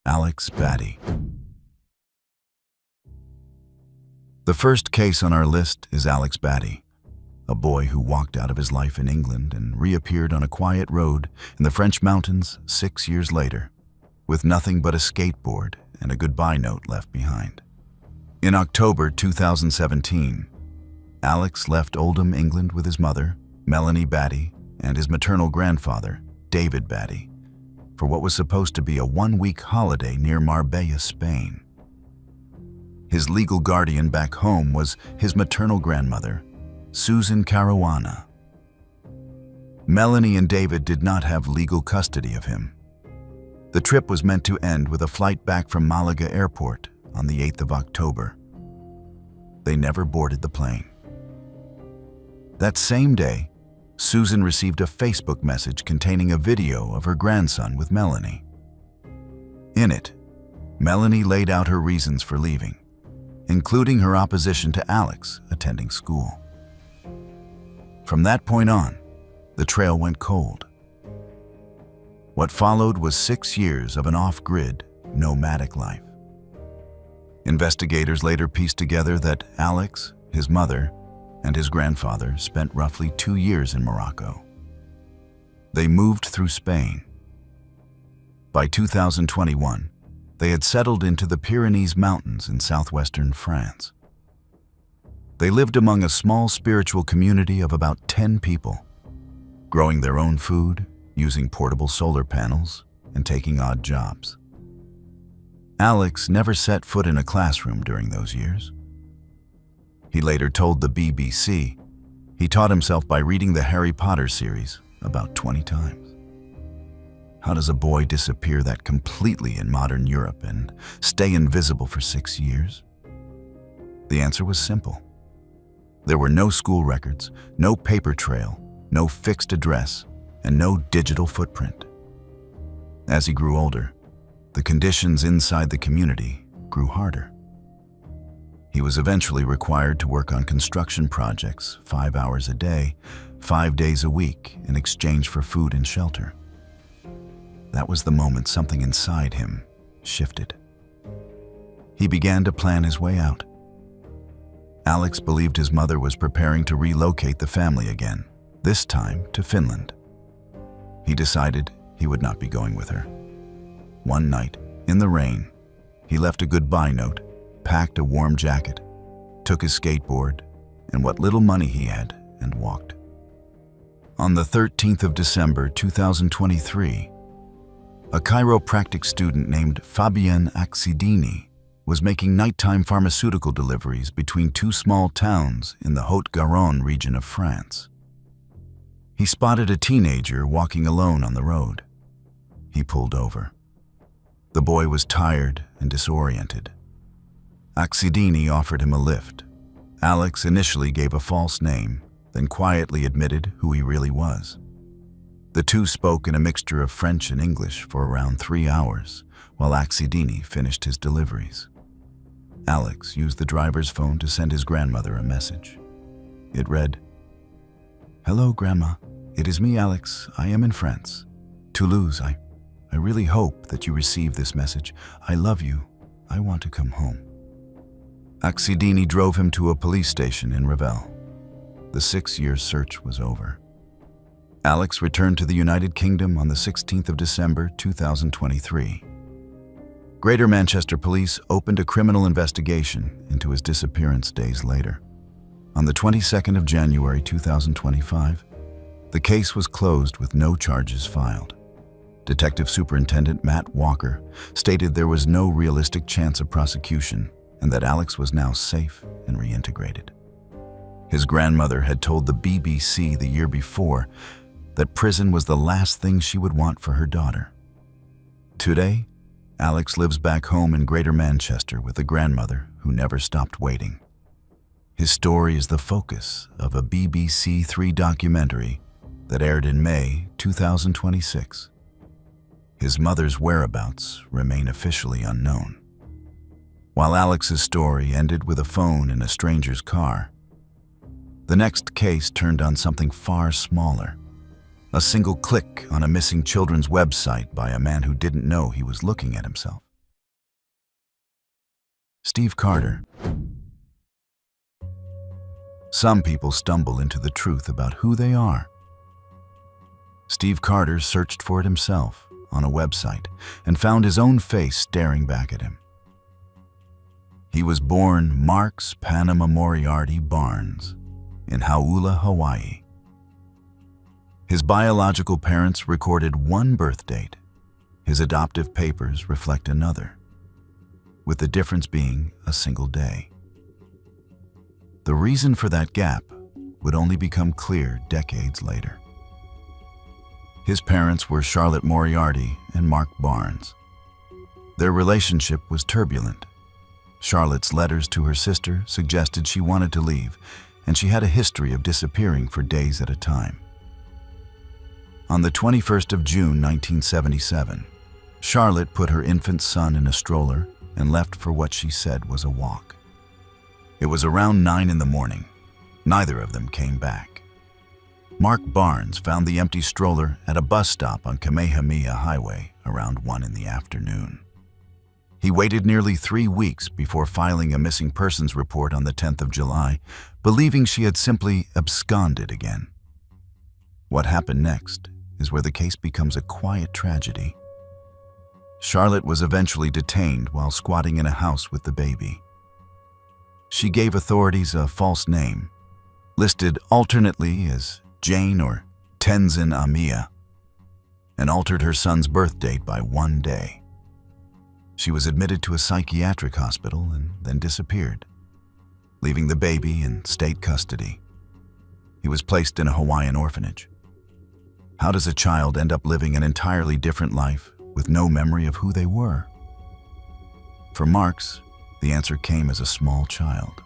Alex Batty. The first case on our list is Alex Batty, a boy who walked out of his life in England and reappeared on a quiet road in the French mountains 6 years later, with nothing but a skateboard and a goodbye note left behind. In October 2017, Alex left Oldham, England with his mother, Melanie Batty, and his maternal grandfather, David Batty, for what was supposed to be a one-week holiday near Marbella, Spain. His legal guardian back home was his maternal grandmother, Susan Caruana. Melanie and David did not have legal custody of him. The trip was meant to end with a flight back from Malaga Airport on the 8th of October. They never boarded the plane. That same day, Susan received a Facebook message containing a video of her grandson with Melanie. In it, Melanie laid out her reasons for leaving, including her opposition to Alex attending school. From that point on, the trail went cold. What followed was 6 years of an off-grid, nomadic life. Investigators later pieced together that Alex, his mother, and his grandfather spent roughly 2 years in Morocco. They moved through Spain. By 2021, they had settled into the Pyrenees Mountains in southwestern France. They lived among a small spiritual community of about 10 people, growing their own food, using portable solar panels, and taking odd jobs. Alex never set foot in a classroom during those years. He later told the BBC he taught himself by reading the Harry Potter series about 20 times. How does a boy disappear that completely in modern Europe and stay invisible for 6 years? The answer was simple. There were no school records, no paper trail, no fixed address, and no digital footprint. As he grew older, the conditions inside the community grew harder. He was eventually required to work on construction projects 5 hours a day, 5 days a week in exchange for food and shelter. That was the moment something inside him shifted. He began to plan his way out. Alex believed his mother was preparing to relocate the family again, this time to Finland. He decided he would not be going with her. One night, in the rain, he left a goodbye note, packed a warm jacket, took his skateboard and what little money he had, and walked. On the 13th of December 2023, a chiropractic student named Fabienne Accidini was making nighttime pharmaceutical deliveries between 2 small towns in the Haute-Garonne region of France. He spotted a teenager walking alone on the road. He pulled over. The boy was tired and disoriented. Accidini offered him a lift. Alex initially gave a false name, then quietly admitted who he really was. The two spoke in a mixture of French and English for around 3 hours, while Accidini finished his deliveries. Alex used the driver's phone to send his grandmother a message. It read, "Hello, Grandma. It is me, Alex. I am in France. Toulouse. I really hope that you receive this message. I love you. I want to come home." Accidini drove him to a police station in Revel. The 6-year search was over. Alex returned to the United Kingdom on the 16th of December 2023. Greater Manchester Police opened a criminal investigation into his disappearance days later. On the 22nd of January 2025, the case was closed with no charges filed. Detective Superintendent Matt Walker stated there was no realistic chance of prosecution and that Alex was now safe and reintegrated. His grandmother had told the BBC the year before that prison was the last thing she would want for her daughter. Today, Alex lives back home in Greater Manchester with a grandmother who never stopped waiting. His story is the focus of a BBC 3 documentary that aired in May 2026. His mother's whereabouts remain officially unknown. While Alex's story ended with a phone in a stranger's car, the next case turned on something far smaller. A single click on a missing children's website by a man who didn't know he was looking at himself. Steve Carter. Some people stumble into the truth about who they are. Steve Carter searched for it himself on a website and found his own face staring back at him. He was born Marks Panama Moriarty Barnes in Hauula, Hawaii. His biological parents recorded one birth date. His adoptive papers reflect another, with the difference being a single day. The reason for that gap would only become clear decades later. His parents were Charlotte Moriarty and Mark Barnes. Their relationship was turbulent. Charlotte's letters to her sister suggested she wanted to leave, and she had a history of disappearing for days at a time. On the 21st of June, 1977, Charlotte put her infant son in a stroller and left for what she said was a walk. It was around 9 in the morning. Neither of them came back. Mark Barnes found the empty stroller at a bus stop on Kamehameha Highway around 1 in the afternoon. He waited nearly 3 weeks before filing a missing persons report on the 10th of July, believing she had simply absconded again. What happened next is where the case becomes a quiet tragedy. Charlotte was eventually detained while squatting in a house with the baby. She gave authorities a false name, listed alternately as Jane or Tenzin Amia, and altered her son's birth date by 1 day. She was admitted to a psychiatric hospital and then disappeared, leaving the baby in state custody. He was placed in a Hawaiian orphanage. How does a child end up living an entirely different life with no memory of who they were? For Marks, the answer came as a small child.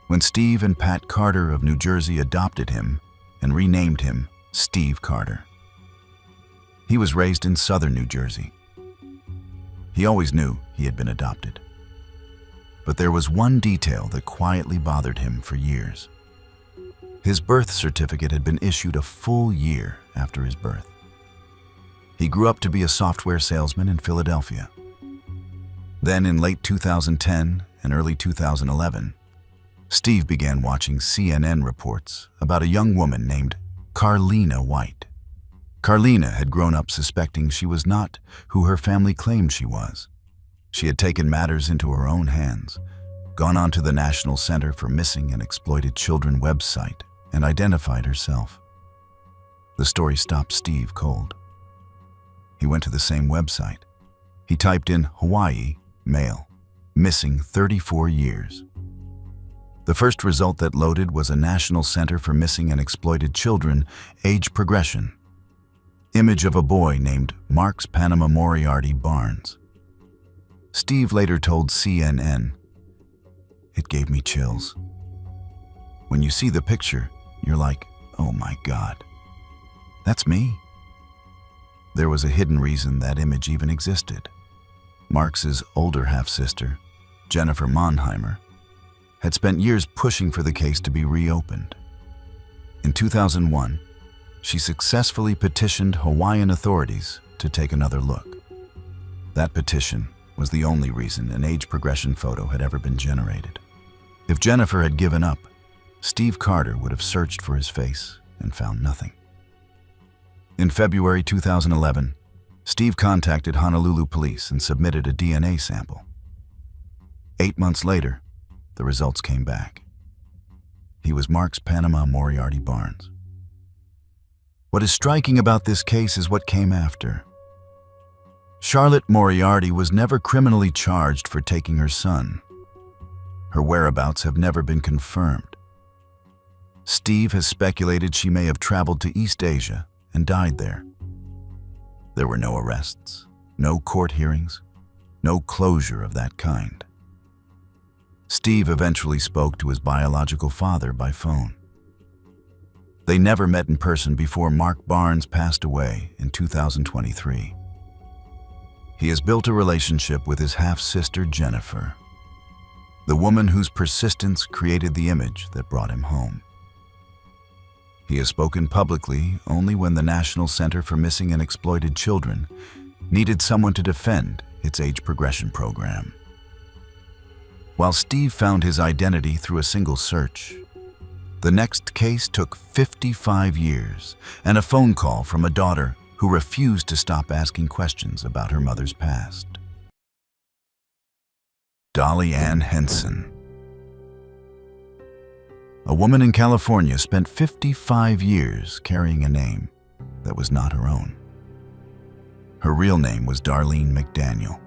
When Steve and Pat Carter of New Jersey adopted him and renamed him Steve Carter. He was raised in southern New Jersey. He always knew he had been adopted. But there was one detail that quietly bothered him for years. His birth certificate had been issued a full year after his birth. He grew up to be a software salesman in Philadelphia. Then in late 2010 and early 2011, Steve began watching CNN reports about a young woman named Carlina White. Carlina had grown up suspecting she was not who her family claimed she was. She had taken matters into her own hands, gone onto the National Center for Missing and Exploited Children website, and identified herself. The story stopped Steve cold. He went to the same website. He typed in Hawaii, male, missing 34 years. The first result that loaded was a National Center for Missing and Exploited Children age progression. Image of a boy named Marks Panama Moriarty Barnes. Steve later told CNN, "It gave me chills. When you see the picture, you're like, oh my God, that's me." There was a hidden reason that image even existed. Marks's older half-sister, Jennifer Monheimer, had spent years pushing for the case to be reopened. In 2001, she successfully petitioned Hawaiian authorities to take another look. That petition was the only reason an age progression photo had ever been generated. If Jennifer had given up, Steve Carter would have searched for his face and found nothing. In February 2011, Steve contacted Honolulu police and submitted a DNA sample. 8 months later, the results came back. He was Marks Panama Moriarty Barnes. What is striking about this case is what came after. Charlotte Moriarty was never criminally charged for taking her son. Her whereabouts have never been confirmed. Steve has speculated she may have traveled to East Asia and died there. There were no arrests, no court hearings, no closure of that kind. Steve eventually spoke to his biological father by phone. They never met in person before Mark Barnes passed away in 2023. He has built a relationship with his half-sister Jennifer, the woman whose persistence created the image that brought him home. He has spoken publicly only when the National Center for Missing and Exploited Children needed someone to defend its age progression program. While Steve found his identity through a single search, the next case took 55 years and a phone call from a daughter who refused to stop asking questions about her mother's past. Dolly Ann Henson. A woman in California spent 55 years carrying a name that was not her own. Her real name was Darlene McDaniel.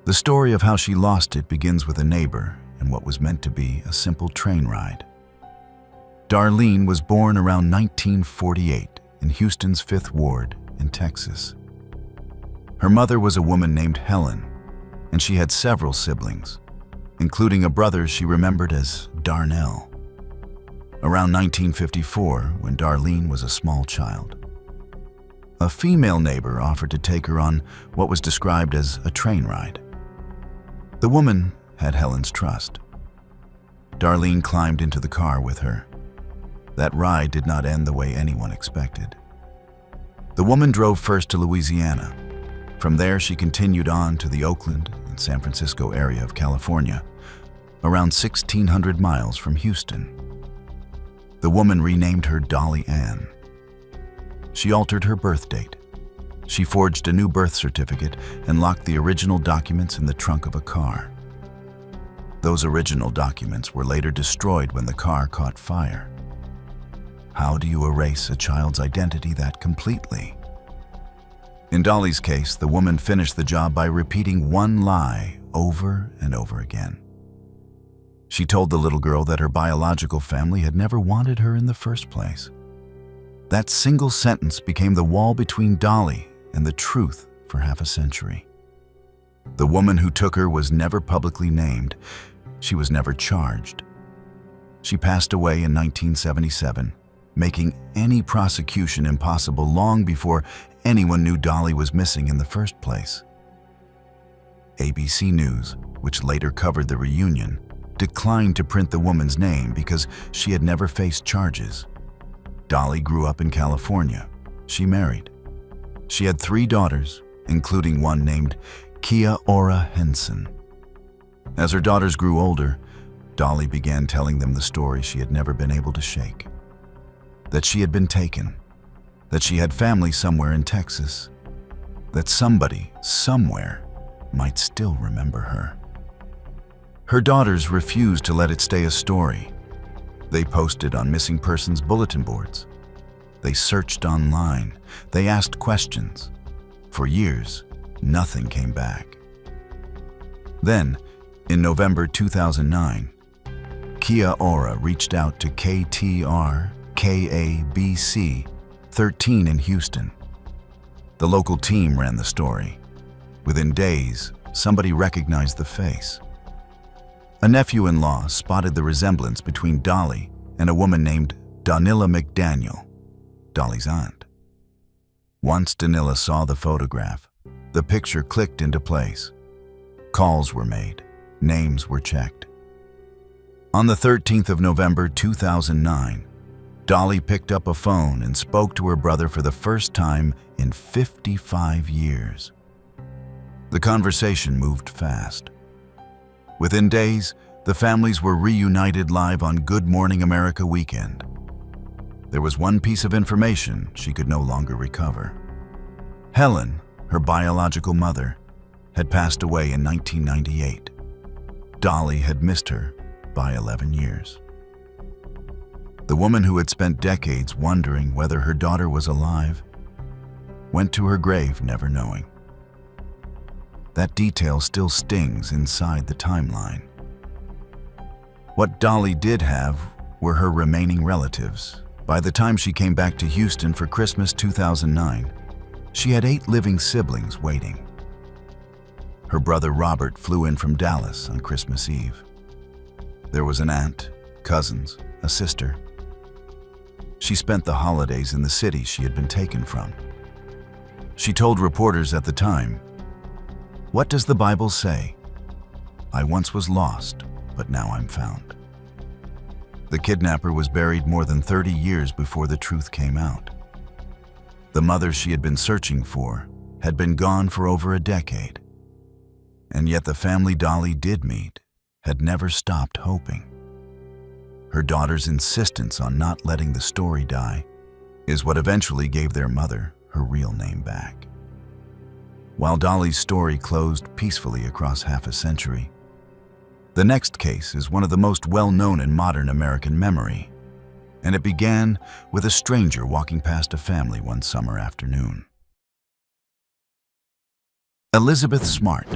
The story of how she lost it begins with a neighbor and what was meant to be a simple train ride. Darlene was born around 1948 in Houston's 5th Ward in Texas. Her mother was a woman named Helen, and she had several siblings, including a brother she remembered as Darnell. Around 1954, when Darlene was a small child, a female neighbor offered to take her on what was described as a train ride. The woman had Helen's trust. Darlene climbed into the car with her. That ride did not end the way anyone expected. The woman drove first to Louisiana. From there, she continued on to the Oakland and San Francisco area of California, around 1,600 miles from Houston. The woman renamed her Dolly Ann. She altered her birth date. She forged a new birth certificate and locked the original documents in the trunk of a car. Those original documents were later destroyed when the car caught fire. How do you erase a child's identity that completely? In Dolly's case, the woman finished the job by repeating one lie over and over again. She told the little girl that her biological family had never wanted her in the first place. That single sentence became the wall between Dolly and the truth for half a century. The woman who took her was never publicly named. She was never charged. She passed away in 1977, making any prosecution impossible long before anyone knew Dolly was missing in the first place. ABC News, which later covered the reunion, declined to print the woman's name because she had never faced charges. Dolly grew up in California. She married. She had 3 daughters, including one named Kia Ora Henson. As her daughters grew older, Dolly began telling them the story she had never been able to shake. That she had been taken, that she had family somewhere in Texas, that somebody, somewhere, might still remember her. Her daughters refused to let it stay a story. They posted on missing persons bulletin boards. They searched online. They asked questions. For years, nothing came back. Then, in November 2009, Kia Ora reached out to KTR KABC 13 in Houston. The local team ran the story. Within days, somebody recognized the face. A nephew-in-law spotted the resemblance between Dolly and a woman named Donilla McDaniel, Dolly's aunt. Once Donilla saw the photograph, the picture clicked into place. Calls were made, names were checked. On the 13th of November 2009, Dolly picked up a phone and spoke to her brother for the first time in 55 years. The conversation moved fast. Within days, the families were reunited live on Good Morning America weekend. There was one piece of information she could no longer recover. Helen, her biological mother, had passed away in 1998. Dolly had missed her by 11 years. The woman who had spent decades wondering whether her daughter was alive went to her grave never knowing. That detail still stings inside the timeline. What Dolly did have were her remaining relatives. By the time she came back to Houston for Christmas 2009, she had 8 living siblings waiting. Her brother Robert flew in from Dallas on Christmas Eve. There was an aunt, cousins, a sister. She spent the holidays in the city she had been taken from. She told reporters at the time, "What does the Bible say? I once was lost, but now I'm found." The kidnapper was buried more than 30 years before the truth came out. The mother she had been searching for had been gone for over a decade. And yet the family Dolly did meet had never stopped hoping. Her daughter's insistence on not letting the story die is what eventually gave their mother her real name back. While Dolly's story closed peacefully across half a century, the next case is one of the most well-known in modern American memory, and it began with a stranger walking past a family one summer afternoon. Elizabeth Smart.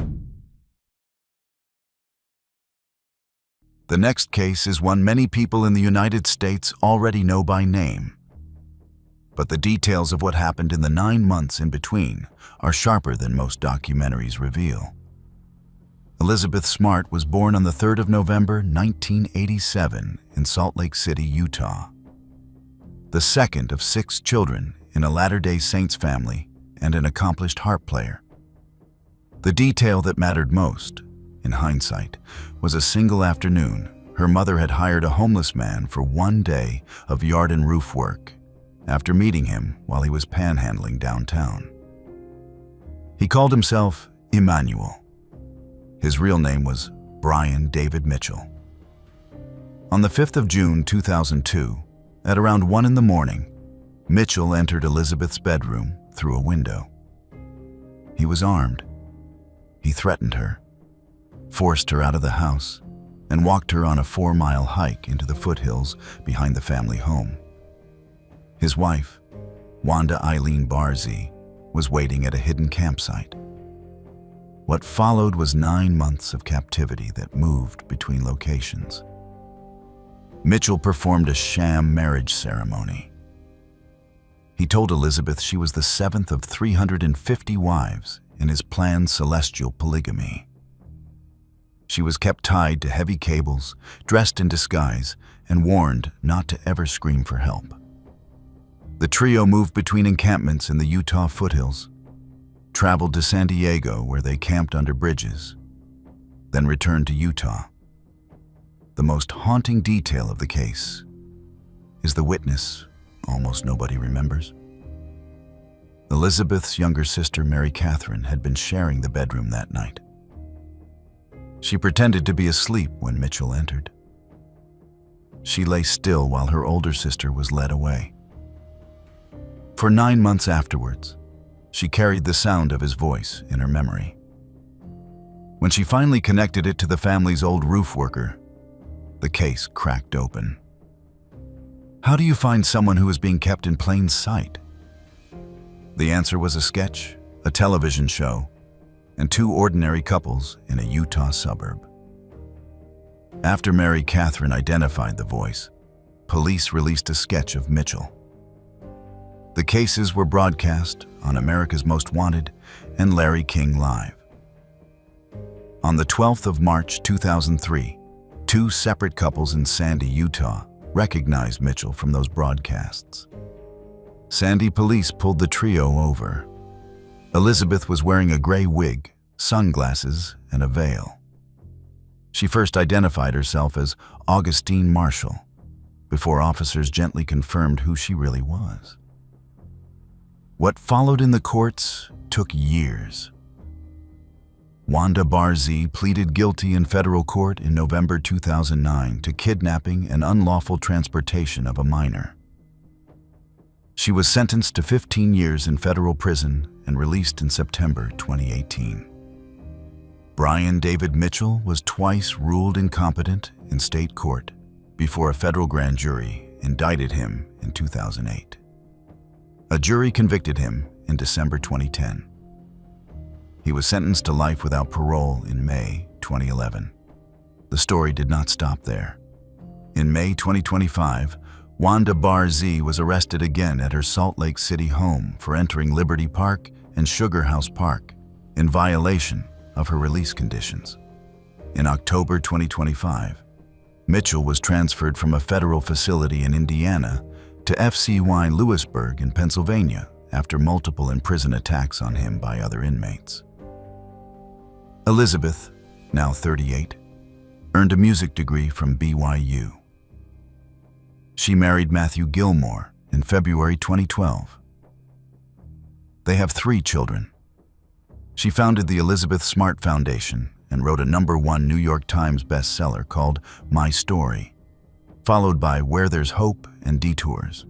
The next case is one many people in the United States already know by name, but the details of what happened in the 9 months in between are sharper than most documentaries reveal. Elizabeth Smart was born on the 3rd of November, 1987 in Salt Lake City, Utah. The second of 6 children in a Latter-day Saints family and an accomplished harp player. The detail that mattered most, in hindsight, was a single afternoon her mother had hired a homeless man for 1 day of yard and roof work after meeting him while he was panhandling downtown. He called himself Emmanuel. His real name was Brian David Mitchell. On the 5th of June 2002, at around 1 in the morning, Mitchell entered Elizabeth's bedroom through a window. He was armed. He threatened her, forced her out of the house, and walked her on a 4-mile hike into the foothills behind the family home. His wife, Wanda Eileen Barzee, was waiting at a hidden campsite. What followed was 9 months of captivity that moved between locations. Mitchell performed a sham marriage ceremony. He told Elizabeth she was the 7th of 350 wives in his planned celestial polygamy. She was kept tied to heavy cables, dressed in disguise, and warned not to ever scream for help. The trio moved between encampments in the Utah foothills, traveled to San Diego where they camped under bridges, then returned to Utah. The most haunting detail of the case is the witness almost nobody remembers. Elizabeth's younger sister, Mary Catherine, had been sharing the bedroom that night. She pretended to be asleep when Mitchell entered. She lay still while her older sister was led away. For 9 months afterwards, she carried the sound of his voice in her memory. When she finally connected it to the family's old roof worker, the case cracked open. How do you find someone who is being kept in plain sight? The answer was a sketch, a television show, and 2 ordinary couples in a Utah suburb. After Mary Catherine identified the voice, police released a sketch of Mitchell. The cases were broadcast on America's Most Wanted and Larry King Live. On the 12th of March 2003, 2 separate couples in Sandy, Utah, recognized Mitchell from those broadcasts. Sandy police pulled the trio over. Elizabeth was wearing a gray wig, sunglasses, and a veil. She first identified herself as Augustine Marshall, before officers gently confirmed who she really was. What followed in the courts took years. Wanda Barzee pleaded guilty in federal court in November 2009 to kidnapping and unlawful transportation of a minor. She was sentenced to 15 years in federal prison and released in September 2018. Brian David Mitchell was twice ruled incompetent in state court before a federal grand jury indicted him in 2008. A jury convicted him in December 2010. He was sentenced to life without parole in May 2011. The story did not stop there. In May 2025, Wanda Barzee was arrested again at her Salt Lake City home for entering Liberty Park and Sugar House Park in violation of her release conditions. In October 2025, Mitchell was transferred from a federal facility in Indiana to FCY Lewisburg in Pennsylvania after multiple in-prison attacks on him by other inmates. Elizabeth, now 38, earned a music degree from BYU. She married Matthew Gilmore in February 2012. They have 3 children. She founded the Elizabeth Smart Foundation and wrote a #1 New York Times bestseller called My Story, followed by Where There's Hope and Detours.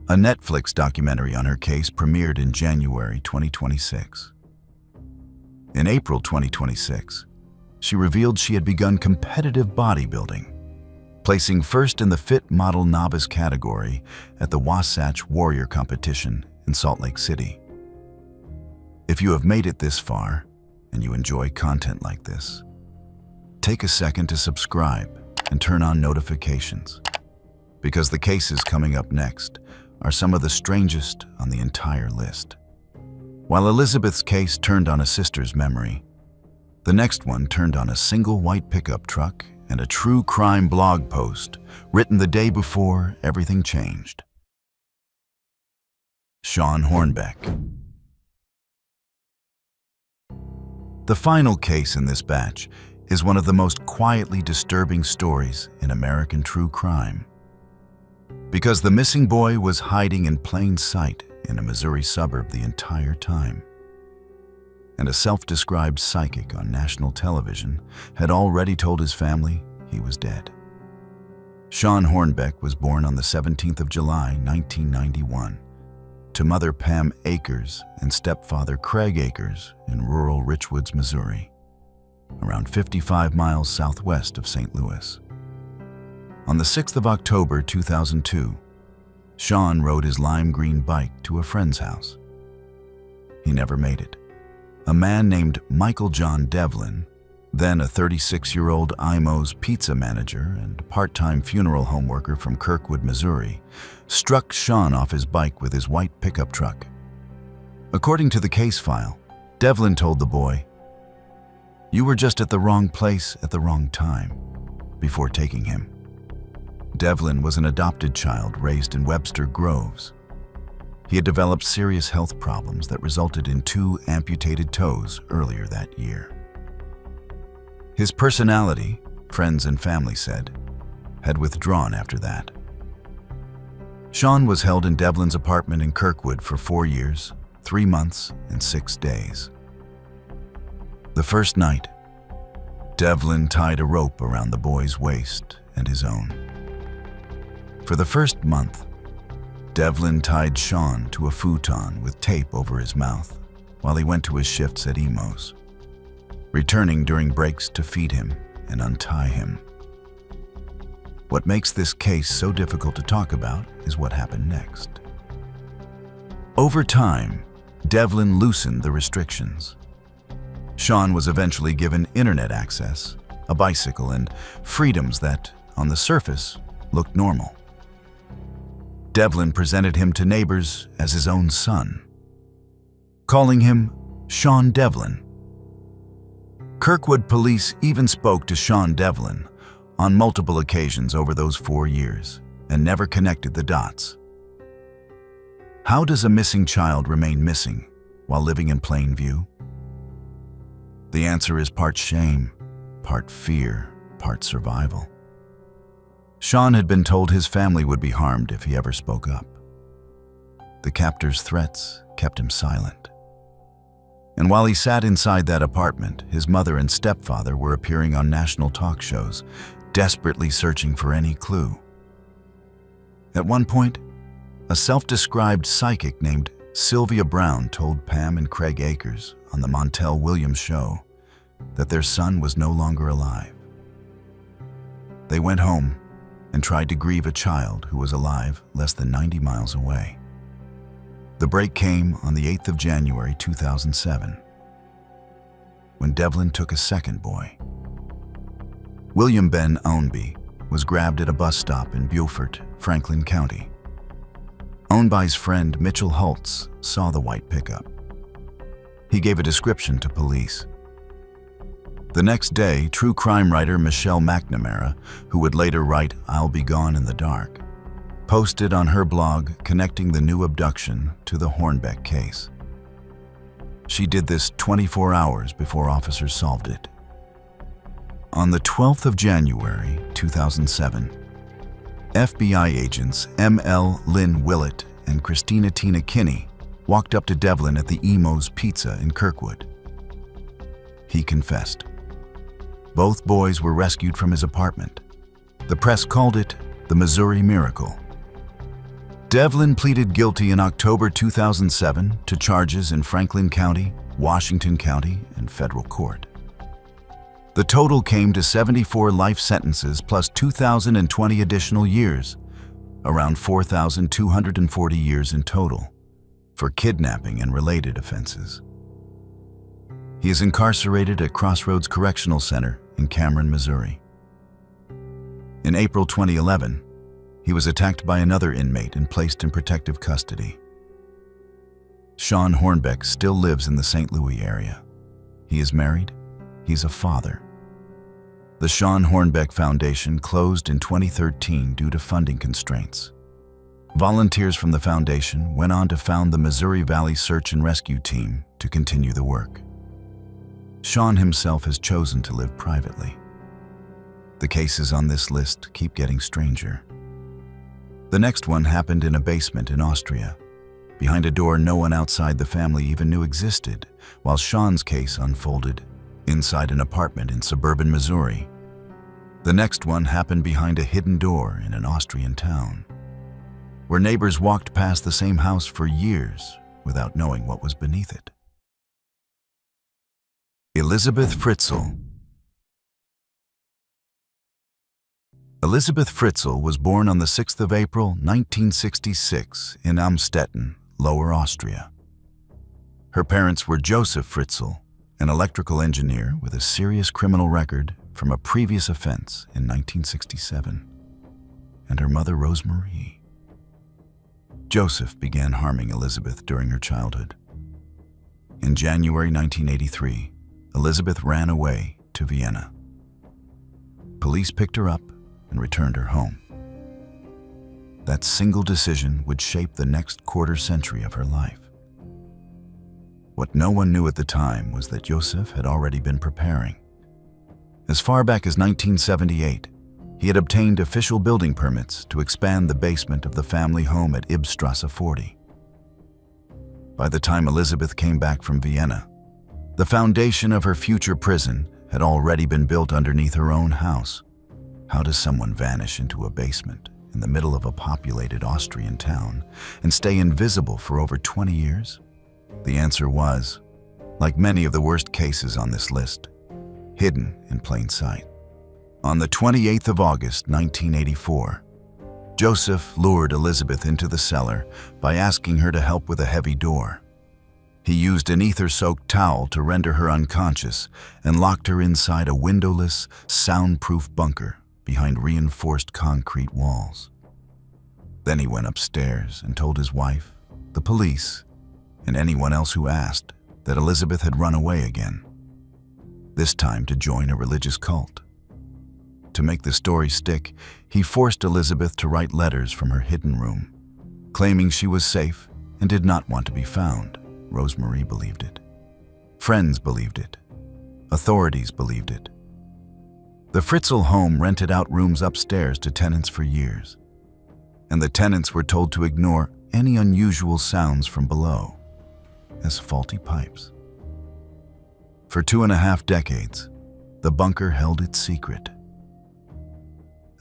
A Netflix documentary on her case premiered in January 2026. In April 2026, she revealed she had begun competitive bodybuilding, placing first in the Fit Model Novice category at the Wasatch Warrior competition in Salt Lake City. If you have made it this far and you enjoy content like this, take a second to subscribe and turn on notifications, because the cases coming up next are some of the strangest on the entire list. While Elizabeth's case turned on a sister's memory, the next one turned on a single white pickup truck and a true crime blog post written the day before everything changed. Shawn Hornbeck. The final case in this batch is one of the most quietly disturbing stories in American true crime. Because the missing boy was hiding in plain sight in a Missouri suburb the entire time. And a self-described psychic on national television had already told his family he was dead. Shawn Hornbeck was born on the 17th of July, 1991, to mother Pam Akers and stepfather Craig Akers in rural Richwoods, Missouri, around 55 miles southwest of St. Louis. On the 6th of October 2002, Shawn rode his lime green bike to a friend's house. He never made it. A man named Michael John Devlin, then a 36-year-old IMO's pizza manager and part-time funeral home worker from Kirkwood, Missouri, struck Shawn off his bike with his white pickup truck. According to the case file, Devlin told the boy, "You were just at the wrong place at the wrong time," before taking him. Devlin was an adopted child raised in Webster Groves. He had developed serious health problems that resulted in 2 amputated toes earlier that year. His personality, friends and family said, had withdrawn after that. Shawn was held in Devlin's apartment in Kirkwood for 4 years, 3 months, and 6 days. The first night, Devlin tied a rope around the boy's waist and his own. For the first month, Devlin tied Shawn to a futon with tape over his mouth while he went to his shifts at IMO's, returning during breaks to feed him and untie him. What makes this case so difficult to talk about is what happened next. Over time, Devlin loosened the restrictions. Shawn was eventually given internet access, a bicycle, and freedoms that, on the surface, looked normal. Devlin presented him to neighbors as his own son, calling him Shawn Devlin. Kirkwood police even spoke to Shawn Devlin on multiple occasions over those 4 years and never connected the dots. How does a missing child remain missing while living in plain view? The answer is part shame, part fear, part survival. Shawn had been told his family would be harmed if he ever spoke up. The captor's threats kept him silent. And while he sat inside that apartment, his mother and stepfather were appearing on national talk shows, desperately searching for any clue. At one point, a self-described psychic named Sylvia Brown told Pam and Craig Akers on the Montel Williams show that their son was no longer alive. They went home and tried to grieve a child who was alive less than 90 miles away. The break came on the 8th of January 2007, when Devlin took a second boy. William Ben Ownby was grabbed at a bus stop in Beaufort, Franklin County. Ownby's friend Mitchell Holtz saw the white pickup. He gave a description to police. The next day, true crime writer Michelle McNamara, who would later write I'll Be Gone in the Dark, posted on her blog connecting the new abduction to the Hornbeck case. She did this 24 hours before officers solved it. On the 12th of January 2007, FBI agents M.L. Lynn Willett and Christina Tina Kinney walked up to Devlin at the Emo's Pizza in Kirkwood. He confessed. Both boys were rescued from his apartment. The press called it the Missouri Miracle. Devlin pleaded guilty in October 2007 to charges in Franklin County, Washington County, and federal court. The total came to 74 life sentences plus 2,020 additional years, around 4,240 years in total, for kidnapping and related offenses. He is incarcerated at Crossroads Correctional Center in Cameron, Missouri. In April 2011, he was attacked by another inmate and placed in protective custody. Sean Hornbeck still lives in the St. Louis area. He is married. He's a father. The Sean Hornbeck Foundation closed in 2013 due to funding constraints. Volunteers from the foundation went on to found the Missouri Valley Search and Rescue Team to continue the work. Sean himself has chosen to live privately. The cases on this list keep getting stranger. The next one happened in a basement in Austria, behind a door no one outside the family even knew existed, while Sean's case unfolded inside an apartment in suburban Missouri. The next one happened behind a hidden door in an Austrian town, where neighbors walked past the same house for years without knowing what was beneath it. Elizabeth Fritzl. Elizabeth Fritzl was born on the 6th of April, 1966 in Amstetten, Lower Austria. Her parents were Joseph Fritzl, an electrical engineer with a serious criminal record from a previous offense in 1967, and her mother Rosemarie. Joseph began harming Elizabeth during her childhood. In January 1983, Elizabeth ran away to Vienna. Police picked her up and returned her home. That single decision would shape the next quarter century of her life. What no one knew at the time was that Joseph had already been preparing. As far back as 1978, he had obtained official building permits to expand the basement of the family home at Ibstrasse 40. By the time Elizabeth came back from Vienna, the foundation of her future prison had already been built underneath her own house. How does someone vanish into a basement in the middle of a populated Austrian town and stay invisible for over 20 years? The answer was, like many of the worst cases on this list, hidden in plain sight. On the 28th of August, 1984, Joseph lured Elizabeth into the cellar by asking her to help with a heavy door. He used an ether-soaked towel to render her unconscious and locked her inside a windowless, soundproof bunker behind reinforced concrete walls. Then he went upstairs and told his wife, the police, and anyone else who asked that Elizabeth had run away again, this time to join a religious cult. To make the story stick, he forced Elizabeth to write letters from her hidden room, claiming she was safe and did not want to be found. Rosemarie believed it. Friends believed it. Authorities believed it. The Fritzl home rented out rooms upstairs to tenants for years, and the tenants were told to ignore any unusual sounds from below as faulty pipes. For 2.5 decades, the bunker held its secret.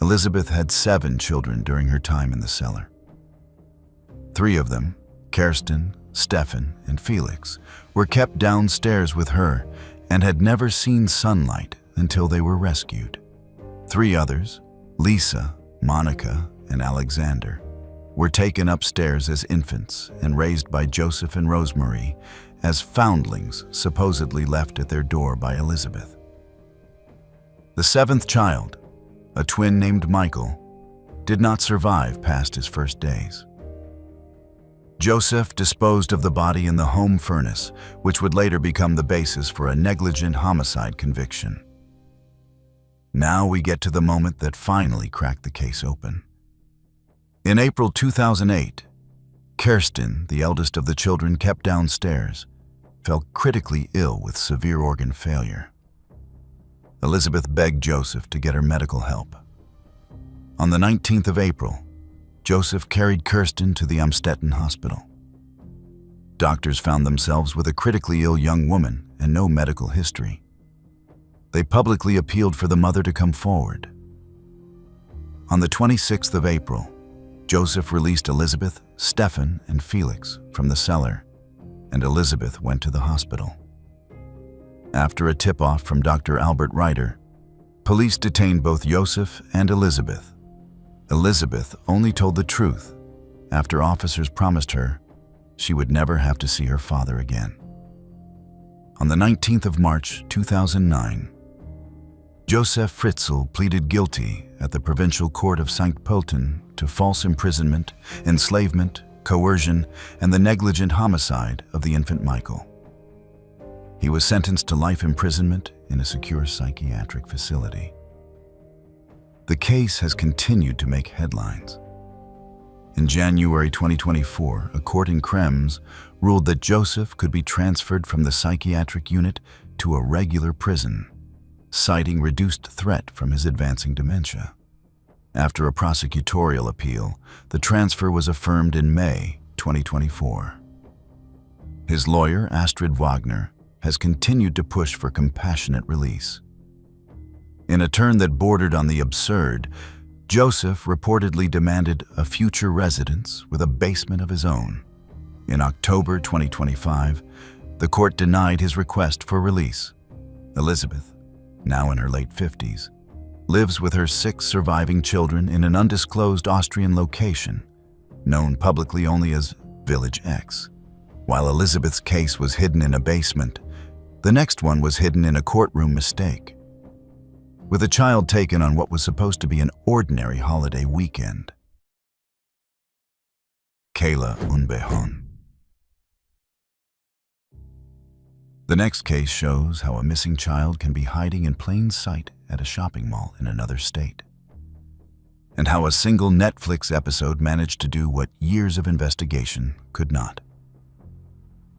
Elizabeth had 7 children during her time in the cellar. 3 of them, Kirsten, Stefan, and Felix, were kept downstairs with her and had never seen sunlight until they were rescued. 3 others, Lisa, Monica, and Alexander, were taken upstairs as infants and raised by Joseph and Rosemarie as foundlings supposedly left at their door by Elizabeth. The 7th child, a twin named Michael, did not survive past his first days. Joseph disposed of the body in the home furnace, which would later become the basis for a negligent homicide conviction. Now we get to the moment that finally cracked the case open. In April 2008, Kirsten, the eldest of the children kept downstairs, fell critically ill with severe organ failure. Elizabeth begged Joseph to get her medical help. On the 19th of April, Joseph carried Kirsten to the Amstetten hospital. Doctors found themselves with a critically ill young woman and no medical history. They publicly appealed for the mother to come forward. On the 26th of April, Joseph released Elizabeth, Stefan, and Felix from the cellar, and Elizabeth went to the hospital. After a tip-off from Dr. Albert Reiter, police detained both Joseph and Elizabeth. Elizabeth only told the truth after officers promised her she would never have to see her father again. On the 19th of March 2009, Joseph Fritzl pleaded guilty at the Provincial Court of St. Pölten to false imprisonment, enslavement, coercion, and the negligent homicide of the infant Michael. He was sentenced to life imprisonment in a secure psychiatric facility. The case has continued to make headlines. In January 2024, a court in Krems ruled that Joseph could be transferred from the psychiatric unit to a regular prison, citing reduced threat from his advancing dementia. After a prosecutorial appeal, the transfer was affirmed in May 2024. His lawyer, Astrid Wagner, has continued to push for compassionate release. In a turn that bordered on the absurd, Joseph reportedly demanded a future residence with a basement of his own. In October 2025, the court denied his request for release. Elizabeth, now in her late 50s, lives with her 6 surviving children in an undisclosed Austrian location, known publicly only as Village X. While Elizabeth's case was hidden in a basement, the next one was hidden in a courtroom mistake, with a child taken on what was supposed to be an ordinary holiday weekend. Kayla Unbehon. The next case shows how a missing child can be hiding in plain sight at a shopping mall in another state, and how a single Netflix episode managed to do what years of investigation could not.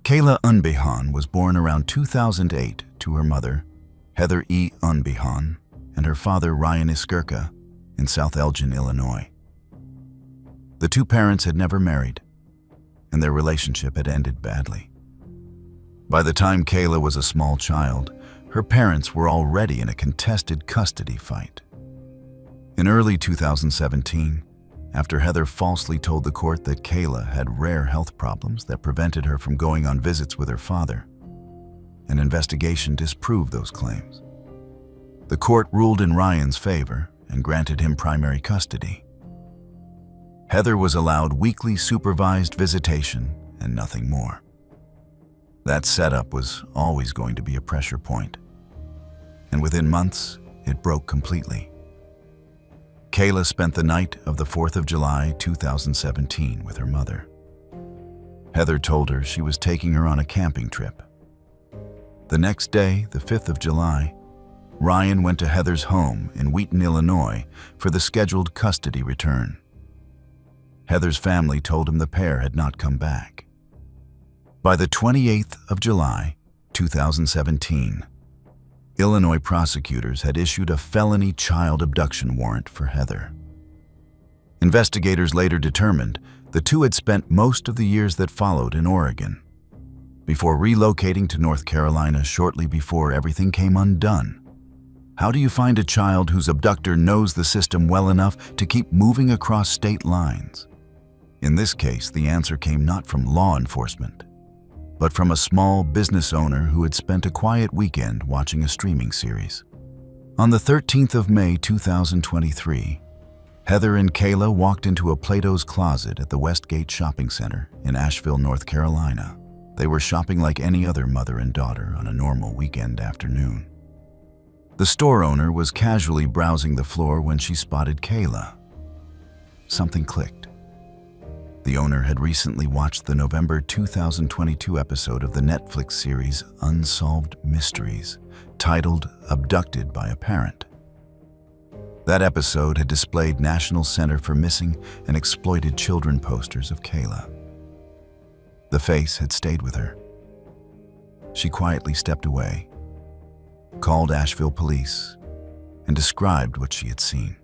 Kayla Unbehon was born around 2008 to her mother, Heather E. Unbehon, and her father, Ryan Iskirka, in South Elgin, Illinois. The two parents had never married, and their relationship had ended badly. By the time Kayla was a small child, her parents were already in a contested custody fight. In early 2017, after Heather falsely told the court that Kayla had rare health problems that prevented her from going on visits with her father, an investigation disproved those claims. The court ruled in Ryan's favor and granted him primary custody. Heather was allowed weekly supervised visitation and nothing more. That setup was always going to be a pressure point, and within months, it broke completely. Kayla spent the night of the 4th of July 2017 with her mother. Heather told her she was taking her on a camping trip. The next day, the 5th of July, Ryan went to Heather's home in Wheaton, Illinois for the scheduled custody return. Heather's family told him the pair had not come back. By the 28th of July 2017, Illinois prosecutors had issued a felony child abduction warrant for Heather. Investigators later determined the two had spent most of the years that followed in Oregon, before relocating to North Carolina shortly before everything came undone. How do you find a child whose abductor knows the system well enough to keep moving across state lines? In this case, the answer came not from law enforcement, but from a small business owner who had spent a quiet weekend watching a streaming series. On the 13th of May 2023, Heather and Kayla walked into a Plato's Closet at the Westgate Shopping Center in Asheville, North Carolina. They were shopping like any other mother and daughter on a normal weekend afternoon. The store owner was casually browsing the floor when she spotted Kayla. Something clicked. The owner had recently watched the November 2022 episode of the Netflix series Unsolved Mysteries, titled Abducted by a Parent. That episode had displayed National Center for Missing and Exploited Children posters of Kayla. The face had stayed with her. She quietly stepped away, called Asheville police, and described what she had seen.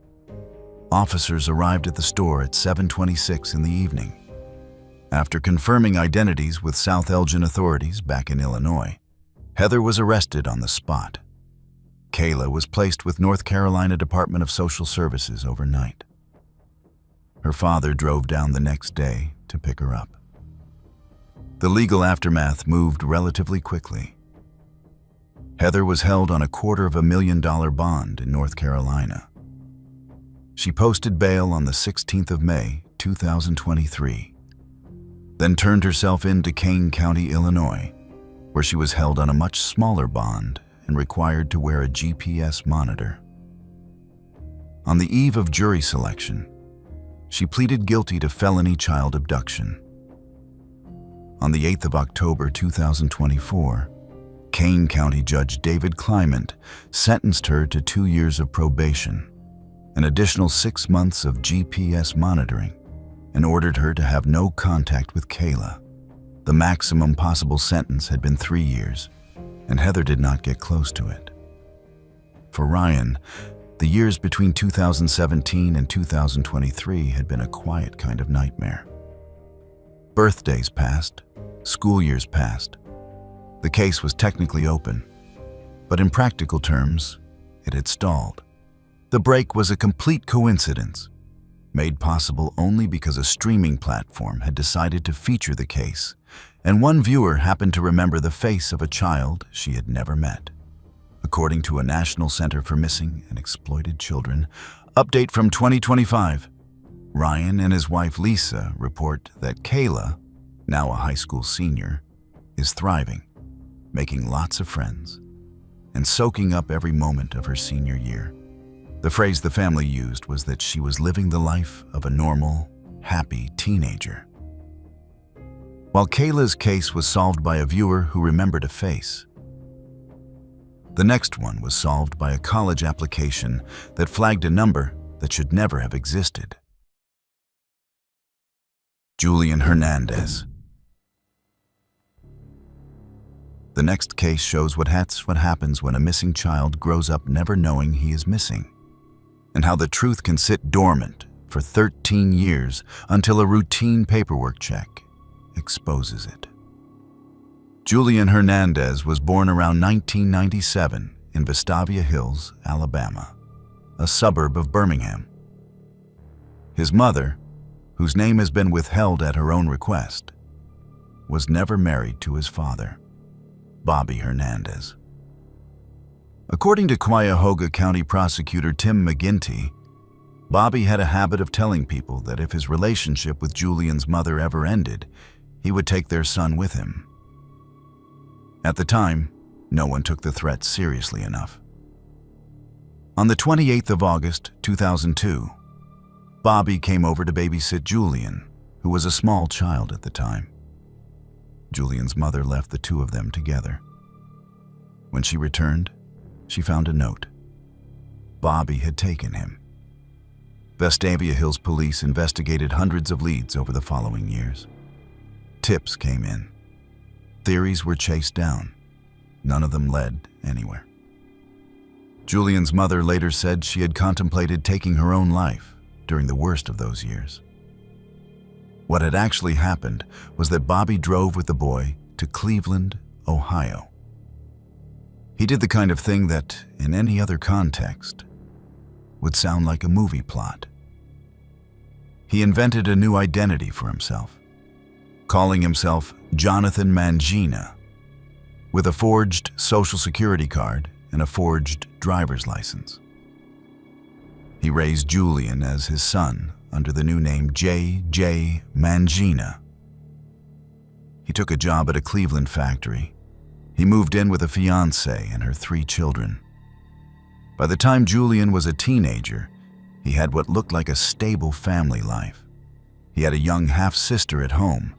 Officers arrived at the store at 7:26 in the evening. After confirming identities with South Elgin authorities back in Illinois, Heather was arrested on the spot. Kayla was placed with North Carolina Department of Social Services overnight. Her father drove down the next day to pick her up. The legal aftermath moved relatively quickly. Heather was held on a $250,000 bond in North Carolina. She posted bail on the 16th of May, 2023, then turned herself in to Kane County, Illinois, where she was held on a much smaller bond and required to wear a GPS monitor. On the eve of jury selection, she pleaded guilty to felony child abduction. On the 8th of October 2024, Kane County Judge David Clement sentenced her to 2 years of probation, an additional 6 months of GPS monitoring, and ordered her to have no contact with Kayla. The maximum possible sentence had been 3 years, and Heather did not get close to it. For Ryan, the years between 2017 and 2023 had been a quiet kind of nightmare. Birthdays passed, school years passed. The case was technically open, but in practical terms, it had stalled. The break was a complete coincidence, made possible only because a streaming platform had decided to feature the case, and one viewer happened to remember the face of a child she had never met. According to a National Center for Missing and Exploited Children update from 2025, Ryan and his wife Lisa report that Kayla, now a high school senior, is thriving, making lots of friends, and soaking up every moment of her senior year. The phrase the family used was that she was living the life of a normal, happy teenager. While Kayla's case was solved by a viewer who remembered a face, the next one was solved by a college application that flagged a number that should never have existed. Julian Hernandez. The next case shows what happens when a missing child grows up never knowing he is missing, and how the truth can sit dormant for 13 years until a routine paperwork check exposes it. Julian Hernandez was born around 1997 in Vestavia Hills, Alabama, a suburb of Birmingham. His mother, whose name has been withheld at her own request, was never married to his father, Bobby Hernandez. According to Cuyahoga County Prosecutor Tim McGinty, Bobby had a habit of telling people that if his relationship with Julian's mother ever ended, he would take their son with him. At the time, no one took the threat seriously enough. On the 28th of August, 2002, Bobby came over to babysit Julian, who was a small child at the time. Julian's mother left the two of them together. When she returned, she found a note. Bobby had taken him. Vestavia Hills police investigated hundreds of leads over the following years. Tips came in. Theories were chased down. None of them led anywhere. Julian's mother later said she had contemplated taking her own life during the worst of those years. What had actually happened was that Bobby drove with the boy to Cleveland, Ohio. He did the kind of thing that, in any other context, would sound like a movie plot. He invented a new identity for himself, calling himself Jonathan Mangina, with a forged Social Security card and a forged driver's license. He raised Julian as his son under the new name J.J. Mangina. He took a job at a Cleveland factory. He moved in with a fiancée and her 3 children. By the time Julian was a teenager, he had what looked like a stable family life. He had a young half-sister at home.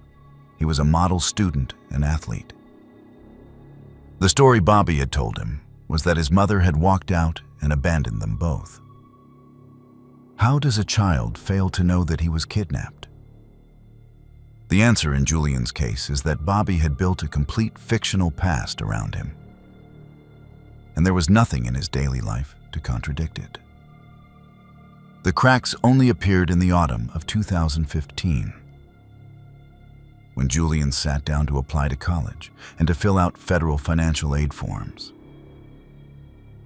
He was a model student and athlete. The story Bobby had told him was that his mother had walked out and abandoned them both. How does a child fail to know that he was kidnapped? The answer in Julian's case is that Bobby had built a complete fictional past around him, and there was nothing in his daily life to contradict it. The cracks only appeared in the autumn of 2015. when Julian sat down to apply to college and to fill out federal financial aid forms.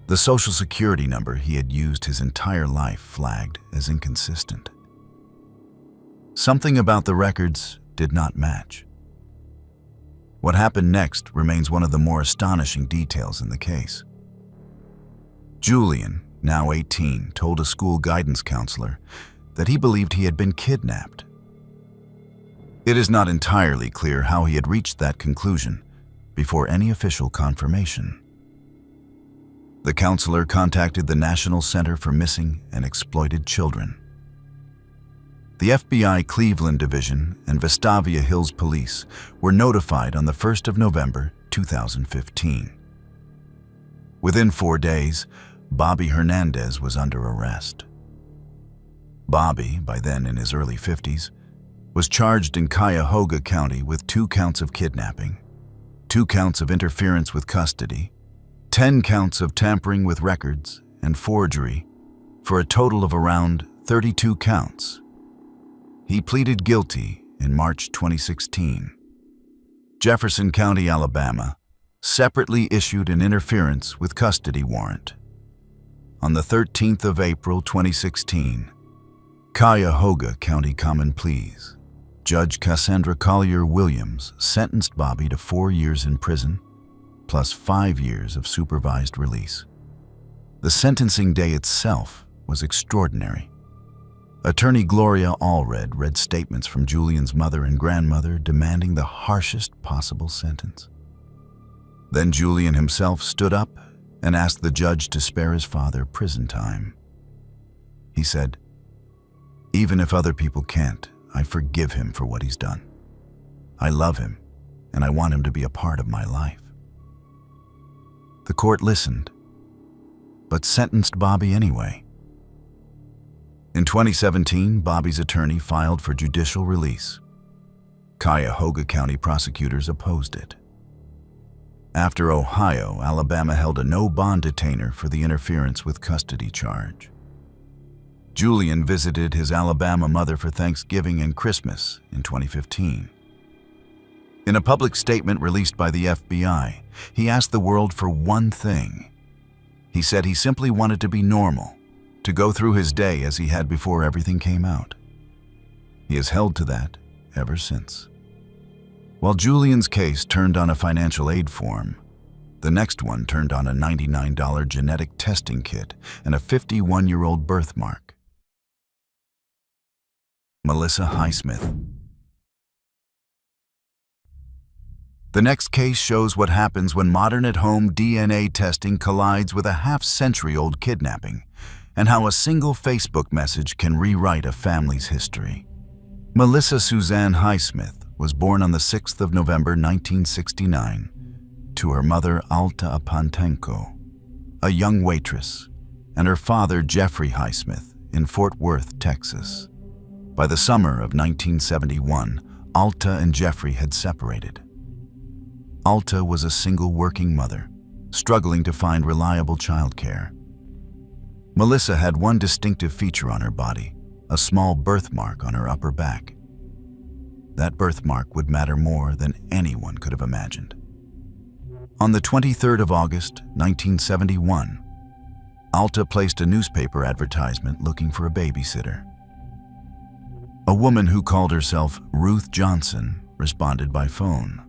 The Social Security number he had used his entire life flagged as inconsistent. Something about the records did not match. What happened next remains one of the more astonishing details in the case. Julian, now 18, told a school guidance counselor that he believed he had been kidnapped. It is not entirely clear how he had reached that conclusion before any official confirmation. The counselor contacted the National Center for Missing and Exploited Children. The FBI Cleveland Division and Vestavia Hills Police were notified on the 1st of November 2015. Within 4 days, Bobby Hernandez was under arrest. Bobby, by then in his early 50s, was charged in Cuyahoga County with 2 counts of kidnapping, 2 counts of interference with custody, 10 counts of tampering with records, and forgery, for a total of around 32 counts. He pleaded guilty in March 2016. Jefferson County, Alabama, separately issued an interference with custody warrant. On the 13th of April 2016, Cuyahoga County Common Pleas, Judge Cassandra Collier Williams sentenced Bobby to 4 years in prison, plus 5 years of supervised release. The sentencing day itself was extraordinary. Attorney Gloria Allred read statements from Julian's mother and grandmother demanding the harshest possible sentence. Then Julian himself stood up and asked the judge to spare his father prison time. He said, "Even if other people can't, I forgive him for what he's done. I love him, and I want him to be a part of my life." The court listened, but sentenced Bobby anyway. In 2017, Bobby's attorney filed for judicial release. Cuyahoga County prosecutors opposed it. After Ohio, Alabama held a no-bond detainer for the interference with custody charge. Julian visited his Alabama mother for Thanksgiving and Christmas in 2015. In a public statement released by the FBI, he asked the world for one thing. He said he simply wanted to be normal, to go through his day as he had before everything came out. He has held to that ever since. While Julian's case turned on a financial aid form, the next one turned on a $99 genetic testing kit and a 51-year-old birthmark. Melissa Highsmith. The next case shows what happens when modern at-home DNA testing collides with a half-century-old kidnapping, and how a single Facebook message can rewrite a family's history. Melissa Suzanne Highsmith was born on the 6th of November 1969 to her mother Alta Apantenko, a young waitress, and her father Jeffrey Highsmith in Fort Worth, Texas. By the summer of 1971, Alta and Jeffrey had separated. Alta was a single working mother, struggling to find reliable childcare. Melissa had one distinctive feature on her body, a small birthmark on her upper back. That birthmark would matter more than anyone could have imagined. On the 23rd of August, 1971, Alta placed a newspaper advertisement looking for a babysitter. A woman who called herself Ruth Johnson responded by phone.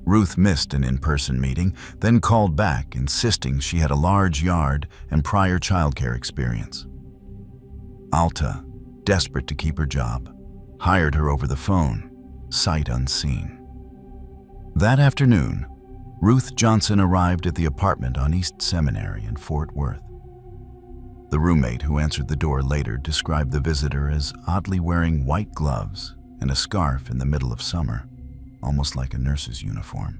Ruth missed an in-person meeting, then called back, insisting she had a large yard and prior childcare experience. Alta, desperate to keep her job, hired her over the phone, sight unseen. That afternoon, Ruth Johnson arrived at the apartment on East Seminary in Fort Worth. The roommate who answered the door later described the visitor as oddly wearing white gloves and a scarf in the middle of summer, almost like a nurse's uniform.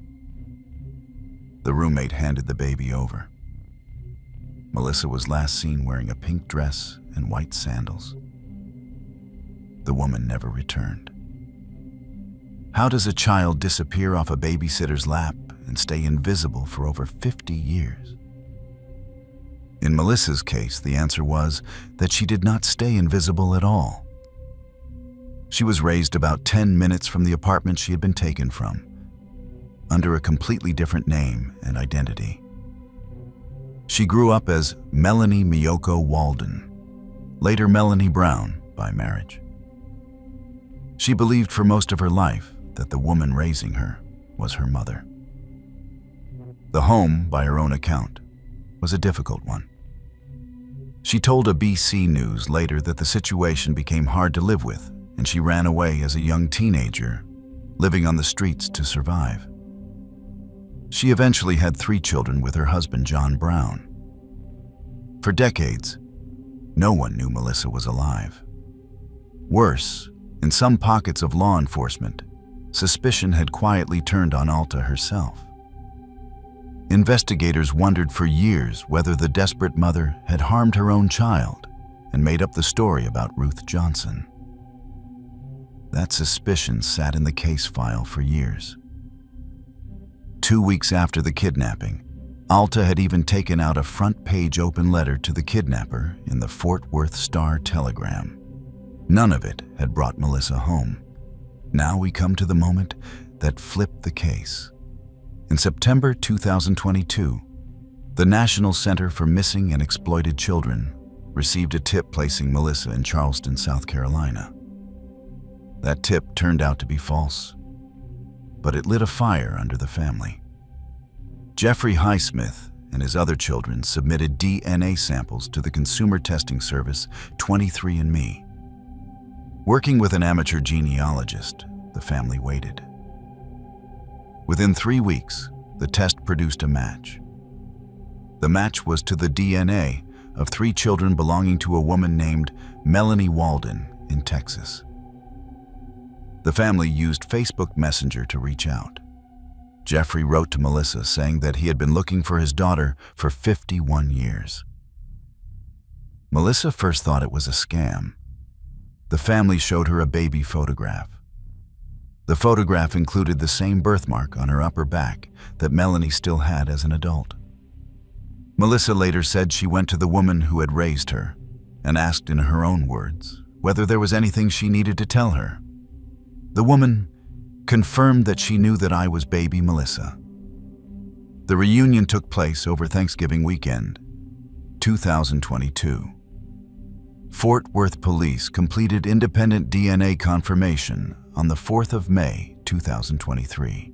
The roommate handed the baby over. Melissa was last seen wearing a pink dress and white sandals. The woman never returned. How does a child disappear off a babysitter's lap and stay invisible for over 50 years? In Melissa's case, the answer was that she did not stay invisible at all. She was raised about 10 minutes from the apartment she had been taken from, under a completely different name and identity. She grew up as Melanie Miyoko Walden, later Melanie Brown by marriage. She believed for most of her life that the woman raising her was her mother. The home, by her own account, was a difficult one. She told a BC News later that the situation became hard to live with, and she ran away as a young teenager, living on the streets to survive. She eventually had 3 children with her husband, John Brown. For decades, no one knew Melissa was alive. Worse, in some pockets of law enforcement, suspicion had quietly turned on Alta herself. Investigators wondered for years whether the desperate mother had harmed her own child and made up the story about Ruth Johnson. That suspicion sat in the case file for years. 2 weeks after the kidnapping, Alta had even taken out a front-page open letter to the kidnapper in the Fort Worth Star-Telegram. None of it had brought Melissa home. Now we come to the moment that flipped the case. In September 2022, the National Center for Missing and Exploited Children received a tip placing Melissa in Charleston, South Carolina. That tip turned out to be false, but it lit a fire under the family. Jeffrey Highsmith and his other children submitted DNA samples to the consumer testing service 23andMe. Working with an amateur genealogist, the family waited. Within 3 weeks, the test produced a match. The match was to the DNA of 3 children belonging to a woman named Melanie Walden in Texas. The family used Facebook Messenger to reach out. Jeffrey wrote to Melissa saying that he had been looking for his daughter for 51 years. Melissa first thought it was a scam. The family showed her a baby photograph. The photograph included the same birthmark on her upper back that Melanie still had as an adult. Melissa later said she went to the woman who had raised her and asked in her own words whether there was anything she needed to tell her. The woman confirmed that she knew that I was baby Melissa. The reunion took place over Thanksgiving weekend, 2022. Fort Worth police completed independent DNA confirmation on the 4th of May, 2023.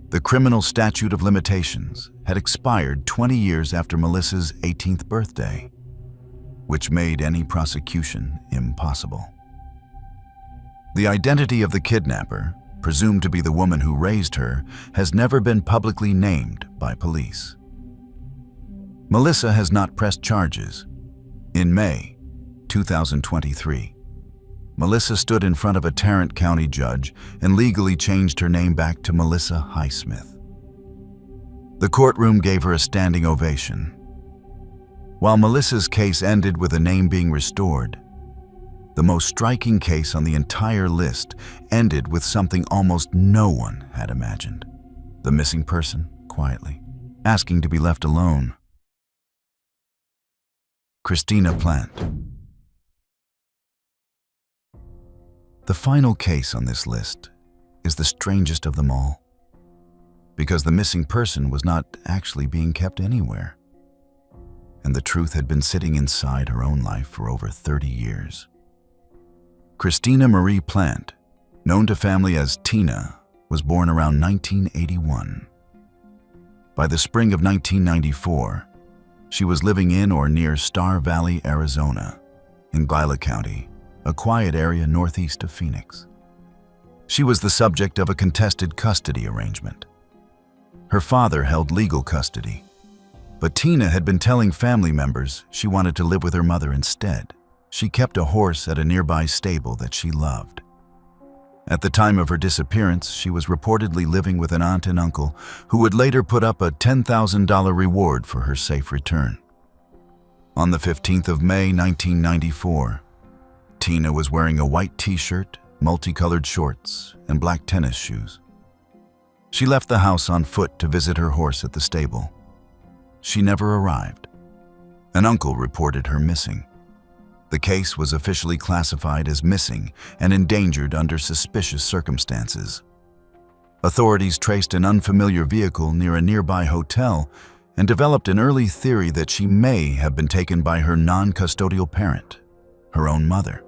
The criminal statute of limitations had expired 20 years after Melissa's 18th birthday, which made any prosecution impossible. The identity of the kidnapper, presumed to be the woman who raised her, has never been publicly named by police. Melissa has not pressed charges. In May 2023, Melissa stood in front of a Tarrant County judge and legally changed her name back to Melissa Highsmith. The courtroom gave her a standing ovation. While Melissa's case ended with a name being restored, the most striking case on the entire list ended with something almost no one had imagined. The missing person, quietly, asking to be left alone. Christina Plant. The final case on this list is the strangest of them all, because the missing person was not actually being kept anywhere, and the truth had been sitting inside her own life for over 30 years. Christina Marie Plant, known to family as Tina, was born around 1981. By the spring of 1994, she was living in or near Star Valley, Arizona, in Gila County, a quiet area northeast of Phoenix. She was the subject of a contested custody arrangement. Her father held legal custody, but Tina had been telling family members she wanted to live with her mother instead. She kept a horse at a nearby stable that she loved. At the time of her disappearance, she was reportedly living with an aunt and uncle who would later put up a $10,000 reward for her safe return. On the 15th of May, 1994, Tina was wearing a white t-shirt, multicolored shorts, and black tennis shoes. She left the house on foot to visit her horse at the stable. She never arrived. An uncle reported her missing. The case was officially classified as missing and endangered under suspicious circumstances. Authorities traced an unfamiliar vehicle near a nearby hotel and developed an early theory that she may have been taken by her non-custodial parent, her own mother.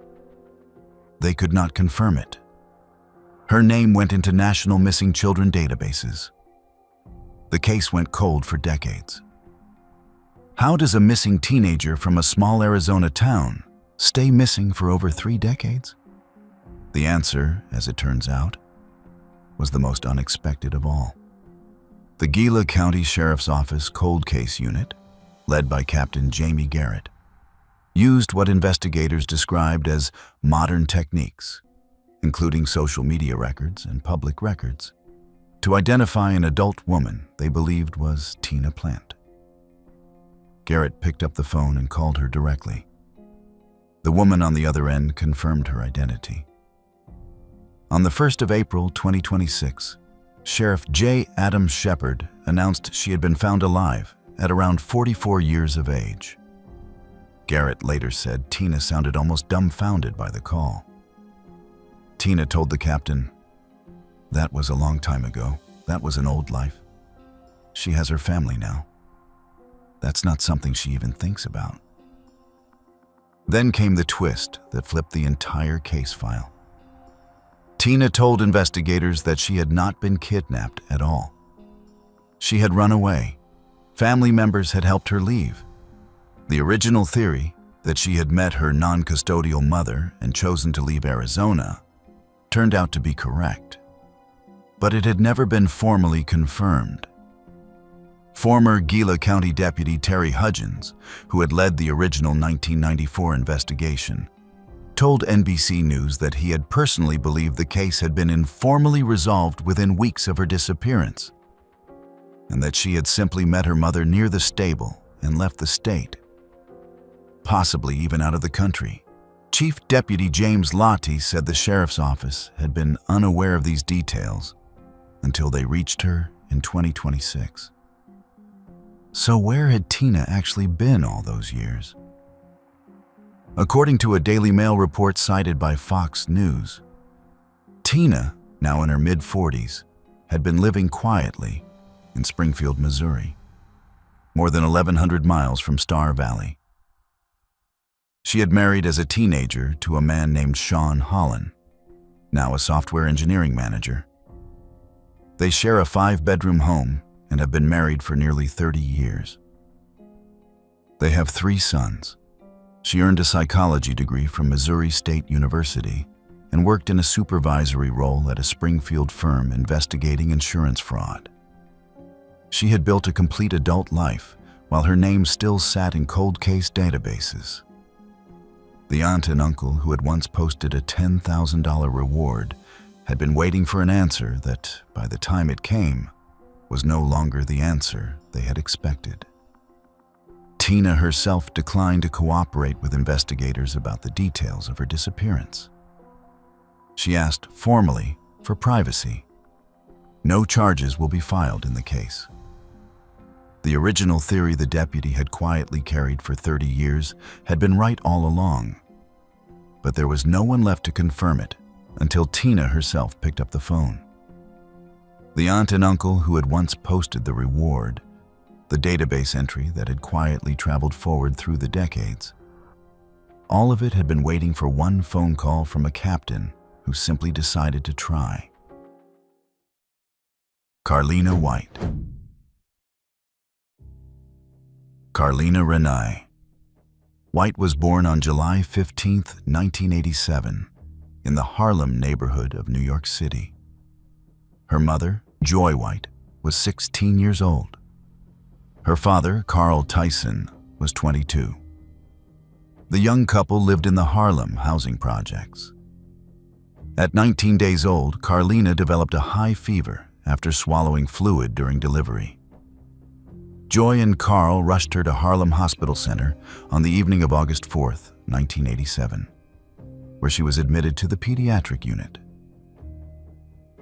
They could not confirm it. Her name went into national missing children databases. The case went cold for decades. How does a missing teenager from a small Arizona town stay missing for over 3 decades? The answer, as it turns out, was the most unexpected of all. The Gila County Sheriff's Office Cold Case Unit, led by Captain Jamie Garrett, used what investigators described as modern techniques, including social media records and public records, to identify an adult woman they believed was Tina Plant. Garrett picked up the phone and called her directly. The woman on the other end confirmed her identity. On the 1st of April 2026, Sheriff J. Adam Shepard announced she had been found alive at around 44 years of age. Garrett later said Tina sounded almost dumbfounded by the call. Tina told the captain, "That was a long time ago. That was an old life. She has her family now. That's not something she even thinks about." Then came the twist that flipped the entire case file. Tina told investigators that she had not been kidnapped at all. She had run away. Family members had helped her leave. The original theory, that she had met her non-custodial mother and chosen to leave Arizona, turned out to be correct. But it had never been formally confirmed. Former Gila County Deputy Terry Hudgens, who had led the original 1994 investigation, told NBC News that he had personally believed the case had been informally resolved within weeks of her disappearance, and that she had simply met her mother near the stable and left the state, possibly even out of the country. Chief Deputy James Lottie said the sheriff's office had been unaware of these details until they reached her in 2026. So where had Tina actually been all those years? According to a Daily Mail report cited by Fox News, Tina, now in her mid-40s, had been living quietly in Springfield, Missouri, more than 1,100 miles from Star Valley. She had married as a teenager to a man named Sean Holland, now a software engineering manager. They share a 5-bedroom home and have been married for nearly 30 years. They have 3 sons. She earned a psychology degree from Missouri State University and worked in a supervisory role at a Springfield firm investigating insurance fraud. She had built a complete adult life while her name still sat in cold case databases. The aunt and uncle who had once posted a $10,000 reward had been waiting for an answer that, by the time it came, was no longer the answer they had expected. Tina herself declined to cooperate with investigators about the details of her disappearance. She asked formally for privacy. No charges will be filed in the case. The original theory the deputy had quietly carried for 30 years had been right all along, but there was no one left to confirm it until Tina herself picked up the phone. The aunt and uncle who had once posted the reward, the database entry that had quietly traveled forward through the decades, all of it had been waiting for one phone call from a captain who simply decided to try. Carlina White. Carlina Renai. White was born on July 15, 1987, in the Harlem neighborhood of New York City. Her mother, Joy White, was 16 years old. Her father, Carl Tyson, was 22. The young couple lived in the Harlem housing projects. At 19 days old, Carlina developed a high fever after swallowing fluid during delivery. Joy and Carl rushed her to Harlem Hospital Center on the evening of August 4, 1987, where she was admitted to the pediatric unit.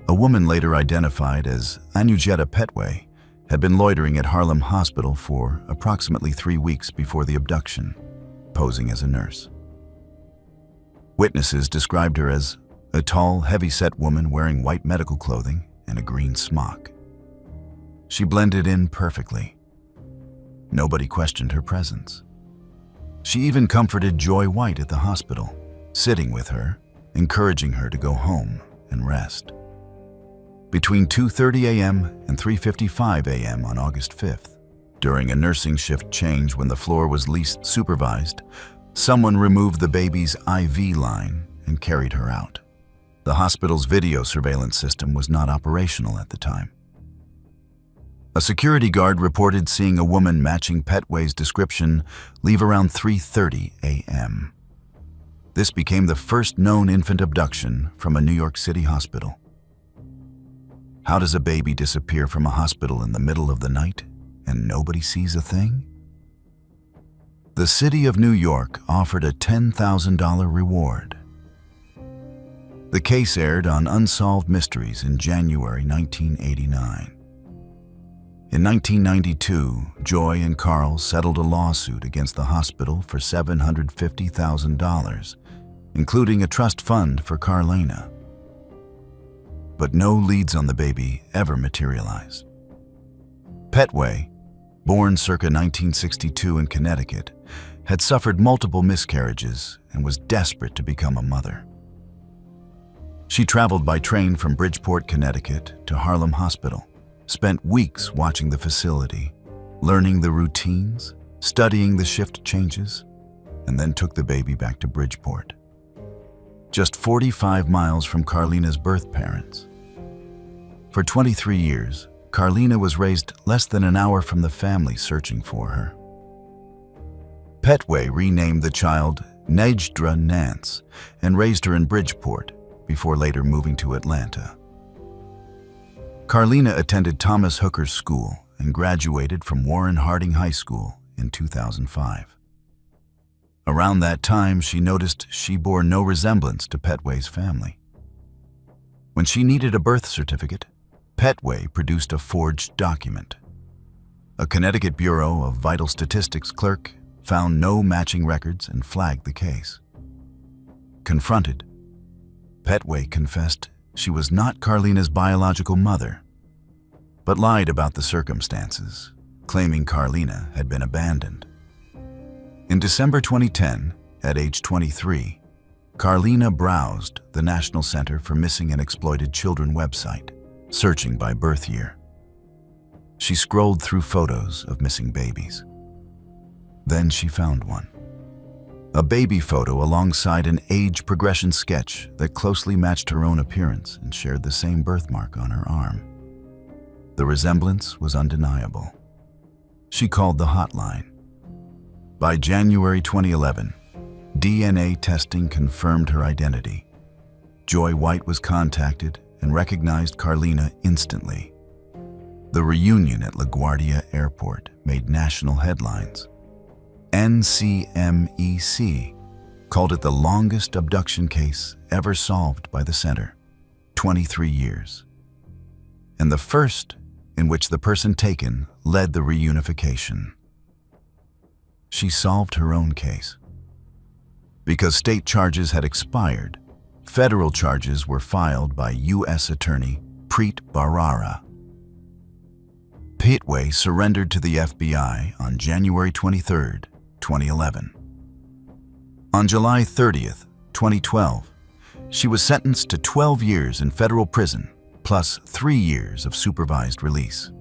A woman later identified as Anujeta Petway had been loitering at Harlem Hospital for approximately 3 weeks before the abduction, posing as a nurse. Witnesses described her as a tall, heavy-set woman wearing white medical clothing and a green smock. She blended in perfectly. Nobody questioned her presence. She even comforted Joy White at the hospital, sitting with her, encouraging her to go home and rest. Between 2:30 a.m. and 3:55 a.m. on August 5th, during a nursing shift change when the floor was least supervised, someone removed the baby's IV line and carried her out. The hospital's video surveillance system was not operational at the time. A security guard reported seeing a woman matching Petway's description leave around 3:30 a.m. This became the first known infant abduction from a New York City hospital. How does a baby disappear from a hospital in the middle of the night and nobody sees a thing? The city of New York offered a $10,000 reward. The case aired on Unsolved Mysteries in January 1989. In 1992, Joy and Carl settled a lawsuit against the hospital for $750,000, including a trust fund for Carlina. But no leads on the baby ever materialized. Petway, born circa 1962 in Connecticut, had suffered multiple miscarriages and was desperate to become a mother. She traveled by train from Bridgeport, Connecticut to Harlem Hospital, spent weeks watching the facility, learning the routines, studying the shift changes, and then took the baby back to Bridgeport, just 45 miles from Carlina's birth parents. For 23 years, Carlina was raised less than an hour from the family searching for her. Petway renamed the child Nejdra Nance and raised her in Bridgeport before later moving to Atlanta. Carlina attended Thomas Hooker's School and graduated from Warren Harding High School in 2005. Around that time, she noticed she bore no resemblance to Petway's family. When she needed a birth certificate, Petway produced a forged document. A Connecticut Bureau of Vital Statistics clerk found no matching records and flagged the case. Confronted, Petway confessed she was not Carlina's biological mother, but lied about the circumstances, claiming Carlina had been abandoned. In December 2010, at age 23, Carlina browsed the National Center for Missing and Exploited Children website, searching by birth year. She scrolled through photos of missing babies. Then she found one. A baby photo alongside an age progression sketch that closely matched her own appearance and shared the same birthmark on her arm. The resemblance was undeniable. She called the hotline. By January 2011, DNA testing confirmed her identity. Joy White was contacted and recognized Carlina instantly. The reunion at LaGuardia Airport made national headlines. NCMEC called it the longest abduction case ever solved by the center, 23 years, and the first in which the person taken led the reunification. She solved her own case. Because state charges had expired, federal charges were filed by U.S. Attorney Preet Bharara. Petway surrendered to the FBI on January 23, 2011. On July 30, 2012, she was sentenced to 12 years in federal prison plus 3 years of supervised release.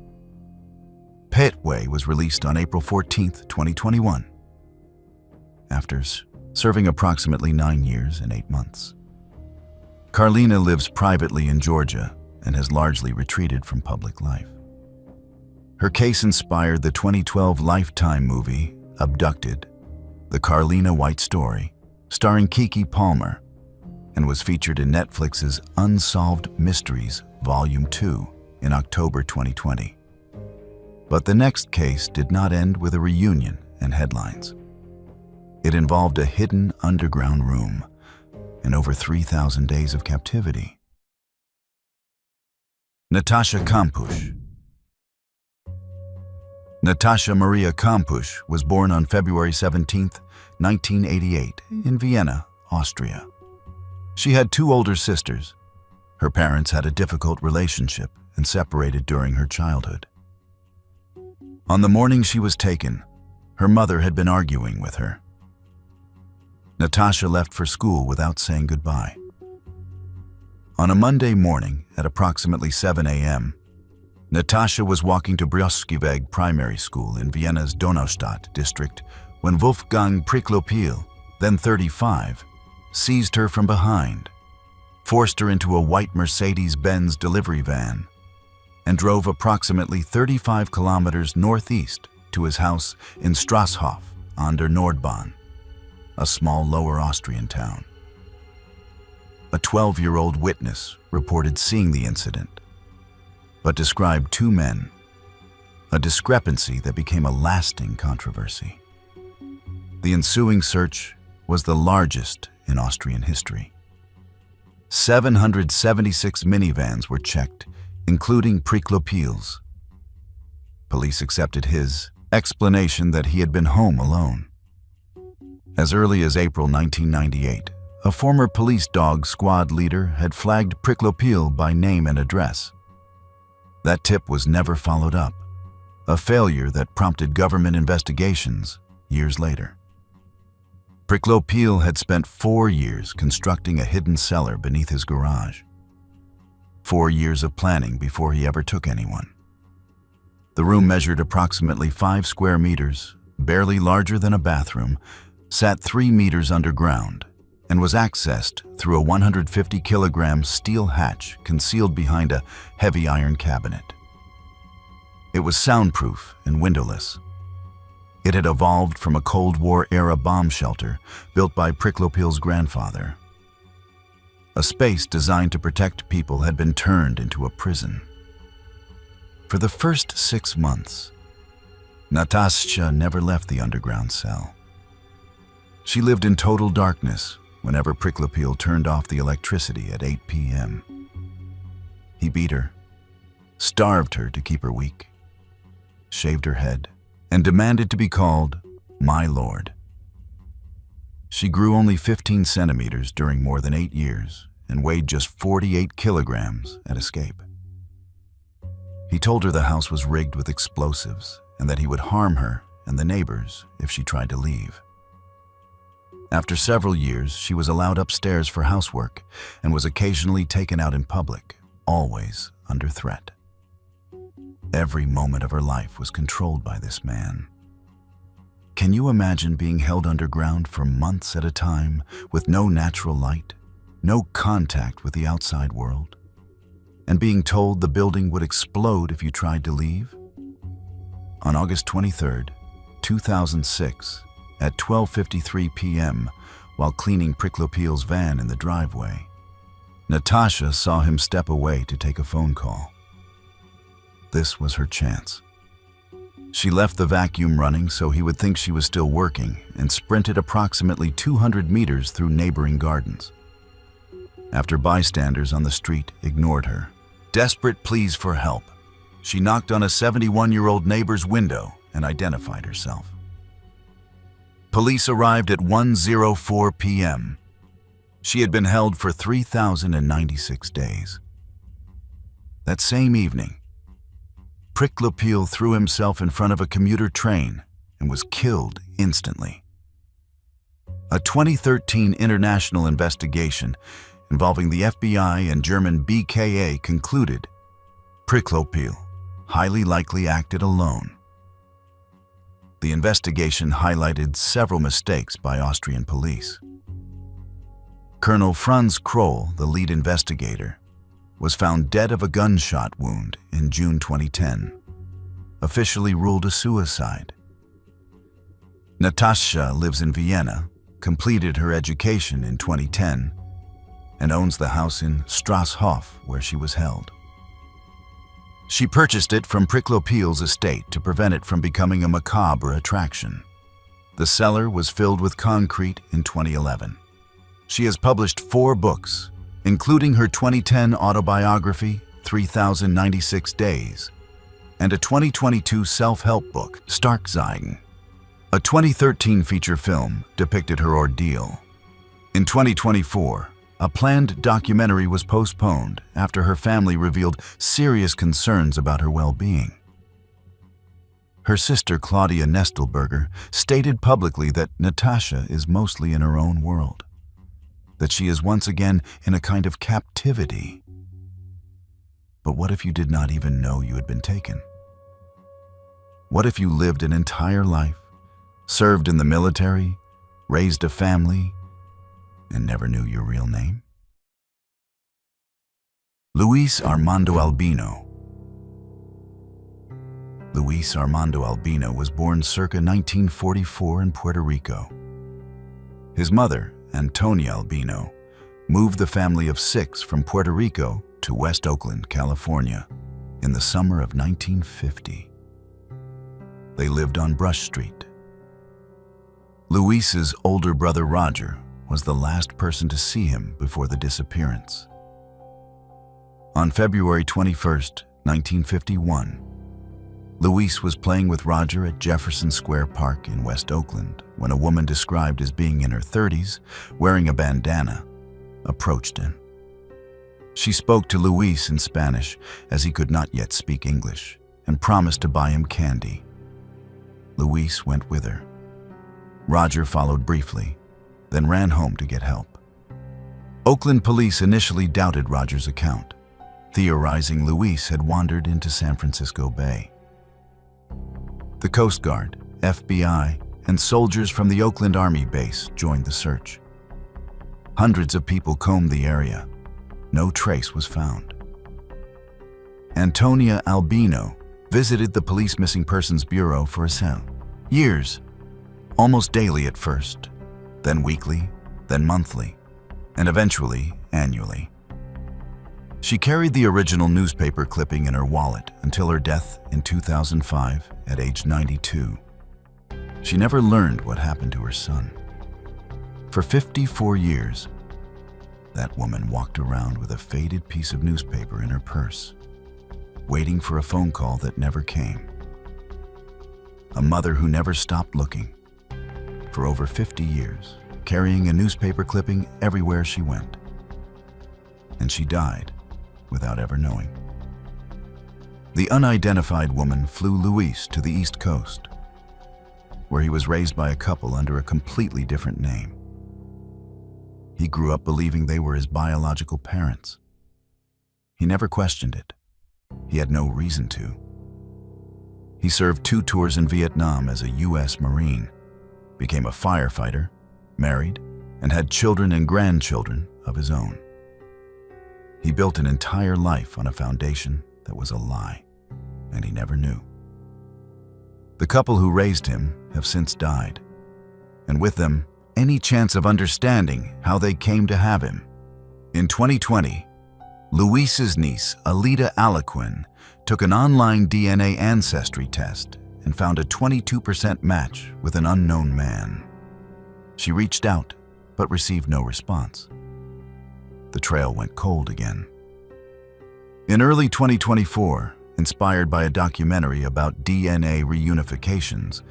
Petway was released on April 14, 2021, after serving approximately 9 years and 8 months. Carlina lives privately in Georgia and has largely retreated from public life. Her case inspired the 2012 Lifetime movie Abducted, the Carlina White story, starring Keke Palmer, and was featured in Netflix's Unsolved Mysteries Volume 2 in October 2020. But the next case did not end with a reunion and headlines. It involved a hidden underground room and over 3,000 days of captivity. Natasha Kampusch. Natasha Maria Kampusch was born on February 17, 1988, in Vienna, Austria. She had two older sisters. Her parents had a difficult relationship and separated during her childhood. On the morning she was taken, her mother had been arguing with her. Natasha left for school without saying goodbye. On a Monday morning at approximately 7 a.m., Natasha was walking to Brioskiveg Primary School in Vienna's Donaustadt district when Wolfgang Priklopil, then 35, seized her from behind, forced her into a white Mercedes-Benz delivery van, and drove approximately 35 kilometers northeast to his house in Strasshof an der Nordbahn, a small Lower Austrian town. A 12-year-old witness reported seeing the incident, but described two men, a discrepancy that became a lasting controversy. The ensuing search was the largest in Austrian history. 776 minivans were checked, including Priklopil's. Police accepted his explanation that he had been home alone. As early as April 1998, a former police dog squad leader had flagged Priklopil by name and address. That tip was never followed up, a failure that prompted government investigations years later. Priklopil had spent 4 years constructing a hidden cellar beneath his garage. 4 years of planning before he ever took anyone. The room measured approximately 5 square meters, barely larger than a bathroom, sat 3 meters underground, and was accessed through a 150-kilogram steel hatch concealed behind a heavy iron cabinet. It was soundproof and windowless. It had evolved from a Cold War-era bomb shelter built by Priklopil's grandfather. A space designed to protect people had been turned into a prison. For the first 6 months, Natasha never left the underground cell. She lived in total darkness whenever Priklopil turned off the electricity at 8 p.m. He beat her, starved her to keep her weak, shaved her head, and demanded to be called "my lord." She grew only 15 centimeters during more than 8 years and weighed just 48 kilograms at escape. He told her the house was rigged with explosives and that he would harm her and the neighbors if she tried to leave. After several years, she was allowed upstairs for housework and was occasionally taken out in public, always under threat. Every moment of her life was controlled by this man. Can you imagine being held underground for months at a time with no natural light, no contact with the outside world, and being told the building would explode if you tried to leave? On August 23, 2006, at 12:53 p.m., while cleaning Priklopil's van in the driveway, Natasha saw him step away to take a phone call. This was her chance. She left the vacuum running so he would think she was still working and sprinted approximately 200 meters through neighboring gardens. After bystanders on the street ignored her, desperate pleas for help, she knocked on a 71-year-old neighbor's window and identified herself. Police arrived at 1:04 p.m. She had been held for 3,096 days. That same evening, Priklopil threw himself in front of a commuter train and was killed instantly. A 2013 international investigation involving the FBI and German BKA concluded Priklopil highly likely acted alone. The investigation highlighted several mistakes by Austrian police. Colonel Franz Kroll, the lead investigator, was found dead of a gunshot wound in June 2010, officially ruled a suicide. Natasha lives in Vienna, completed her education in 2010, and owns the house in Strasshof where she was held. She purchased it from Priklopil's estate to prevent it from becoming a macabre attraction. The cellar was filled with concrete in 2011. She has published 4 books, including her 2010 autobiography, 3,096 Days, and a 2022 self-help book, Starkzeigen. A 2013 feature film depicted her ordeal. In 2024, a planned documentary was postponed after her family revealed serious concerns about her well-being. Her sister Claudia Nestelberger stated publicly that Natasha is mostly in her own world, that she is once again in a kind of captivity. But what if you did not even know you had been taken? What if you lived an entire life, served in the military, raised a family, and never knew your real name? Luis Armando Albino. Luis Armando Albino was born circa 1944 in Puerto Rico. His mother, Antonia Albino, moved the family of 6 from Puerto Rico to West Oakland, California, in the summer of 1950. They lived on Brush Street. Luis's older brother Roger was the last person to see him before the disappearance. On February 21, 1951, Luis was playing with Roger at Jefferson Square Park in West Oakland when a woman described as being in her 30s, wearing a bandana, approached him. She spoke to Luis in Spanish, as he could not yet speak English, and promised to buy him candy. Luis went with her. Roger followed briefly, then ran home to get help. Oakland police initially doubted Roger's account, theorizing Luis had wandered into San Francisco Bay. The Coast Guard, FBI, and soldiers from the Oakland Army base joined the search. Hundreds of people combed the area. No trace was found. Antonia Albino visited the Police Missing Persons Bureau for years, almost daily at first, then weekly, then monthly, and eventually annually. She carried the original newspaper clipping in her wallet until her death in 2005 at age 92. She never learned what happened to her son. For 54 years, that woman walked around with a faded piece of newspaper in her purse, waiting for a phone call that never came. A mother who never stopped looking. For over 50 years, carrying a newspaper clipping everywhere she went. And she died without ever knowing. The unidentified woman flew Luis to the East Coast, where he was raised by a couple under a completely different name. He grew up believing they were his biological parents. He never questioned it. He had no reason to. He served 2 tours in Vietnam as a U.S. Marine, became a firefighter, married, and had children and grandchildren of his own. He built an entire life on a foundation that was a lie, and he never knew. The couple who raised him have since died, and with them, any chance of understanding how they came to have him. In 2020, Luis's niece, Alida Aliquin, took an online DNA ancestry test and found a 22% match with an unknown man. She reached out, but received no response. The trail went cold again. In early 2024, inspired by a documentary about DNA reunifications,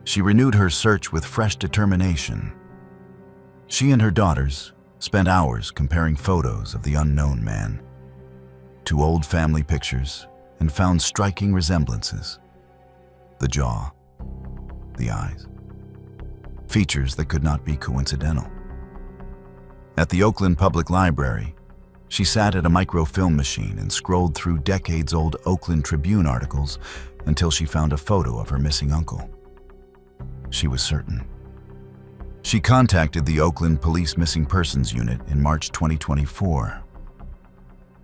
she renewed her search with fresh determination. She and her daughters spent hours comparing photos of the unknown man to old family pictures and found striking resemblances. The jaw, the eyes, features that could not be coincidental. At the Oakland Public Library, she sat at a microfilm machine and scrolled through decades-old Oakland Tribune articles until she found a photo of her missing uncle. She was certain. She contacted the Oakland Police Missing Persons Unit in March 2024.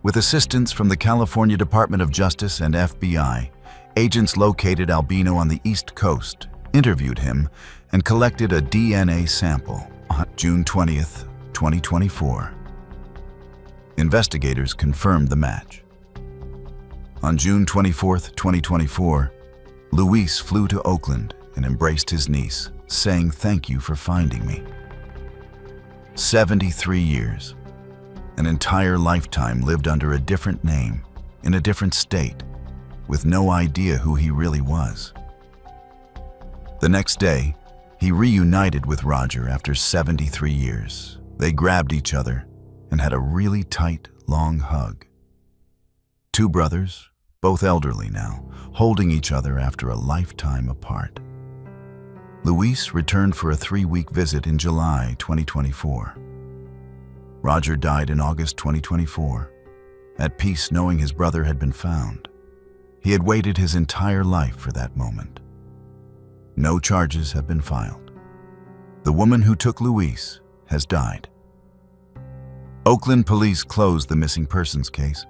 With assistance from the California Department of Justice and FBI, agents located Albino on the East Coast, interviewed him, and collected a DNA sample on June 20th, 2024. Investigators confirmed the match. On June 24th, 2024, Luis flew to Oakland and embraced his niece, saying thank you for finding me. 73 years, an entire lifetime lived under a different name, in a different state, with no idea who he really was. The next day, he reunited with Roger after 73 years. They grabbed each other and had a really tight, long hug. Two brothers, both elderly now, holding each other after a lifetime apart. Luis returned for a 3-week visit in July 2024. Roger died in August 2024, at peace knowing his brother had been found. He had waited his entire life for that moment. No charges have been filed. The woman who took Luis has died. Oakland police closed the missing persons case,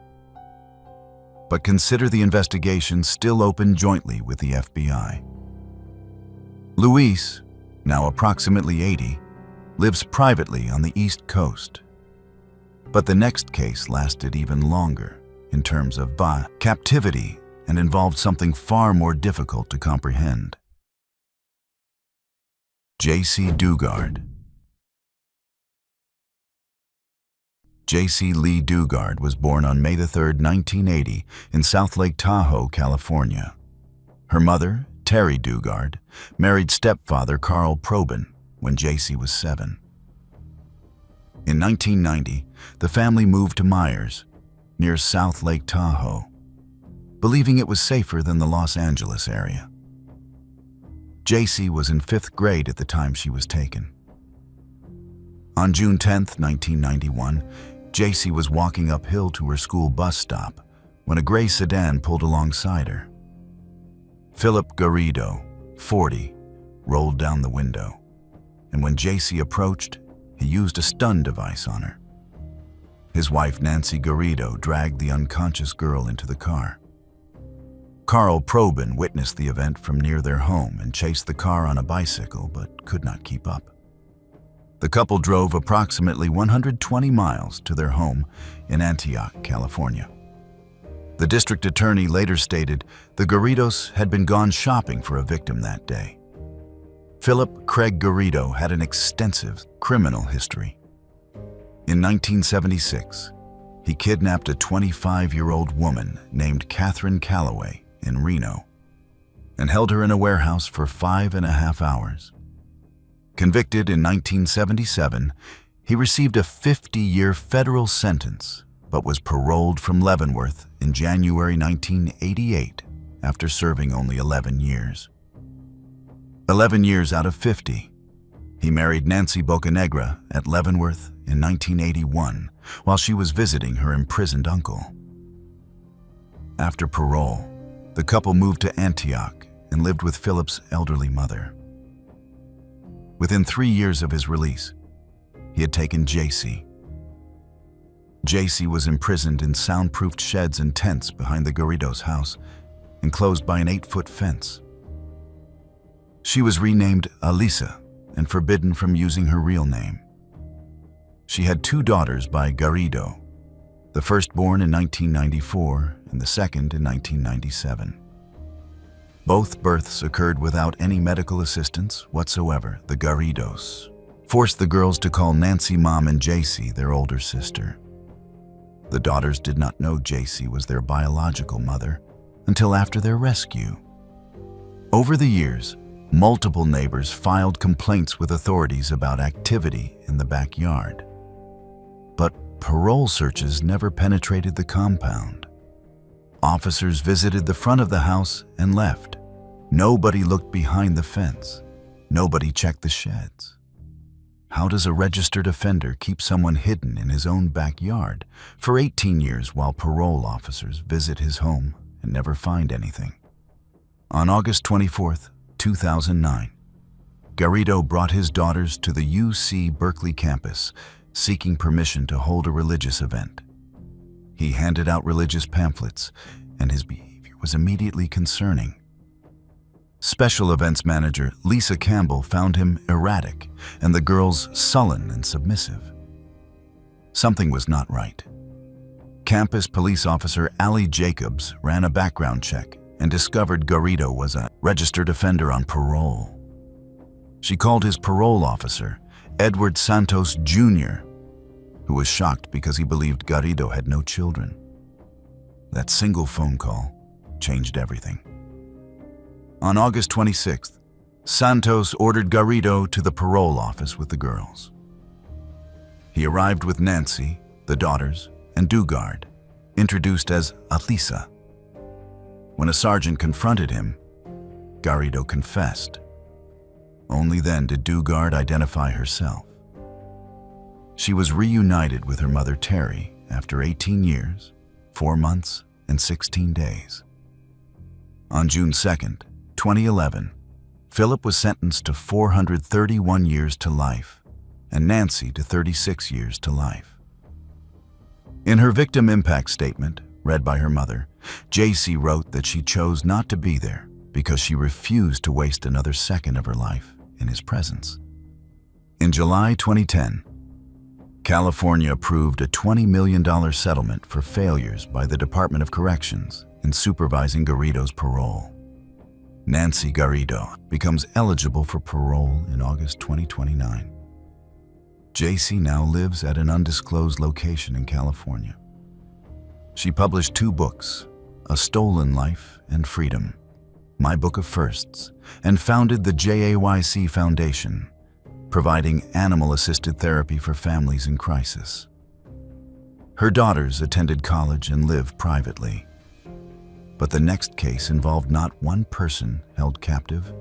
but consider the investigation still open jointly with the FBI. Luis, now approximately 80, lives privately on the East Coast. But the next case lasted even longer in terms of captivity and involved something far more difficult to comprehend. J.C. Dugard. J.C. Lee Dugard was born on May 3, 1980, in South Lake Tahoe, California. Her mother, Terry Dugard, married stepfather Carl Probin when J.C. was 7. In 1990, the family moved to Myers, near South Lake Tahoe, believing it was safer than the Los Angeles area. J.C. was in 5th grade at the time she was taken. On June 10, 1991, J.C. was walking uphill to her school bus stop when a gray sedan pulled alongside her. Philip Garrido, 40, rolled down the window, and when J.C. approached, he used a stun device on her. His wife, Nancy Garrido, dragged the unconscious girl into the car. Carl Probin witnessed the event from near their home and chased the car on a bicycle but could not keep up. The couple drove approximately 120 miles to their home in Antioch, California. The district attorney later stated the Garridos had been gone shopping for a victim that day. Philip Craig Garrido had an extensive criminal history. In 1976, he kidnapped a 25-year-old woman named Catherine Calloway in Reno and held her in a warehouse for 5.5 hours. Convicted in 1977, he received a 50-year federal sentence but was paroled from Leavenworth in January 1988 after serving only 11 years. 11 years out of 50, he married Nancy Bocanegra at Leavenworth in 1981 while she was visiting her imprisoned uncle. After parole, the couple moved to Antioch and lived with Philip's elderly mother. Within 3 years of his release, he had taken J.C. J.C. was imprisoned in soundproofed sheds and tents behind the Garridos' house, enclosed by an 8-foot fence. She was renamed Alisa and forbidden from using her real name. She had 2 daughters by Garrido, the first born in 1994 and the second in 1997. Both births occurred without any medical assistance whatsoever. The Garridos forced the girls to call Nancy Mom and J.C. their older sister. The daughters did not know J.C. was their biological mother until after their rescue. Over the years, multiple neighbors filed complaints with authorities about activity in the backyard. But parole searches never penetrated the compound. Officers visited the front of the house and left. Nobody looked behind the fence. Nobody checked the sheds. How does a registered offender keep someone hidden in his own backyard for 18 years while parole officers visit his home and never find anything? On August 24, 2009, Garrido brought his daughters to the UC Berkeley campus, seeking permission to hold a religious event. He handed out religious pamphlets, and his behavior was immediately concerning. Special events manager Lisa Campbell found him erratic and the girls sullen and submissive. Something was not right. Campus police officer Allie Jacobs ran a background check and discovered Garrido was a registered offender on parole. She called his parole officer, Edward Santos Jr., who was shocked because he believed Garrido had no children. That single phone call changed everything. On August 26th, Santos ordered Garrido to the parole office with the girls. He arrived with Nancy, the daughters, and Dugard, introduced as Alisa. When a sergeant confronted him, Garrido confessed. Only then did Dugard identify herself. She was reunited with her mother Terry after 18 years, 4 months, and 16 days. On June 2nd, 2011, Philip was sentenced to 431 years to life and Nancy to 36 years to life. In her victim impact statement, read by her mother, JC wrote that she chose not to be there because she refused to waste another second of her life in his presence. In July 2010, California approved a $20 million settlement for failures by the Department of Corrections in supervising Garrido's parole. Nancy Garrido becomes eligible for parole in August 2029. JC now lives at an undisclosed location in California. She published 2 books, A Stolen Life and Freedom, My Book of Firsts, and founded the JAYC Foundation, providing animal-assisted therapy for families in crisis. Her daughters attended college and live privately. But the next case involved not one person held captive,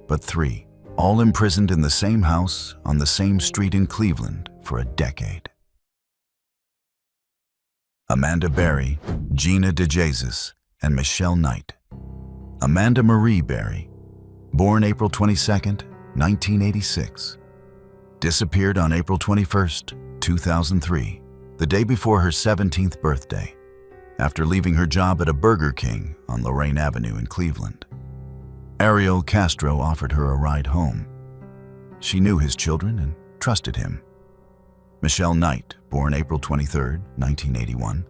but 3, all imprisoned in the same house on the same street in Cleveland for a decade. Amanda Berry, Gina DeJesus, and Michelle Knight. Amanda Marie Berry, born April 22, 1986, disappeared on April 21, 2003, the day before her 17th birthday, after leaving her job at a Burger King on Lorraine Avenue in Cleveland. Ariel Castro offered her a ride home. She knew his children and trusted him. Michelle Knight, born April 23, 1981,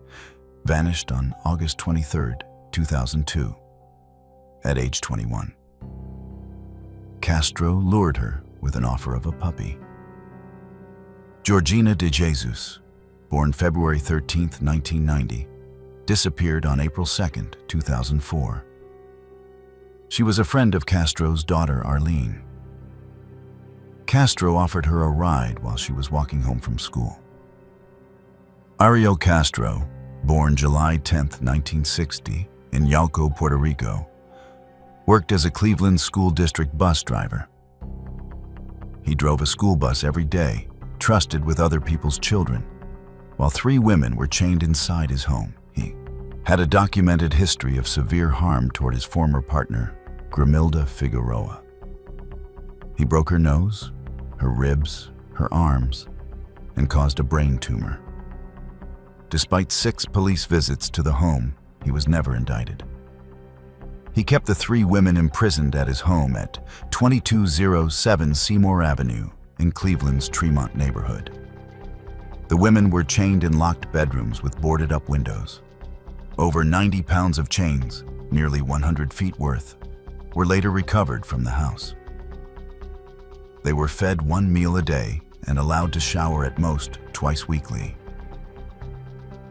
vanished on August 23, 2002, at age 21. Castro lured her with an offer of a puppy. Georgina DeJesus, born February 13, 1990, disappeared on April 2, 2004. She was a friend of Castro's daughter, Arlene. Castro offered her a ride while she was walking home from school. Ariel Castro, born July 10, 1960, in Yauco, Puerto Rico, worked as a Cleveland School District bus driver. He drove a school bus every day, trusted with other people's children, while 3 women were chained inside his home. He had a documented history of severe harm toward his former partner, Grimilda Figueroa. He broke her nose, her ribs, her arms, and caused a brain tumor. Despite 6 police visits to the home, he was never indicted. He kept the 3 women imprisoned at his home at 2207 Seymour Avenue in Cleveland's Tremont neighborhood. The women were chained in locked bedrooms with boarded-up windows. Over 90 pounds of chains, nearly 100 feet worth, were later recovered from the house. They were fed 1 meal a day and allowed to shower at most twice weekly.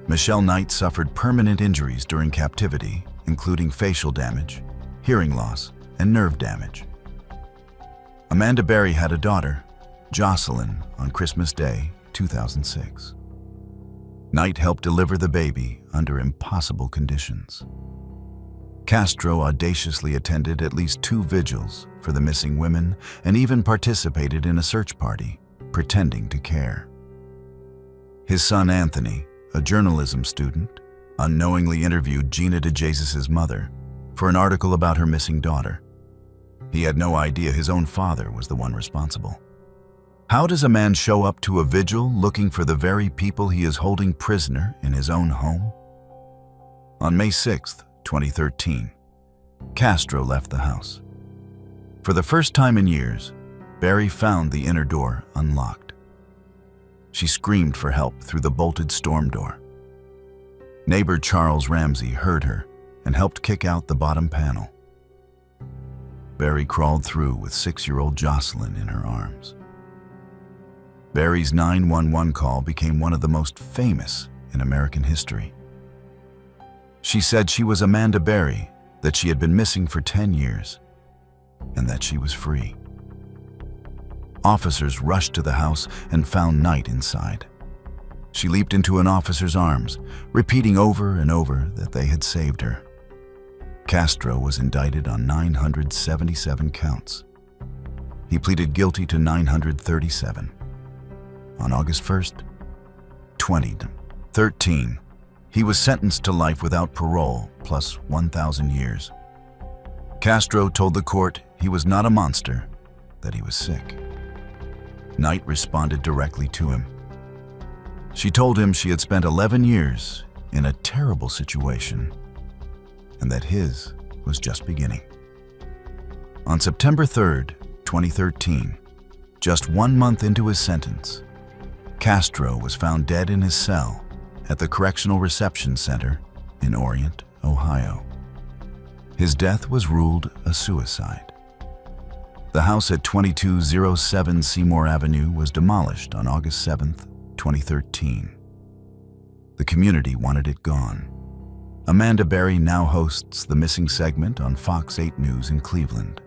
Michelle Knight suffered permanent injuries during captivity, including facial damage, hearing loss, and nerve damage. Amanda Berry had a daughter, Jocelyn, on Christmas Day, 2006. Knight helped deliver the baby under impossible conditions. Castro audaciously attended at least 2 vigils for the missing women and even participated in a search party, pretending to care. His son Anthony, a journalism student, unknowingly interviewed Gina DeJesus' mother for an article about her missing daughter. He had no idea his own father was the one responsible. How does a man show up to a vigil looking for the very people he is holding prisoner in his own home? On May 6, 2013, Castro left the house. For the first time in years, Berry found the inner door unlocked. She screamed for help through the bolted storm door. Neighbor Charles Ramsey heard her and helped kick out the bottom panel. Berry crawled through with 6-year-old Jocelyn in her arms. Berry's 911 call became one of the most famous in American history. She said she was Amanda Berry, that she had been missing for 10 years, and that she was free. Officers rushed to the house and found Knight inside. She leaped into an officer's arms, repeating over and over that they had saved her. Castro was indicted on 977 counts. He pleaded guilty to 937. On August 1st, 2013, he was sentenced to life without parole plus 1,000 years. Castro told the court he was not a monster, that he was sick. Knight responded directly to him. She told him she had spent 11 years in a terrible situation and that his was just beginning. On September 3rd, 2013, just 1 month into his sentence, Castro was found dead in his cell at the Correctional Reception Center in Orient, Ohio. His death was ruled a suicide. The house at 2207 Seymour Avenue was demolished on August 7th, 2013. The community wanted it gone. Amanda Berry now hosts the Missing segment on Fox 8 News in Cleveland,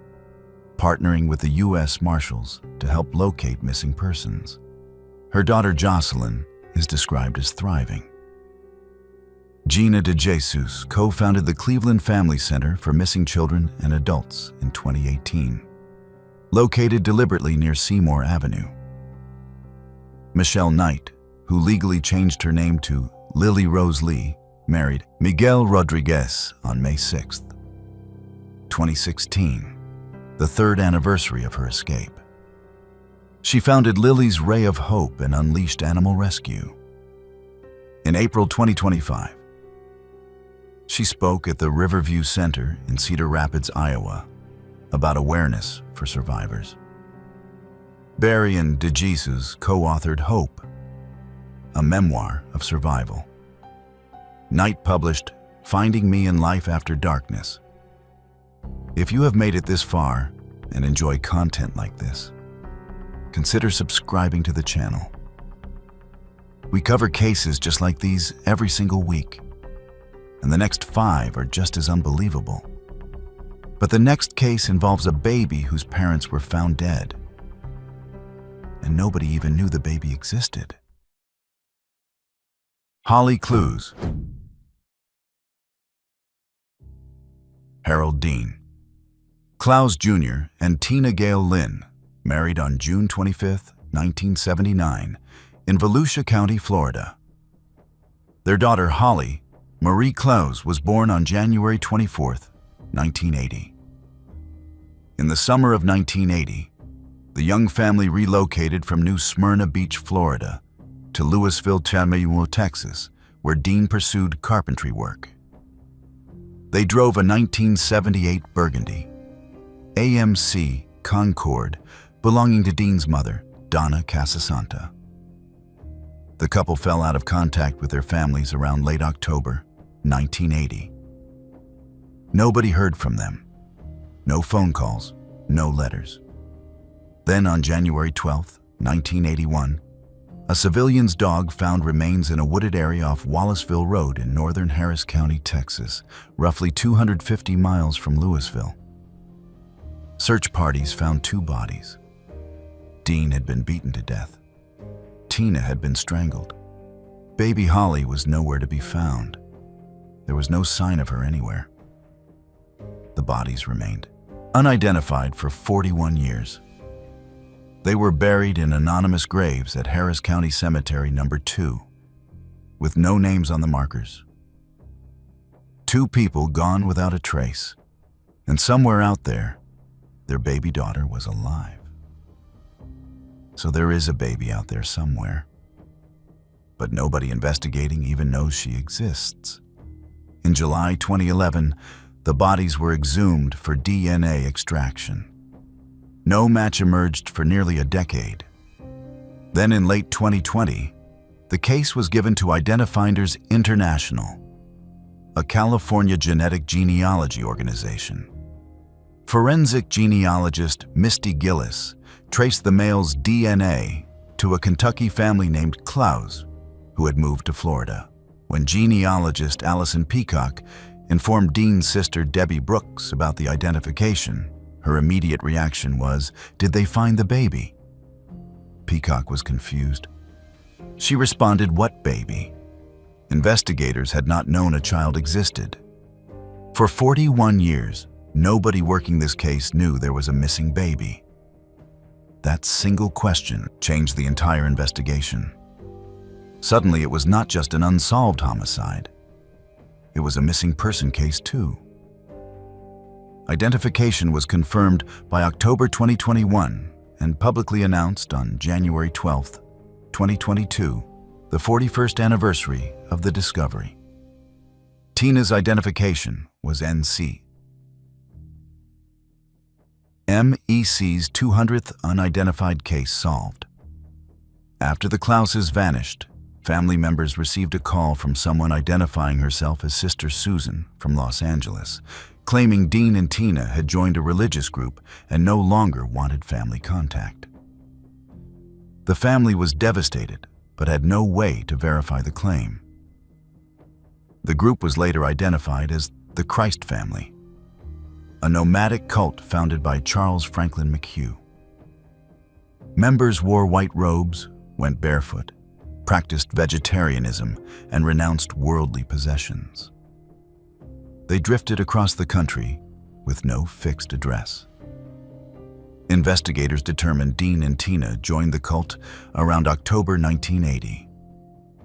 partnering with the U.S. Marshals to help locate missing persons. Her daughter Jocelyn is described as thriving. Gina DeJesus co-founded the Cleveland Family Center for Missing Children and Adults in 2018, located deliberately near Seymour Avenue. Michelle Knight, who legally changed her name to Lily Rose Lee, married Miguel Rodriguez on May 6, 2016, the third anniversary of her escape. She founded Lily's Ray of Hope and Unleashed Animal Rescue. In April 2025, she spoke at the Riverview Center in Cedar Rapids, Iowa, about awareness for survivors. Berry and DeJesus co-authored Hope, a memoir of survival. Knight published Finding Me in Life After Darkness. If you have made it this far and enjoy content like this, consider subscribing to the channel. We cover cases just like these every single week, and the next 5 are just as unbelievable. But the next case involves a baby whose parents were found dead, and nobody even knew the baby existed. Holly Clues. Harold Dean. Clowes Jr. and Tina Gail Lynn married on June 25, 1979, in Volusia County, Florida. Their daughter Holly Marie Clowes was born on January 24, 1980. In the summer of 1980, the young family relocated from New Smyrna Beach, Florida, to Louisville, Texas, where Dean pursued carpentry work. They drove a 1978 Burgundy AMC Concorde belonging to Dean's mother, Donna Casasanta. The couple fell out of contact with their families around late October 1980. Nobody heard from them. No phone calls, no letters. Then on January 12, 1981, a civilian's dog found remains in a wooded area off Wallaceville Road in northern Harris County, Texas, roughly 250 miles from Louisville. Search parties found 2 bodies. Dean had been beaten to death. Tina had been strangled. Baby Holly was nowhere to be found. There was no sign of her anywhere. The bodies remained unidentified for 41 years. They were buried in anonymous graves at Harris County Cemetery No. 2, with no names on the markers. 2 people gone without a trace, and somewhere out there, their baby daughter was alive. So there is a baby out there somewhere, but nobody investigating even knows she exists. In July 2011, the bodies were exhumed for DNA extraction. No match emerged for nearly a decade. Then in late 2020, the case was given to Identifinders International, a California genetic genealogy organization. Forensic genealogist Misty Gillis traced the male's DNA to a Kentucky family named Clowes, who had moved to Florida. When genealogist Allison Peacock informed Dean's sister Debbie Brooks about the identification, her immediate reaction was, "Did they find the baby?" Peacock was confused. She responded, "What baby?" Investigators had not known a child existed. For 41 years, nobody working this case knew there was a missing baby. That single question changed the entire investigation. Suddenly, it was not just an unsolved homicide. It was a missing person case too. Identification was confirmed by October 2021 and publicly announced on January 12, 2022, the 41st anniversary of the discovery. Tina's identification was NC. MEC's 200th unidentified case solved. After the Klauses vanished, family members received a call from someone identifying herself as Sister Susan from Los Angeles, claiming Dean and Tina had joined a religious group and no longer wanted family contact. The family was devastated, but had no way to verify the claim. The group was later identified as the Christ Family, a nomadic cult founded by Charles Franklin McHugh. Members wore white robes, went barefoot, practiced vegetarianism, and renounced worldly possessions. They drifted across the country with no fixed address. Investigators determined Dean and Tina joined the cult around October 1980.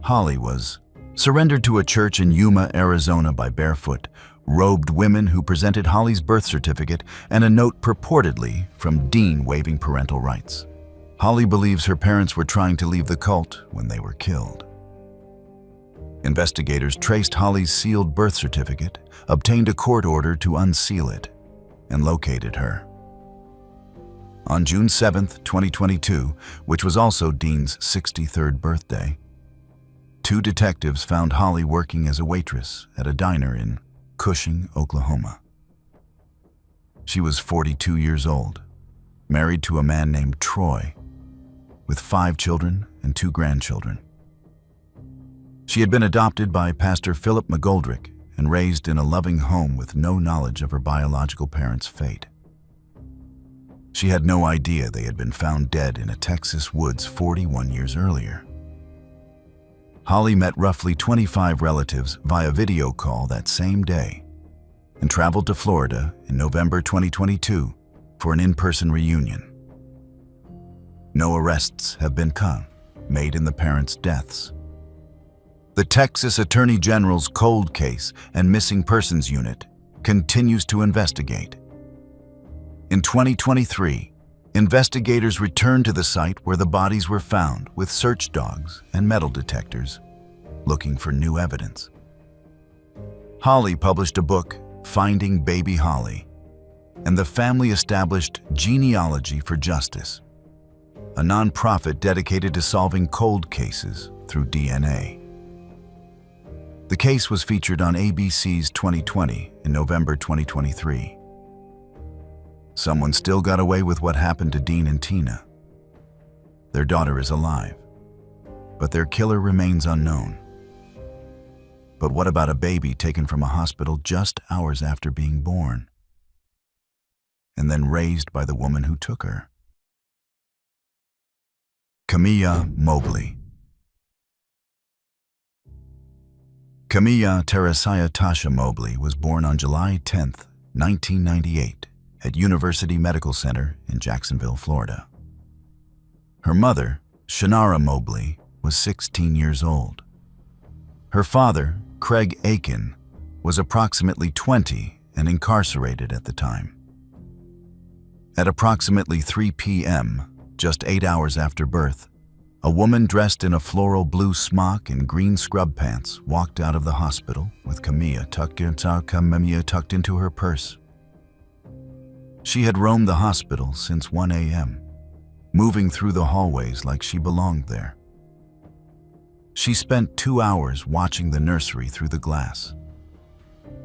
Holly was surrendered to a church in Yuma, Arizona by barefoot, robed women who presented Holly's birth certificate and a note purportedly from Dean waiving parental rights. Holly believes her parents were trying to leave the cult when they were killed. Investigators traced Holly's sealed birth certificate, obtained a court order to unseal it, and located her. On June 7, 2022, which was also Dean's 63rd birthday, 2 detectives found Holly working as a waitress at a diner in Cushing, Oklahoma. She was 42 years old, married to a man named Troy, with 5 children and 2 grandchildren. She had been adopted by Pastor Philip McGoldrick and raised in a loving home with no knowledge of her biological parents' fate. She had no idea they had been found dead in a Texas woods 41 years earlier. Holly met roughly 25 relatives via video call that same day and traveled to Florida in November 2022 for an in-person reunion. No arrests have been made in the parents' deaths. The Texas Attorney General's Cold Case and Missing Persons Unit continues to investigate. In 2023, investigators returned to the site where the bodies were found with search dogs and metal detectors, looking for new evidence. Holly published a book, Finding Baby Holly, and the family established Genealogy for Justice, a nonprofit dedicated to solving cold cases through DNA. The case was featured on ABC's 2020 in November 2023. Someone still got away with what happened to Dean and Tina. Their daughter is alive, but their killer remains unknown. But what about a baby taken from a hospital just hours after being born, and then raised by the woman who took her? Camilla Mobley. Camilla Teresaya Tasha Mobley was born on July 10, 1998, at University Medical Center in Jacksonville, Florida. Her mother, Shannara Mobley, was 16 years old. Her father, Craig Aiken, was approximately 20 and incarcerated at the time. At approximately 3 p.m., just 8 hours after birth, a woman dressed in a floral blue smock and green scrub pants walked out of the hospital with Camilla tucked into her purse. She had roamed the hospital since 1 a.m., moving through the hallways like she belonged there. She spent 2 hours watching the nursery through the glass,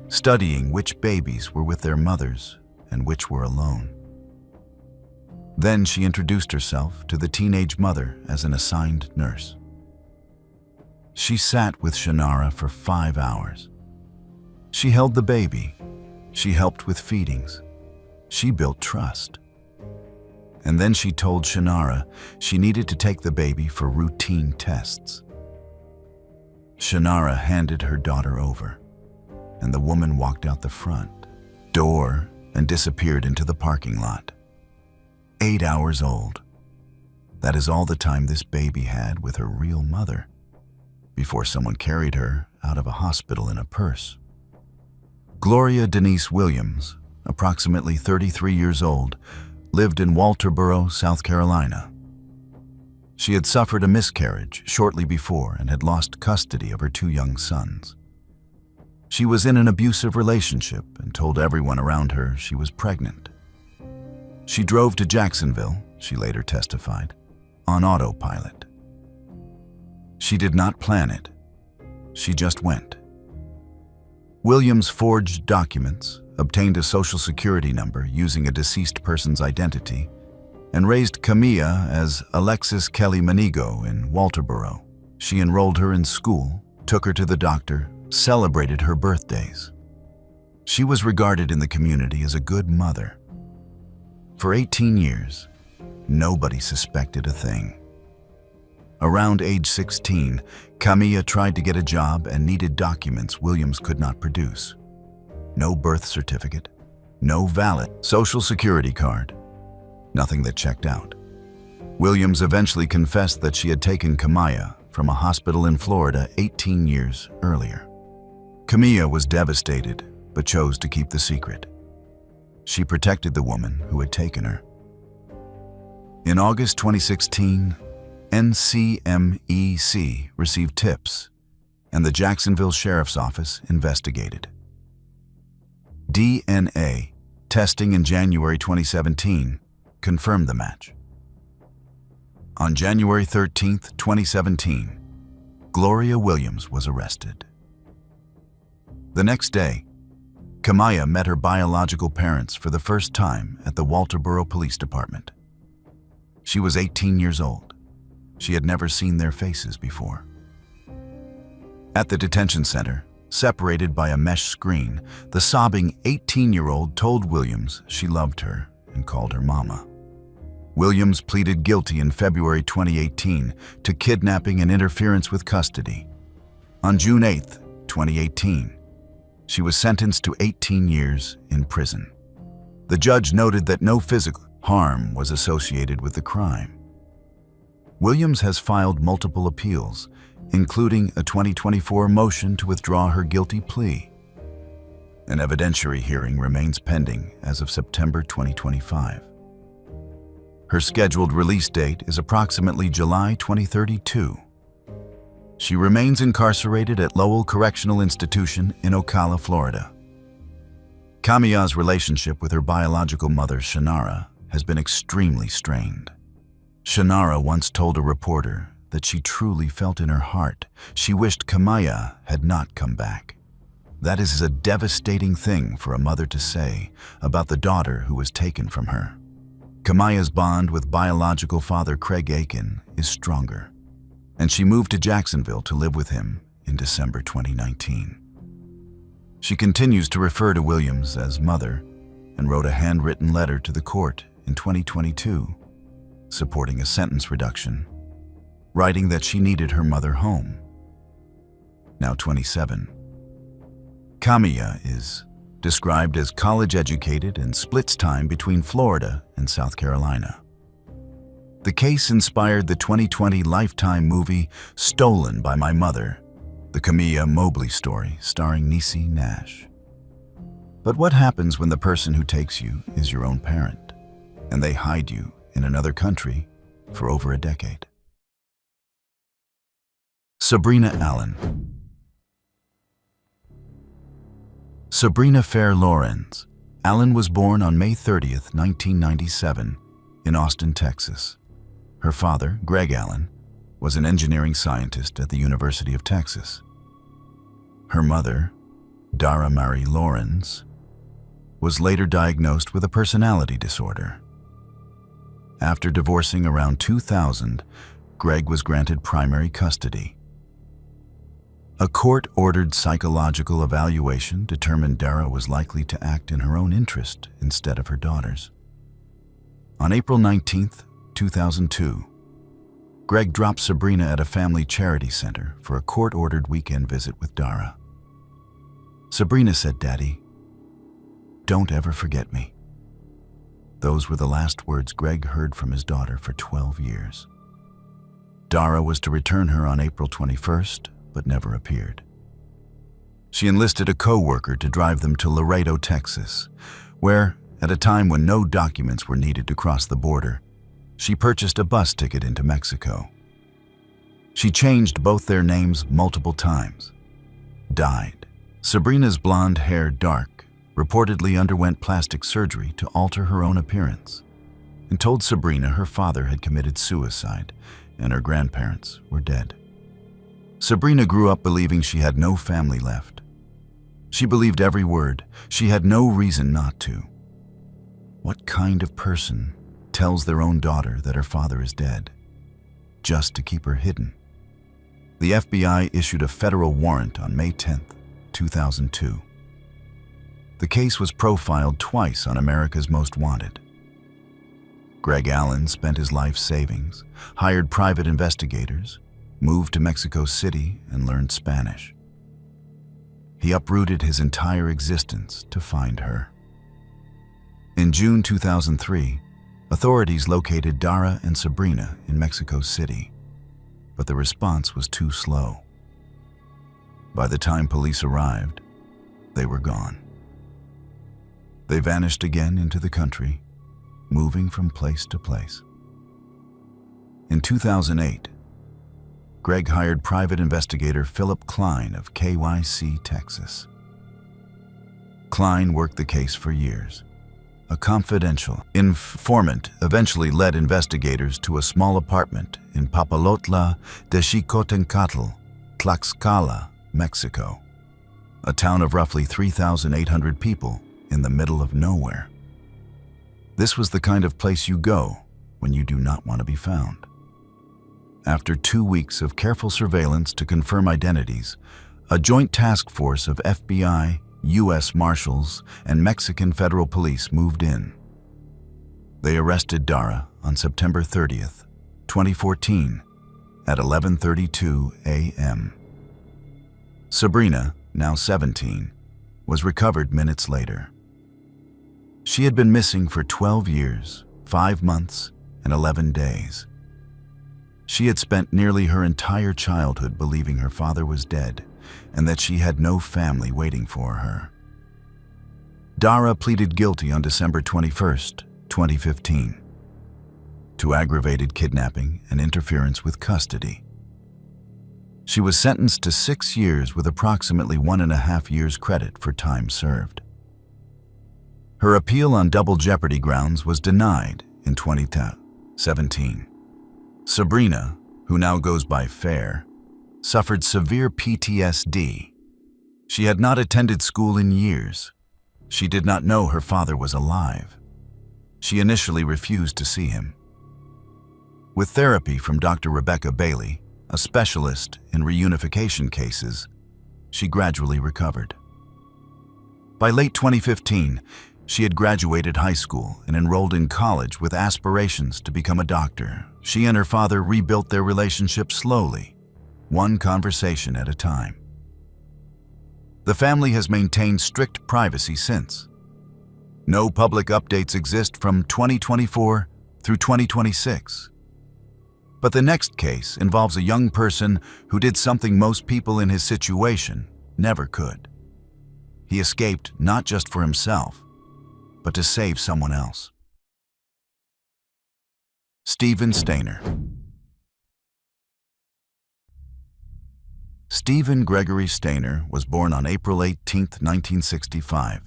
studying which babies were with their mothers and which were alone. Then she introduced herself to the teenage mother as an assigned nurse. She sat with Shannara for 5 hours. She held the baby. She helped with feedings. She built trust. and then she told Shannara she needed to take the baby for routine tests. Shannara handed her daughter over, and the woman walked out the front door and disappeared into the parking lot. 8 hours old. That is all the time this baby had with her real mother, before someone carried her out of a hospital in a purse. Gloria Denise Williams, approximately 33 years old, lived in Walterboro, South Carolina. She had suffered a miscarriage shortly before and had lost custody of her 2 young sons. She was in an abusive relationship and told everyone around her she was pregnant. She drove to Jacksonville, she later testified, on autopilot. She did not plan it. She just went. Williams forged documents, obtained a social security number using a deceased person's identity, and raised Camilla as Alexis Kelly Manigo in Walterboro. She enrolled her in school, took her to the doctor, celebrated her birthdays. She was regarded in the community as a good mother. For 18 years, nobody suspected a thing. Around age 16, Camilla tried to get a job and needed documents Williams could not produce. No birth certificate, no valid social security card, nothing that checked out. Williams eventually confessed that she had taken Camilla from a hospital in Florida 18 years earlier. Camilla was devastated, but chose to keep the secret. She protected the woman who had taken her. In August 2016, NCMEC received tips, and the Jacksonville Sheriff's Office investigated. DNA testing in January 2017 confirmed the match. On January 13, 2017, Gloria Williams was arrested. The next day, Camilla met her biological parents for the first time at the Walterboro Police Department. She was 18 years old. She had never seen their faces before. At the detention center, separated by a mesh screen, the sobbing 18-year-old told Williams she loved her and called her mama. Williams pleaded guilty in February 2018 to kidnapping and interference with custody. On June 8, 2018, she was sentenced to 18 years in prison. The judge noted that no physical harm was associated with the crime. Williams has filed multiple appeals, including a 2024 motion to withdraw her guilty plea. An evidentiary hearing remains pending as of September 2025. Her scheduled release date is approximately July 2032. She remains incarcerated at Lowell Correctional Institution in Ocala, Florida. Camilla's relationship with her biological mother, Shannara, has been extremely strained. Shannara once told a reporter that she truly felt in her heart she wished Camilla had not come back. That is a devastating thing for a mother to say about the daughter who was taken from her. Camilla's bond with biological father Craig Aiken is stronger, and she moved to Jacksonville to live with him in December 2019. She continues to refer to Williams as mother and wrote a handwritten letter to the court in 2022, supporting a sentence reduction, writing that she needed her mother home. Now 27. Camilla is described as college-educated and splits time between Florida and South Carolina. The case inspired the 2020 Lifetime movie Stolen by My Mother, the Camilla Mobley story starring Niecy Nash. But what happens when the person who takes you is your own parent, and they hide you in another country for over a decade? Sabrina Allen. Sabrina Fair Lorenz Allen was born on May 30, 1997, in Austin, Texas. Her father, Greg Allen, was an engineering scientist at the University of Texas. Her mother, Dara Marie Lorenz, was later diagnosed with a personality disorder. After divorcing around 2000, Greg was granted primary custody. A court-ordered psychological evaluation determined Dara was likely to act in her own interest instead of her daughter's. On April 19, 2002, Greg dropped Sabrina at a family charity center for a court-ordered weekend visit with Dara. Sabrina said, "Daddy, don't ever forget me." Those were the last words Greg heard from his daughter for 12 years. Dara was to return her on April 21st, but never appeared. She enlisted a co-worker to drive them to Laredo, Texas, where, at a time when no documents were needed to cross the border, she purchased a bus ticket into Mexico. She changed both their names multiple times, dyed Sabrina's blonde hair dark, reportedly underwent plastic surgery to alter her own appearance, and told Sabrina her father had committed suicide and her grandparents were dead. Sabrina grew up believing she had no family left. She believed every word. She had no reason not to. What kind of person tells their own daughter that her father is dead, just to keep her hidden? The FBI issued a federal warrant on May 10, 2002. The case was profiled twice on America's Most Wanted. Greg Allen spent his life savings, hired private investigators, moved to Mexico City, and learned Spanish. He uprooted his entire existence to find her. In June 2003, authorities located Dara and Sabrina in Mexico City, but the response was too slow. By the time police arrived, they were gone. They vanished again into the country, moving from place to place. In 2008, Greg hired private investigator Philip Klein of KYC, Texas. Klein worked the case for years. A confidential informant eventually led investigators to a small apartment in Papalotla de Xicotencatl, Tlaxcala, Mexico, a town of roughly 3,800 people in the middle of nowhere. This was the kind of place you go when you do not want to be found. After 2 weeks of careful surveillance to confirm identities, a joint task force of FBI, U.S. Marshals, and Mexican federal police moved in. They arrested Dara on September 30th, 2014, at 11:32 a.m. Sabrina, now 17, was recovered minutes later. She had been missing for 12 years, 5 months, and 11 days. She had spent nearly her entire childhood believing her father was dead and that she had no family waiting for her. Dara pleaded guilty on December 21st, 2015, to aggravated kidnapping and interference with custody. She was sentenced to 6 years with approximately 1.5 years credit for time served. Her appeal on double jeopardy grounds was denied in 2017. Sabrina, who now goes by Fair, suffered severe PTSD. She had not attended school in years. She did not know her father was alive. She initially refused to see him. With therapy from Dr. Rebecca Bailey, a specialist in reunification cases, she gradually recovered. By late 2015, she had graduated high school and enrolled in college with aspirations to become a doctor. She and her father rebuilt their relationship slowly, one conversation at a time. The family has maintained strict privacy since. No public updates exist from 2024 through 2026. But the next case involves a young person who did something most people in his situation never could. He escaped not just for himself, but to save someone else. Stephen Stainer. Stephen Gregory Stainer was born on April 18, 1965,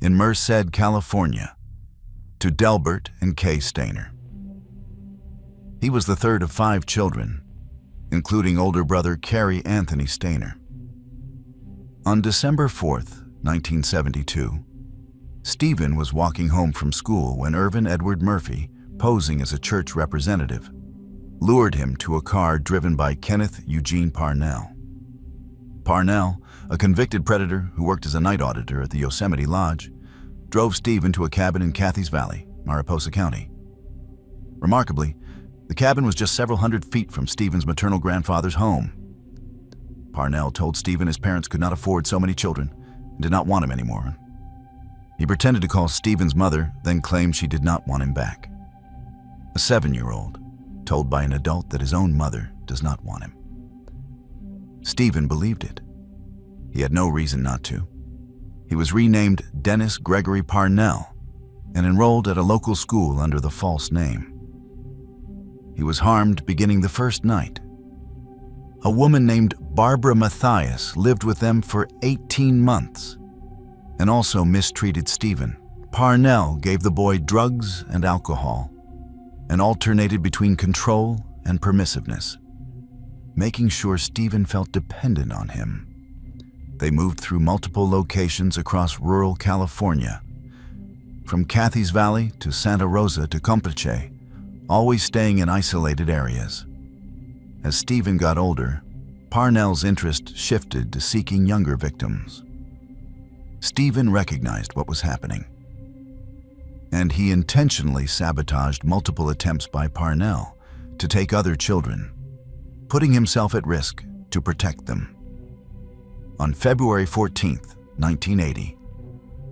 in Merced, California, to Delbert and Kay Stainer. He was the third of 5 children, including older brother Cary Anthony Stainer. On December 4, 1972, Stephen was walking home from school when Irvin Edward Murphy, posing as a church representative, lured him to a car driven by Kenneth Eugene Parnell. Parnell, a convicted predator who worked as a night auditor at the Yosemite Lodge, drove Stephen to a cabin in Cathy's Valley, Mariposa County. Remarkably, the cabin was just several hundred feet from Stephen's maternal grandfather's home. Parnell told Stephen his parents could not afford so many children and did not want him anymore. He pretended to call Stephen's mother, then claimed she did not want him back. A 7-year-old told by an adult that his own mother does not want him. Stephen believed it. He had no reason not to. He was renamed Dennis Gregory Parnell and enrolled at a local school under the false name. He was harmed beginning the first night. A woman named Barbara Matthias lived with them for 18 months and also mistreated Stephen. Parnell gave the boy drugs and alcohol and alternated between control and permissiveness, making sure Stephen felt dependent on him. They moved through multiple locations across rural California, from Cathy's Valley to Santa Rosa to Compilation, always staying in isolated areas. As Stephen got older, Parnell's interest shifted to seeking younger victims. Stephen recognized what was happening, and he intentionally sabotaged multiple attempts by Parnell to take other children, putting himself at risk to protect them. On February 14, 1980,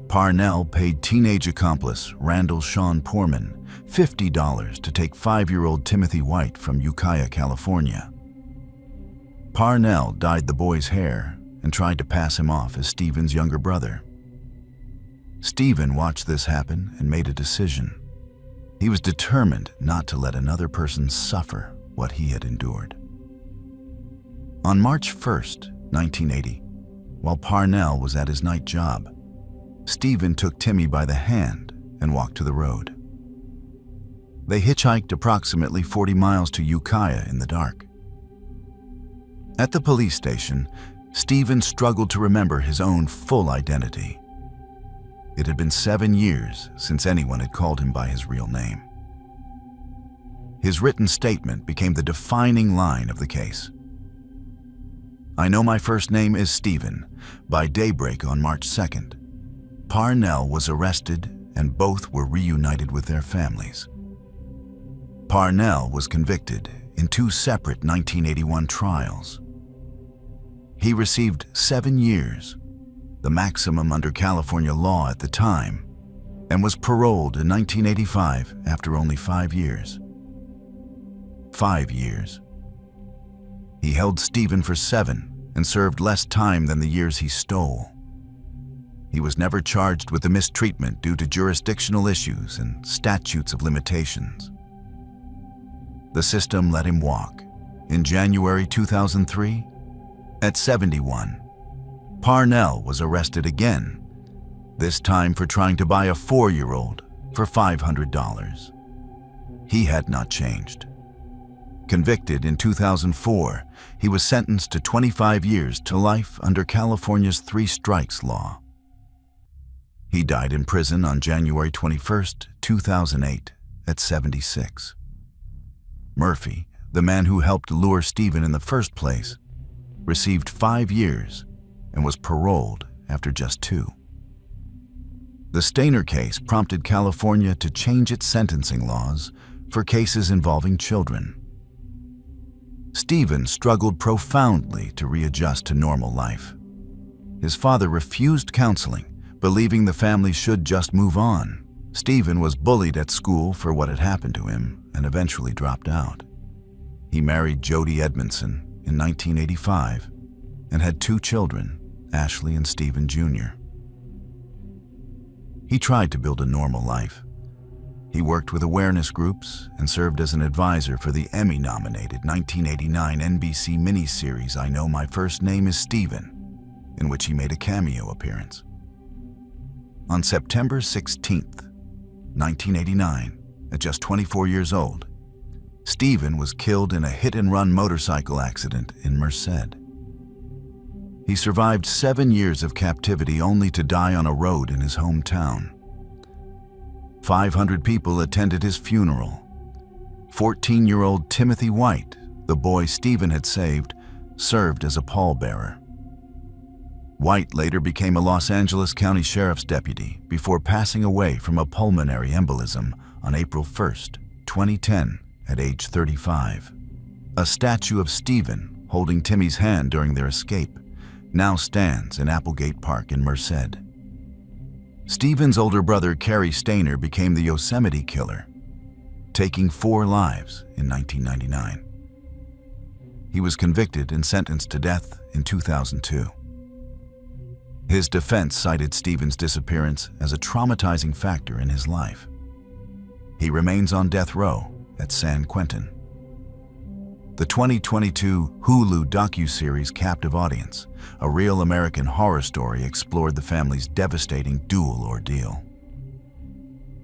Parnell paid teenage accomplice Randall Sean Poorman $50 to take 5-year-old Timothy White from Ukiah, California. Parnell dyed the boy's hair and tried to pass him off as Stephen's younger brother. Stephen watched this happen and made a decision. He was determined not to let another person suffer what he had endured. On March 1st, 1980, while Parnell was at his night job, Stephen took Timmy by the hand and walked to the road. They hitchhiked approximately 40 miles to Ukiah in the dark. At the police station, Stephen struggled to remember his own full identity. It had been 7 years since anyone had called him by his real name. His written statement became the defining line of the case. "I know my first name is Stephen. By daybreak on March 2nd, Parnell was arrested and both were reunited with their families." Parnell was convicted in 2 separate 1981 trials. He received 7 years, the maximum under California law at the time, and was paroled in 1985 after only 5 years. 5 years. He held Stephen for 7 and served less time than the years he stole. He was never charged with the mistreatment due to jurisdictional issues and statutes of limitations. The system let him walk. In January 2003, at 71, Parnell was arrested again, this time for trying to buy a 4-year-old for $500. He had not changed. Convicted in 2004, he was sentenced to 25 years to life under California's 3 strikes law. He died in prison on January 21, 2008, at 76. Murphy, the man who helped lure Stephen in the first place, received 5 years and was paroled after just 2. The Stainer case prompted California to change its sentencing laws for cases involving children. Stephen struggled profoundly to readjust to normal life. His father refused counseling, believing the family should just move on. Stephen was bullied at school for what had happened to him and eventually dropped out. He married Jody Edmondson in 1985 and had 2 children, Ashley and Stephen Jr. He tried to build a normal life. He worked with awareness groups and served as an advisor for the Emmy-nominated 1989 NBC miniseries I Know My First Name is Stephen, in which he made a cameo appearance. On September 16, 1989, at just 24 years old, Stephen was killed in a hit-and-run motorcycle accident in Merced. He survived 7 years of captivity only to die on a road in his hometown. 500 people attended his funeral. 14-year-old Timothy White, the boy Stephen had saved, served as a pallbearer. White later became a Los Angeles County Sheriff's deputy before passing away from a pulmonary embolism on April 1, 2010, at age 35, a statue of Stephen holding Timmy's hand during their escape now stands in Applegate Park in Merced. Stephen's older brother, Cary Stayner, became the Yosemite Killer, taking 4 lives in 1999. He was convicted and sentenced to death in 2002. His defense cited Stephen's disappearance as a traumatizing factor in his life. He remains on death row at San Quentin. The 2022 Hulu docuseries Captive Audience, a real American horror story, explored the family's devastating dual ordeal.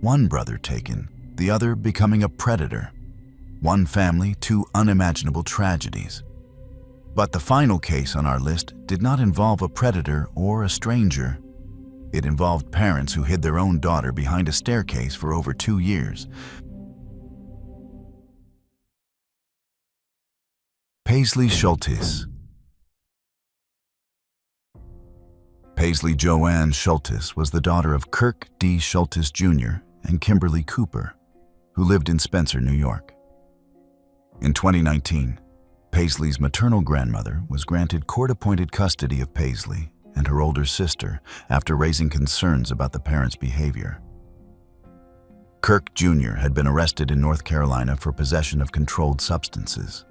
One brother taken, the other becoming a predator. One family, 2 unimaginable tragedies. But the final case on our list did not involve a predator or a stranger. It involved parents who hid their own daughter behind a staircase for over 2 years. Paisley Schultes. Paisley Joanne Schultes was the daughter of Kirk D. Schultes Jr. and Kimberly Cooper, who lived in Spencer, New York. In 2019, Paisley's maternal grandmother was granted court-appointed custody of Paisley and her older sister after raising concerns about the parents' behavior. Kirk Jr. had been arrested in North Carolina for possession of controlled substances.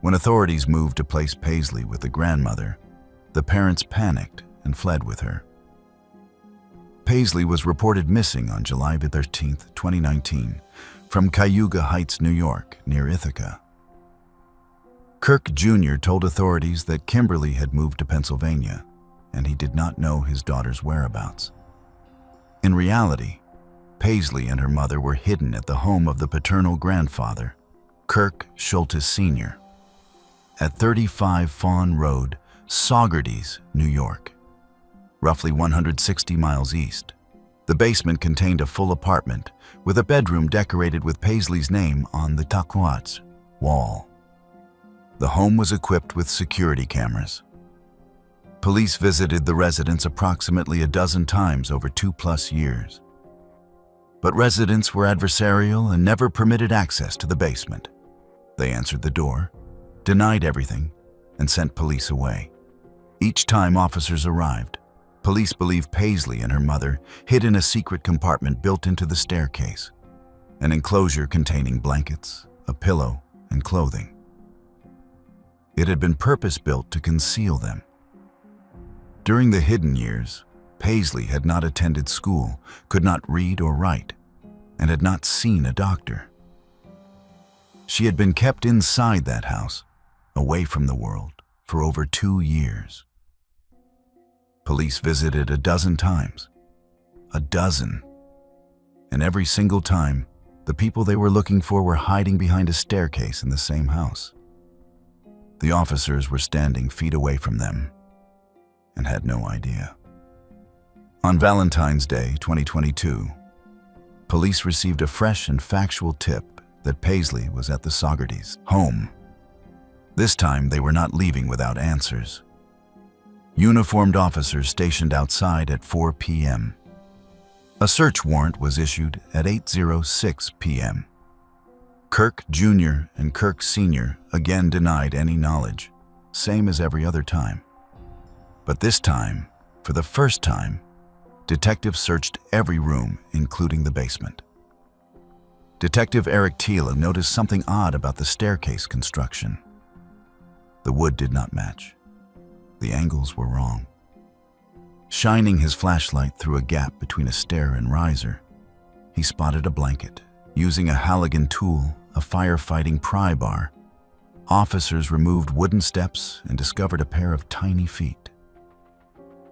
When authorities moved to place Paisley with the grandmother, the parents panicked and fled with her. Paisley was reported missing on July 13, 2019, from Cayuga Heights, New York, near Ithaca. Kirk Jr. told authorities that Kimberly had moved to Pennsylvania, and he did not know his daughter's whereabouts. In reality, Paisley and her mother were hidden at the home of the paternal grandfather, Kirk Schultes Sr., at 35 Fawn Road, Saugerties, New York, roughly 160 miles east. The basement contained a full apartment with a bedroom decorated with Paisley's name on the taquats wall. The home was equipped with security cameras. Police visited the residence approximately a dozen times over 2+ years. But residents were adversarial and never permitted access to the basement. They answered the door, denied everything, and sent police away. Each time officers arrived, police believed Paisley and her mother hid in a secret compartment built into the staircase, an enclosure containing blankets, a pillow, and clothing. It had been purpose-built to conceal them. During the hidden years, Paisley had not attended school, could not read or write, and had not seen a doctor. She had been kept inside that house, away from the world, for over 2 years. Police visited a dozen times. A dozen. And every single time, the people they were looking for were hiding behind a staircase in the same house. The officers were standing feet away from them and had no idea. On Valentine's Day 2022, police received a fresh and factual tip that Paisley was at the Saugerties home. This time, they were not leaving without answers. Uniformed officers stationed outside at 4 p.m. A search warrant was issued at 8:06 p.m. Kirk Jr. and Kirk Sr. again denied any knowledge, same as every other time. But this time, for the first time, detectives searched every room, including the basement. Detective Eric Thiele noticed something odd about the staircase construction. The wood did not match. The angles were wrong. Shining his flashlight through a gap between a stair and riser, he spotted a blanket. Using a Halligan tool, a firefighting pry bar, officers removed wooden steps and discovered a pair of tiny feet.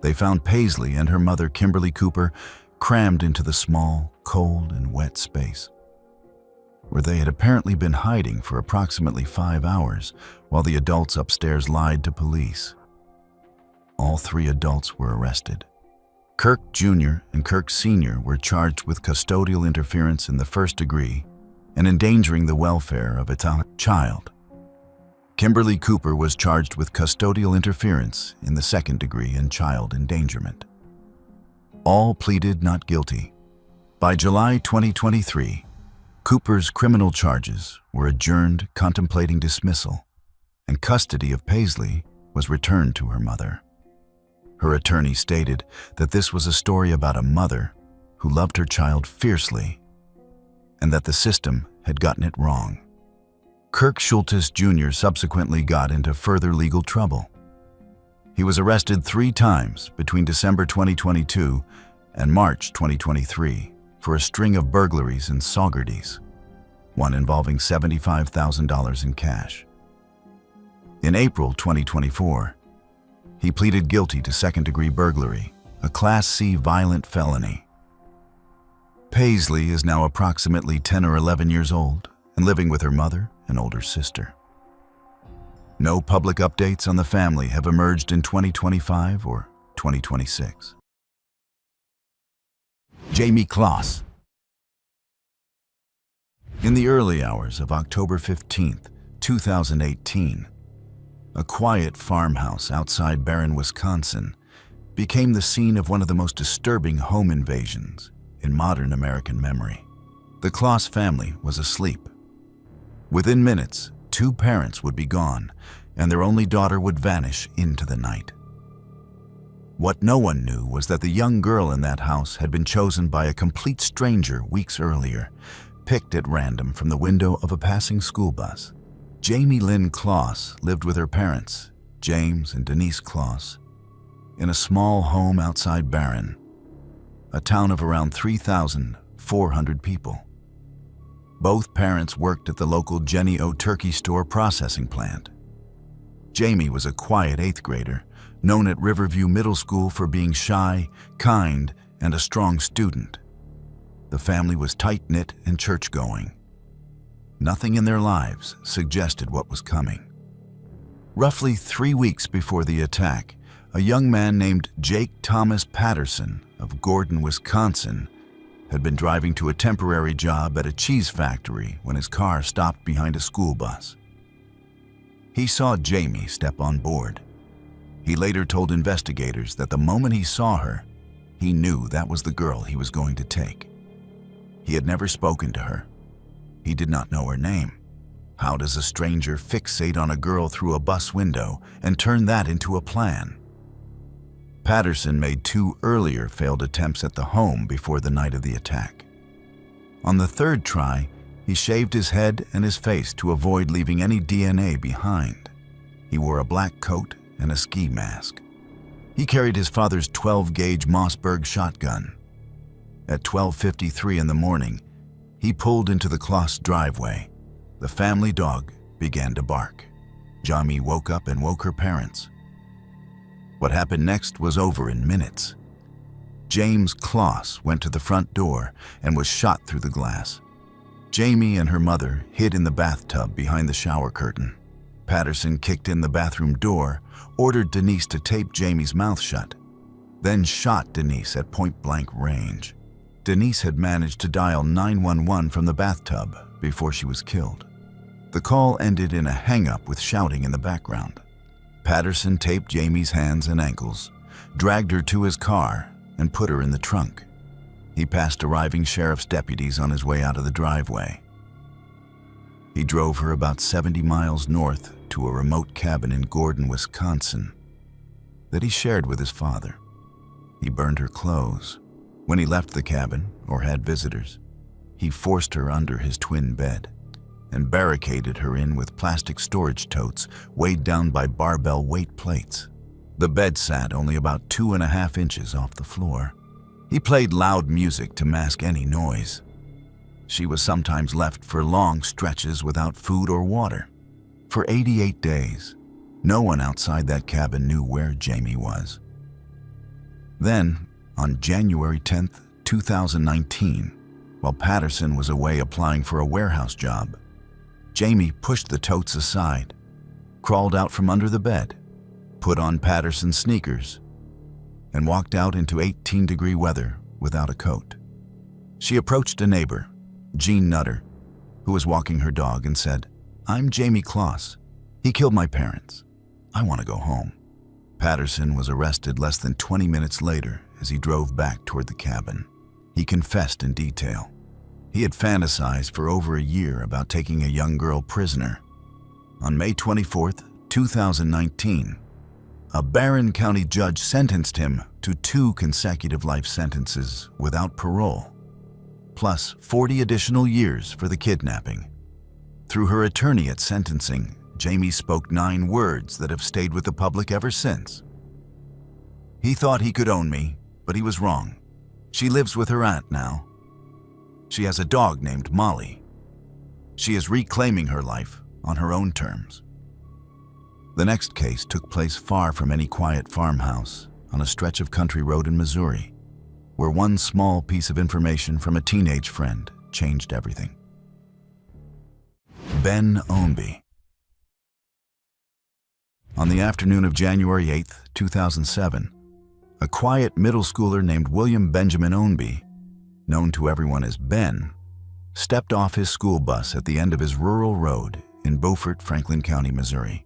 They found Paisley and her mother, Kimberly Cooper, crammed into the small, cold, and wet space, where they had apparently been hiding for approximately 5 hours while the adults upstairs lied to police. All 3 adults were arrested. Kirk Jr. and Kirk Sr. were charged with custodial interference in the 1st degree and endangering the welfare of a child. Kimberly Cooper was charged with custodial interference in the 2nd degree and child endangerment. All pleaded not guilty. By July 2023, Cooper's criminal charges were adjourned, contemplating dismissal, and custody of Paisley was returned to her mother. Her attorney stated that this was a story about a mother who loved her child fiercely and that the system had gotten it wrong. Kirk Schultes Jr. subsequently got into further legal trouble. He was arrested 3 times between December 2022 and March 2023 for a string of burglaries and Saugerties, one involving $75,000 in cash. In April 2024, he pleaded guilty to second-degree burglary, a Class C violent felony. Paisley is now approximately 10 or 11 years old and living with her mother and older sister. No public updates on the family have emerged in 2025 or 2026. Jamie Kloss. In the early hours of October 15, 2018, a quiet farmhouse outside Barron, Wisconsin, became the scene of one of the most disturbing home invasions in modern American memory. The Kloss family was asleep. Within minutes, 2 parents would be gone, and their only daughter would vanish into the night. What no one knew was that the young girl in that house had been chosen by a complete stranger weeks earlier, picked at random from the window of a passing school bus. Jamie Lynn Kloss lived with her parents, James and Denise Kloss, in a small home outside Barron, a town of around 3,400 people. Both parents worked at the local Jenny O turkey store processing plant. Jamie was a quiet 8th grader, known at Riverview Middle School for being shy, kind, and a strong student. The family was tight-knit and church-going. Nothing in their lives suggested what was coming. Roughly 3 weeks before the attack, a young man named Jake Thomas Patterson of Gordon, Wisconsin, had been driving to a temporary job at a cheese factory when his car stopped behind a school bus. He saw Jamie step on board. He later told investigators that the moment he saw her, he knew that was the girl he was going to take. He had never spoken to her. He did not know her name. How does a stranger fixate on a girl through a bus window and turn that into a plan? Patterson made 2 earlier failed attempts at the home before the night of the attack. On the 3rd try, he shaved his head and his face to avoid leaving any DNA behind. He wore a black coat and a ski mask. He carried his father's 12-gauge Mossberg shotgun. At 12:53 in the morning, he pulled into the Kloss driveway. The family dog began to bark. Jamie woke up and woke her parents. What happened next was over in minutes. James Kloss went to the front door and was shot through the glass. Jamie and her mother hid in the bathtub behind the shower curtain. Patterson kicked in the bathroom door, ordered Denise to tape Jamie's mouth shut, then shot Denise at point-blank range. Denise had managed to dial 911 from the bathtub before she was killed. The call ended in a hang-up with shouting in the background. Patterson taped Jamie's hands and ankles, dragged her to his car, and put her in the trunk. He passed arriving sheriff's deputies on his way out of the driveway. He drove her about 70 miles north to a remote cabin in Gordon, Wisconsin, that he shared with his father. He burned her clothes. When he left the cabin, or had visitors, he forced her under his twin bed and barricaded her in with plastic storage totes weighed down by barbell weight plates. The bed sat only about 2.5 inches off the floor. He played loud music to mask any noise. She was sometimes left for long stretches without food or water. For 88 days, no one outside that cabin knew where Jamie was. Then, on January 10, 2019, while Patterson was away applying for a warehouse job, Jamie pushed the totes aside, crawled out from under the bed, put on Patterson's sneakers, and walked out into 18-degree weather without a coat. She approached a neighbor, Jean Nutter, who was walking her dog, and said, "I'm Jamie Kloss. He killed my parents. I want to go home." Patterson was arrested less than 20 minutes later as he drove back toward the cabin. He confessed in detail. He had fantasized for over a year about taking a young girl prisoner. On May 24, 2019, a Barron County judge sentenced him to 2 consecutive life sentences without parole, plus 40 additional years for the kidnapping. Through her attorney at sentencing, Jamie spoke 9 words that have stayed with the public ever since. He thought he could own me, but he was wrong. She lives with her aunt now. She has a dog named Molly. She is reclaiming her life on her own terms. The next case took place far from any quiet farmhouse on a stretch of country road in Missouri, where one small piece of information from a teenage friend changed everything. Ben Ownby. On the afternoon of January 8, 2007, a quiet middle schooler named William Benjamin Ownby, known to everyone as Ben, stepped off his school bus at the end of his rural road in Beaufort, Franklin County, Missouri.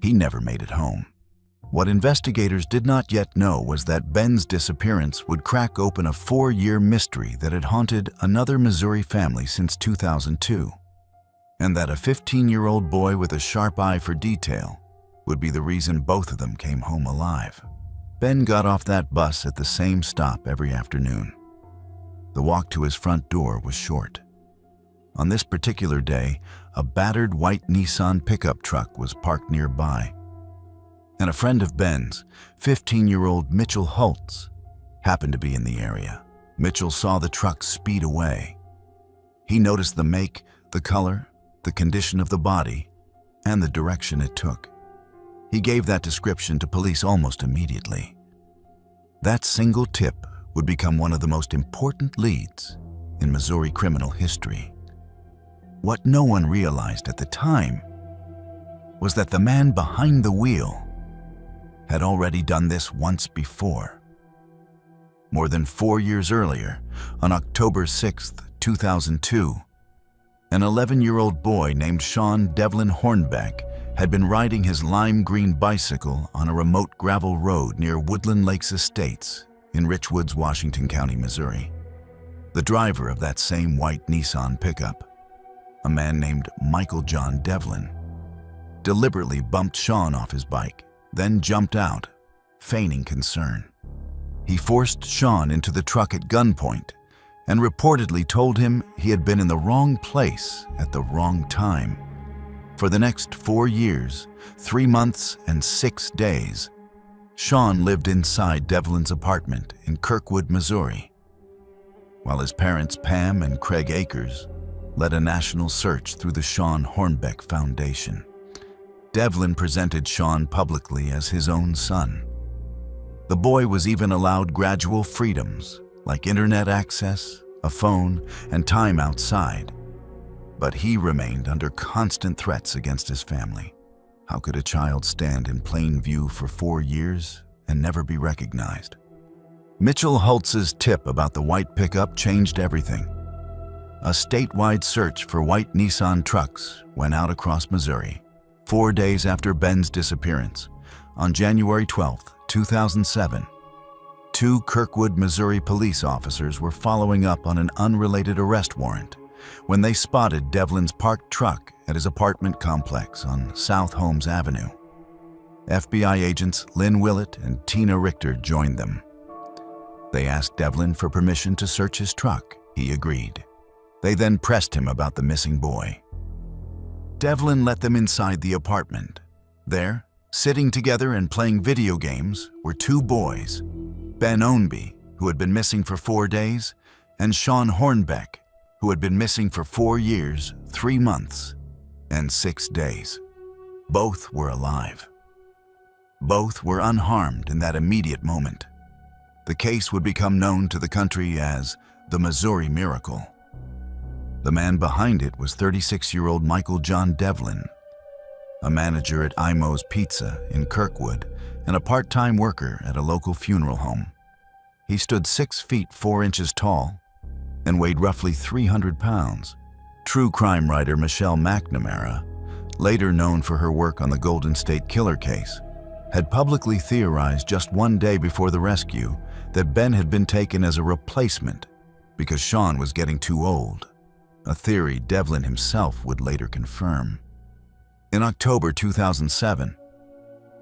He never made it home. What investigators did not yet know was that Ben's disappearance would crack open a 4-year mystery that had haunted another Missouri family since 2002, and that a 15-year-old boy with a sharp eye for detail would be the reason both of them came home alive. Ben got off that bus at the same stop every afternoon. The walk to his front door was short. On this particular day, a battered white Nissan pickup truck was parked nearby, and a friend of Ben's, 15-year-old Mitchell Holtz, happened to be in the area. Mitchell saw the truck speed away. He noticed the make, the color, the condition of the body, and the direction it took. He gave that description to police almost immediately. That single tip would become one of the most important leads in Missouri criminal history. What no one realized at the time was that the man behind the wheel had already done this once before. More than 4 years earlier, on October 6, 2002, an 11-year-old boy named Sean Devlin Hornbeck had been riding his lime green bicycle on a remote gravel road near Woodland Lakes Estates in Rich Woods, Washington County, Missouri. The driver of that same white Nissan pickup, a man named Michael John Devlin, deliberately bumped Sean off his bike, then jumped out, feigning concern. He forced Sean into the truck at gunpoint and reportedly told him he had been in the wrong place at the wrong time. For the next 4 years, 3 months, and 6 days, Sean lived inside Devlin's apartment in Kirkwood, Missouri, while his parents Pam and Craig Akers led a national search through the Sean Hornbeck Foundation. Devlin presented Sean publicly as his own son. The boy was even allowed gradual freedoms like internet access, a phone, and time outside, but he remained under constant threats against his family. How could a child stand in plain view for 4 years and never be recognized? Mitchell Holtz's tip about the white pickup changed everything. A statewide search for white Nissan trucks went out across Missouri. 4 days after Ben's disappearance, on January 12, 2007, 2 Kirkwood, Missouri police officers were following up on an unrelated arrest warrant when they spotted Devlin's parked truck at his apartment complex on South Holmes Avenue. FBI agents Lynn Willett and Tina Richter joined them. They asked Devlin for permission to search his truck. He agreed. They then pressed him about the missing boy. Devlin let them inside the apartment. There, sitting together and playing video games, were 2 boys, Ben Ownby, who had been missing for 4 days, and Sean Hornbeck, who had been missing for 4 years, 3 months, and 6 days. Both were alive. Both were unharmed in that immediate moment. The case would become known to the country as the Missouri Miracle. The man behind it was 36-year-old Michael John Devlin, a manager at Imo's Pizza in Kirkwood and a part-time worker at a local funeral home. He stood 6 feet 4 inches tall and weighed roughly 300 pounds. True crime writer Michelle McNamara, later known for her work on the Golden State Killer case, had publicly theorized just 1 day before the rescue that Ben had been taken as a replacement because Sean was getting too old, a theory Devlin himself would later confirm. In October 2007,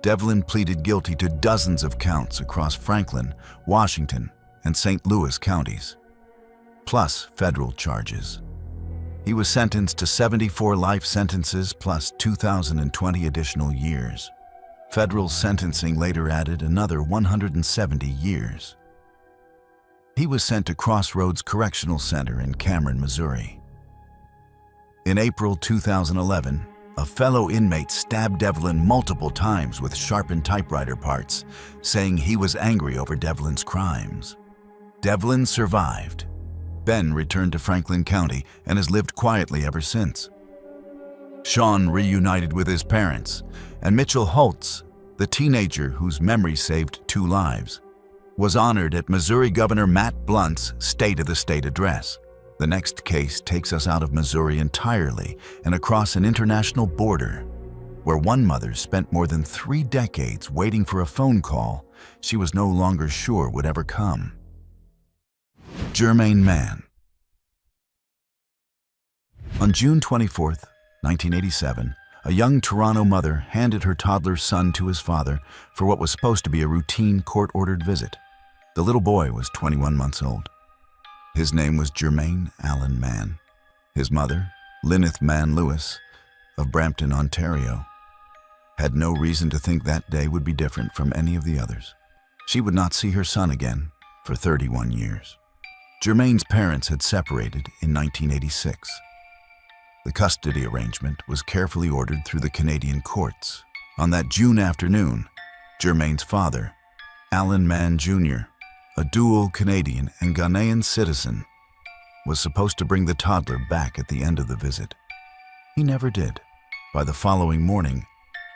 Devlin pleaded guilty to dozens of counts across Franklin, Washington, and St. Louis counties, plus federal charges. He was sentenced to 74 life sentences plus 2,020 additional years. Federal sentencing later added another 170 years. He was sent to Crossroads Correctional Center in Cameron, Missouri. In April 2011, a fellow inmate stabbed Devlin multiple times with sharpened typewriter parts, saying he was angry over Devlin's crimes. Devlin survived. Ben returned to Franklin County and has lived quietly ever since. Sean reunited with his parents, and Mitchell Holtz, the teenager whose memory saved 2 lives, was honored at Missouri Governor Matt Blunt's State of the State address. The next case takes us out of Missouri entirely and across an international border, where one mother spent more than 3 decades waiting for a phone call she was no longer sure would ever come. Jermaine Mann. On June 24, 1987, a young Toronto mother handed her toddler son to his father for what was supposed to be a routine court-ordered visit. The little boy was 21 months old. His name was Jermaine Allen Mann. His mother, Lyneth Mann Lewis, of Brampton, Ontario, had no reason to think that day would be different from any of the others. She would not see her son again for 31 years. Jermaine's parents had separated in 1986. The custody arrangement was carefully ordered through the Canadian courts. On that June afternoon, Jermaine's father, Allen Mann Jr., a dual Canadian and Ghanaian citizen, was supposed to bring the toddler back at the end of the visit. He never did. By the following morning,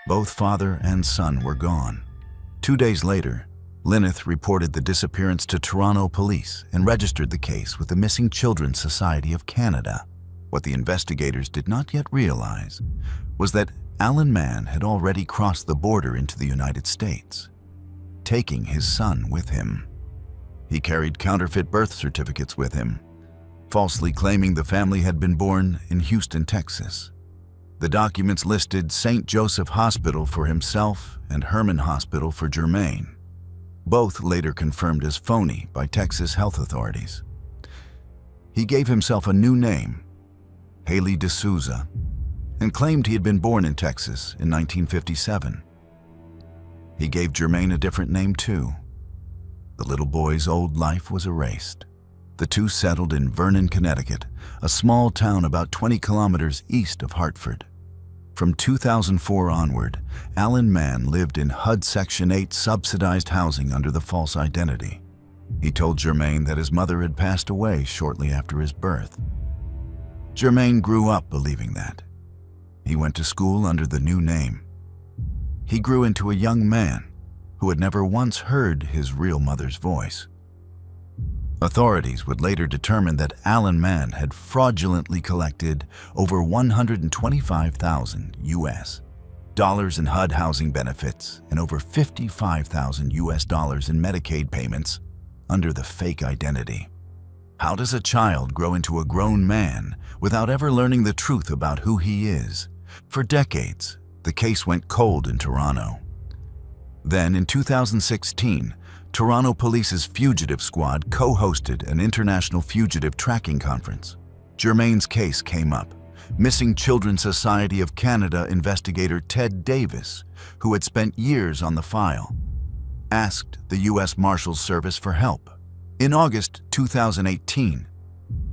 both father and son were gone. 2 days later, Lyneth reported the disappearance to Toronto police and registered the case with the Missing Children Society of Canada. What the investigators did not yet realize was that Allen Mann had already crossed the border into the United States, taking his son with him. He carried counterfeit birth certificates with him, falsely claiming the family had been born in Houston, Texas. The documents listed St. Joseph Hospital for himself and Herman Hospital for Jermaine, both later confirmed as phony by Texas health authorities. He gave himself a new name, Haley D'Souza, and claimed he had been born in Texas in 1957. He gave Jermaine a different name too. The little boy's old life was erased. The two settled in Vernon, Connecticut, a small town about 20 kilometers east of Hartford. From 2004 onward, Allen Mann lived in HUD Section 8 subsidized housing under the false identity. He told Jermaine that his mother had passed away shortly after his birth. Jermaine grew up believing that. He went to school under the new name. He grew into a young man who had never once heard his real mother's voice. Authorities would later determine that Allen Mann had fraudulently collected over $125,000 US dollars in HUD housing benefits and over $55,000 US dollars in Medicaid payments under the fake identity. How does a child grow into a grown man without ever learning the truth about who he is? For decades, the case went cold in Toronto. Then, in 2016, Toronto Police's Fugitive Squad co-hosted an international fugitive tracking conference. Jermaine's case came up. Missing Children Society of Canada investigator Ted Davis, who had spent years on the file, asked the U.S. Marshals Service for help. In August 2018,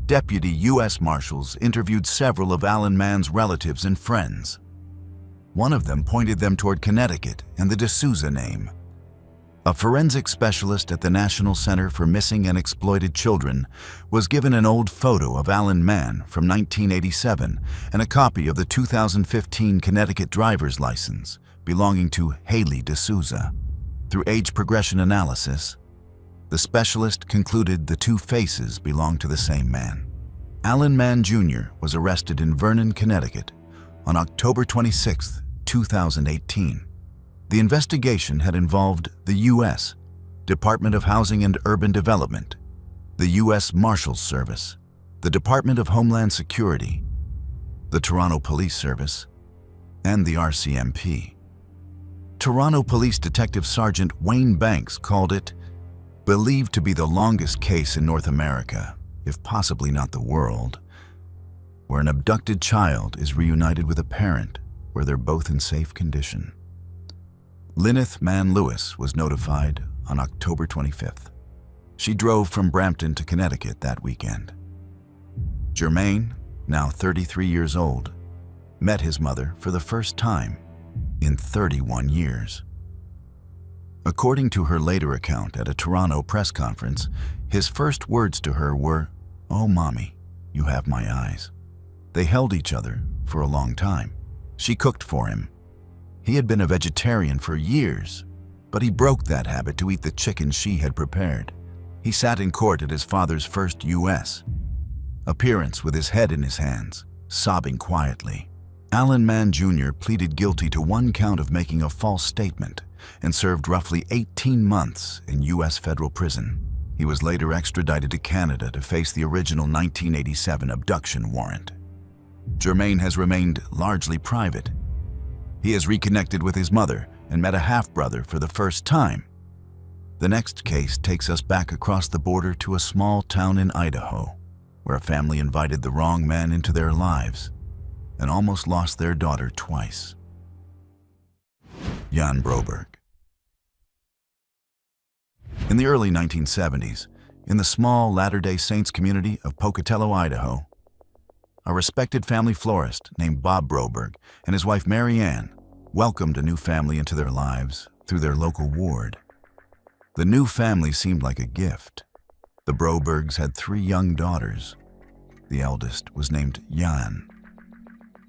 Deputy U.S. Marshals interviewed several of Allen Mann's relatives and friends. One of them pointed them toward Connecticut and the D'Souza name. A forensic specialist at the National Center for Missing and Exploited Children was given an old photo of Allen Mann from 1987 and a copy of the 2015 Connecticut driver's license belonging to Haley D'Souza. Through age progression analysis, the specialist concluded the two faces belonged to the same man. Allen Mann Jr. was arrested in Vernon, Connecticut on October 26, 2018. The investigation had involved the U.S. Department of Housing and Urban Development, the U.S. Marshals Service, the Department of Homeland Security, the Toronto Police Service, and the RCMP. Toronto Police Detective Sergeant Wayne Banks called it believed to be the longest case in North America, if possibly not the world, where an abducted child is reunited with a parent where they're both in safe condition. Lyneth Mann Lewis was notified on October 25th. She drove from Brampton to Connecticut that weekend. Jermaine, now 33 years old, met his mother for the first time in 31 years. According to her later account at a Toronto press conference, his first words to her were, "Oh, Mommy, you have my eyes." They held each other for a long time. She cooked for him. He had been a vegetarian for years, but he broke that habit to eat the chicken she had prepared. He sat in court at his father's first U.S. appearance with his head in his hands, sobbing quietly. Alan Mann Jr. pleaded guilty to one count of making a false statement and served roughly 18 months in U.S. federal prison. He was later extradited to Canada to face the original 1987 abduction warrant. Jermaine has remained largely private. He has reconnected with his mother and met a half-brother for the first time. The next case takes us back across the border to a small town in Idaho, where a family invited the wrong man into their lives and almost lost their daughter twice. Jan Broberg. In the early 1970s, in the small Latter-day Saints community of Pocatello, Idaho, a respected family florist named Bob Broberg and his wife Mary Ann welcomed a new family into their lives through their local ward. The new family seemed like a gift. The Brobergs had 3 young daughters. The eldest was named Jan.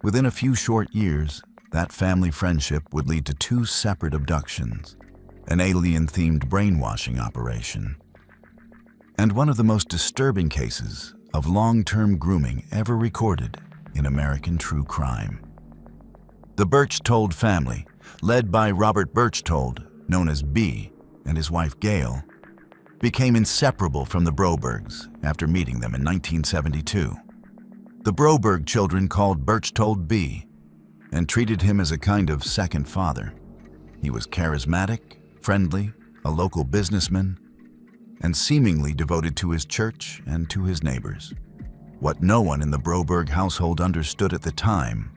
Within a few short years, that family friendship would lead to 2 separate abductions, an alien-themed brainwashing operation, and one of the most disturbing cases of long-term grooming ever recorded in American true crime. The Berchtold family, led by Robert Berchtold, known as B, and his wife Gail, became inseparable from the Brobergs after meeting them in 1972. The Broberg children called Berchtold B and treated him as a kind of second father. He was charismatic, friendly, a local businessman, and seemingly devoted to his church and to his neighbors. What no one in the Broberg household understood at the time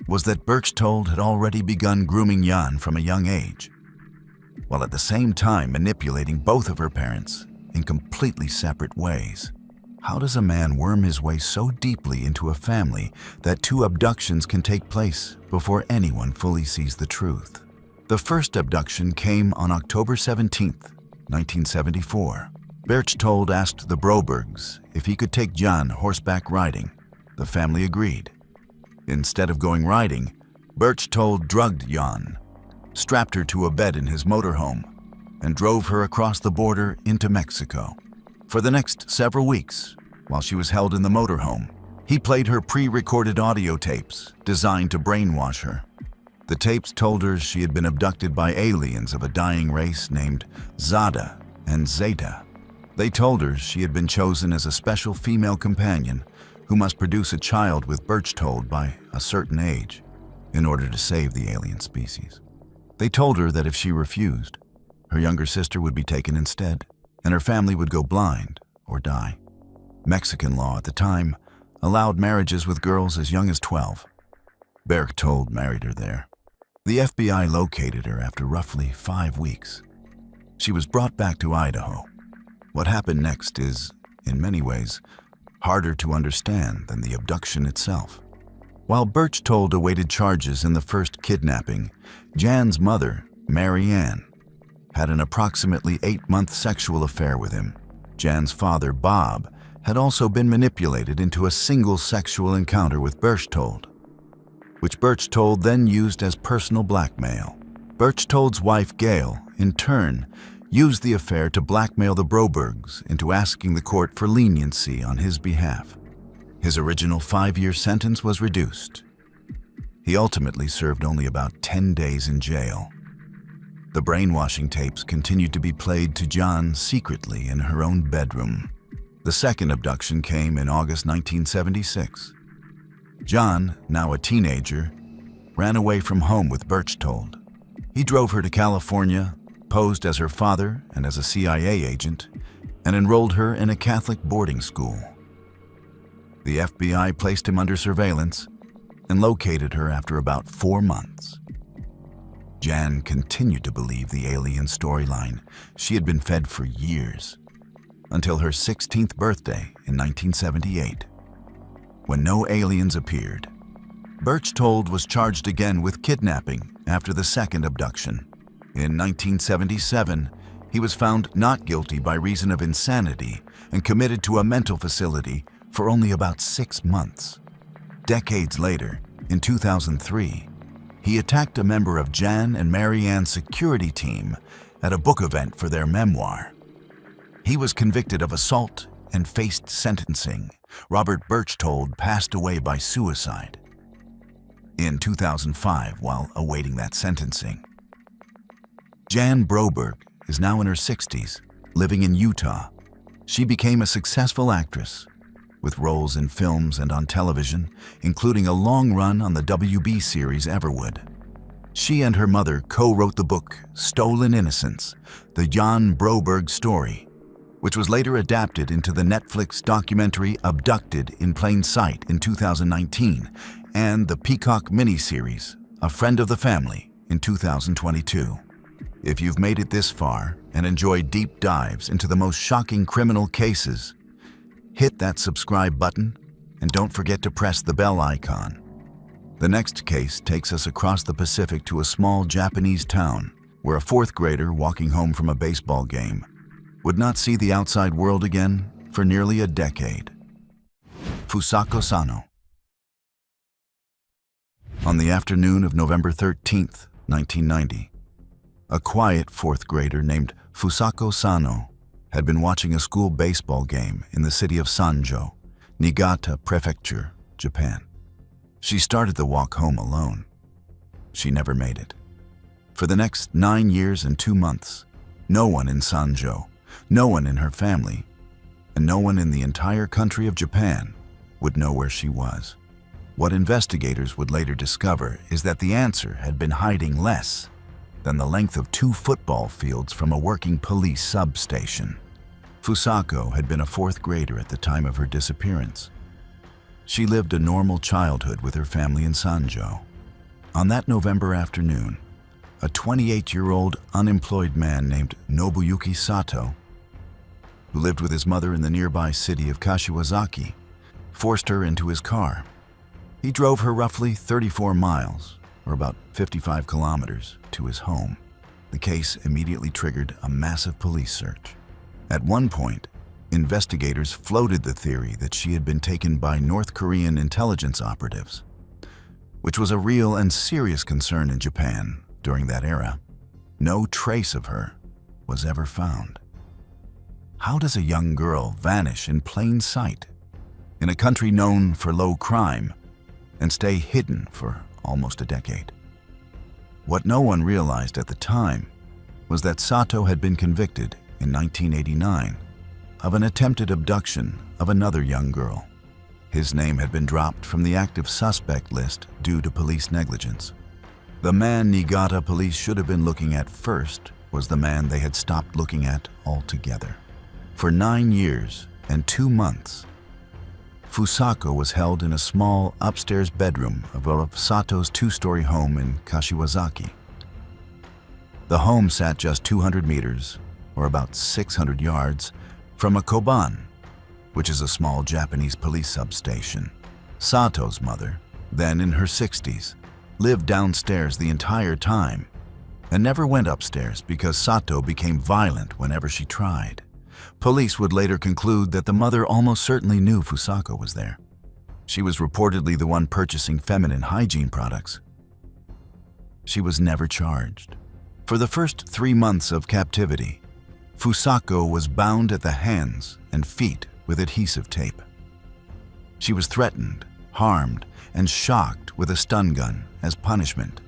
was that Berchtold had already begun grooming Jan from a young age, while at the same time manipulating both of her parents in completely separate ways. How does a man worm his way so deeply into a family that 2 abductions can take place before anyone fully sees the truth? The first abduction came on October 17th, 1974. Berchtold asked the Brobergs if he could take Jan horseback riding. The family agreed. Instead of going riding, Berchtold drugged Jan, strapped her to a bed in his motorhome, and drove her across the border into Mexico. For the next several weeks, while she was held in the motorhome, he played her pre-recorded audio tapes designed to brainwash her. The tapes told her she had been abducted by aliens of a dying race named Zada and Zeta. They told her she had been chosen as a special female companion who must produce a child with Berchtold by a certain age in order to save the alien species. They told her that if she refused, her younger sister would be taken instead, and her family would go blind or die. Mexican law at the time allowed marriages with girls as young as 12. Berchtold married her there. The FBI located her after roughly 5 weeks. She was brought back to Idaho. What happened next is, in many ways, harder to understand than the abduction itself. While Berchtold awaited charges in the first kidnapping, Jan's mother, Mary Ann, had an approximately 8-month sexual affair with him. Jan's father, Bob, had also been manipulated into a single sexual encounter with Berchtold, which Berchtold then used as personal blackmail. Berchtold's wife, Gail, in turn, used the affair to blackmail the Brobergs into asking the court for leniency on his behalf. His original 5-year sentence was reduced. He ultimately served only about 10 days in jail. The brainwashing tapes continued to be played to Jan secretly in her own bedroom. The second abduction came in August 1976. John, now a teenager, ran away from home with Berchtold. He drove her to California, posed as her father and as a CIA agent, and enrolled her in a Catholic boarding school. The FBI placed him under surveillance and located her after about 4 months. Jan continued to believe the alien storyline she had been fed for years, until her 16th birthday in 1978, when no aliens appeared. Berchtold was charged again with kidnapping after the second abduction. In 1977, he was found not guilty by reason of insanity and committed to a mental facility for only about 6 months. Decades later, in 2003, he attacked a member of Jan and Marianne's security team at a book event for their memoir. He was convicted of assault and faced sentencing. Robert Berchtold passed away by suicide in 2005 while awaiting that sentencing. Jan Broberg is now in her 60s, living in Utah. She became a successful actress, with roles in films and on television, including a long run on the WB series Everwood. She and her mother co-wrote the book Stolen Innocence, the Jan Broberg story, which was later adapted into the Netflix documentary Abducted in Plain Sight in 2019, and the Peacock miniseries A Friend of the Family in 2022. If you've made it this far and enjoy deep dives into the most shocking criminal cases, hit that subscribe button and don't forget to press the bell icon. The next case takes us across the Pacific to a small Japanese town where a 4th grader walking home from a baseball game would not see the outside world again for nearly a decade. Fusako Sano. On the afternoon of November 13th, 1990, a quiet 4th grader named Fusako Sano had been watching a school baseball game in the city of Sanjo, Niigata Prefecture, Japan. She started the walk home alone. She never made it. For the next 9 years and 2 months, no one in Sanjo, no one in her family, and no one in the entire country of Japan would know where she was. What investigators would later discover is that the answer had been hiding less than the length of 2 football fields from a working police substation. Fusako had been a 4th grader at the time of her disappearance. She lived a normal childhood with her family in Sanjo. On that November afternoon, a 28-year-old unemployed man named Nobuyuki Sato, who lived with his mother in the nearby city of Kashiwazaki, forced her into his car. He drove her roughly 34 miles, or about 55 kilometers, to his home. The case immediately triggered a massive police search. At one point, investigators floated the theory that she had been taken by North Korean intelligence operatives, which was a real and serious concern in Japan during that era. No trace of her was ever found. How does a young girl vanish in plain sight in a country known for low crime and stay hidden for almost a decade? What no one realized at the time was that Sato had been convicted in 1989 of an attempted abduction of another young girl. His name had been dropped from the active suspect list due to police negligence. The man Niigata police should have been looking at first was the man they had stopped looking at altogether. For 9 years and 2 months, Fusako was held in a small upstairs bedroom of Sato's 2-story home in Kashiwazaki. The home sat just 200 meters, or about 600 yards, from a koban, which is a small Japanese police substation. Sato's mother, then in her 60s, lived downstairs the entire time and never went upstairs because Sato became violent whenever she tried. Police would later conclude that the mother almost certainly knew Fusako was there. She was reportedly the one purchasing feminine hygiene products. She was never charged. For the first 3 months of captivity, Fusako was bound at the hands and feet with adhesive tape. She was threatened, harmed, and shocked with a stun gun as punishment,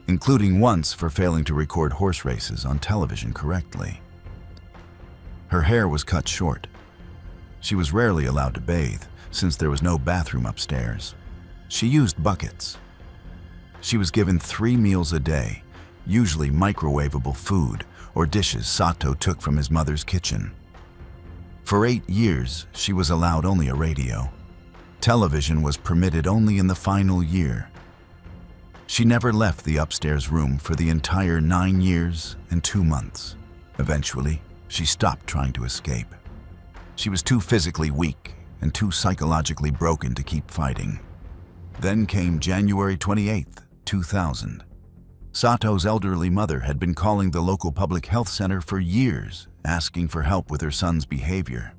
including once for failing to record horse races on television correctly. Her hair was cut short. She was rarely allowed to bathe, since there was no bathroom upstairs. She used buckets. She was given 3 meals a day, usually microwavable food or dishes Sato took from his mother's kitchen. For 8 years, she was allowed only a radio. Television was permitted only in the final year. She never left the upstairs room for the entire 9 years and 2 months. Eventually, she stopped trying to escape. She was too physically weak and too psychologically broken to keep fighting. Then came January 28, 2000. Sato's elderly mother had been calling the local public health center for years, asking for help with her son's behavior.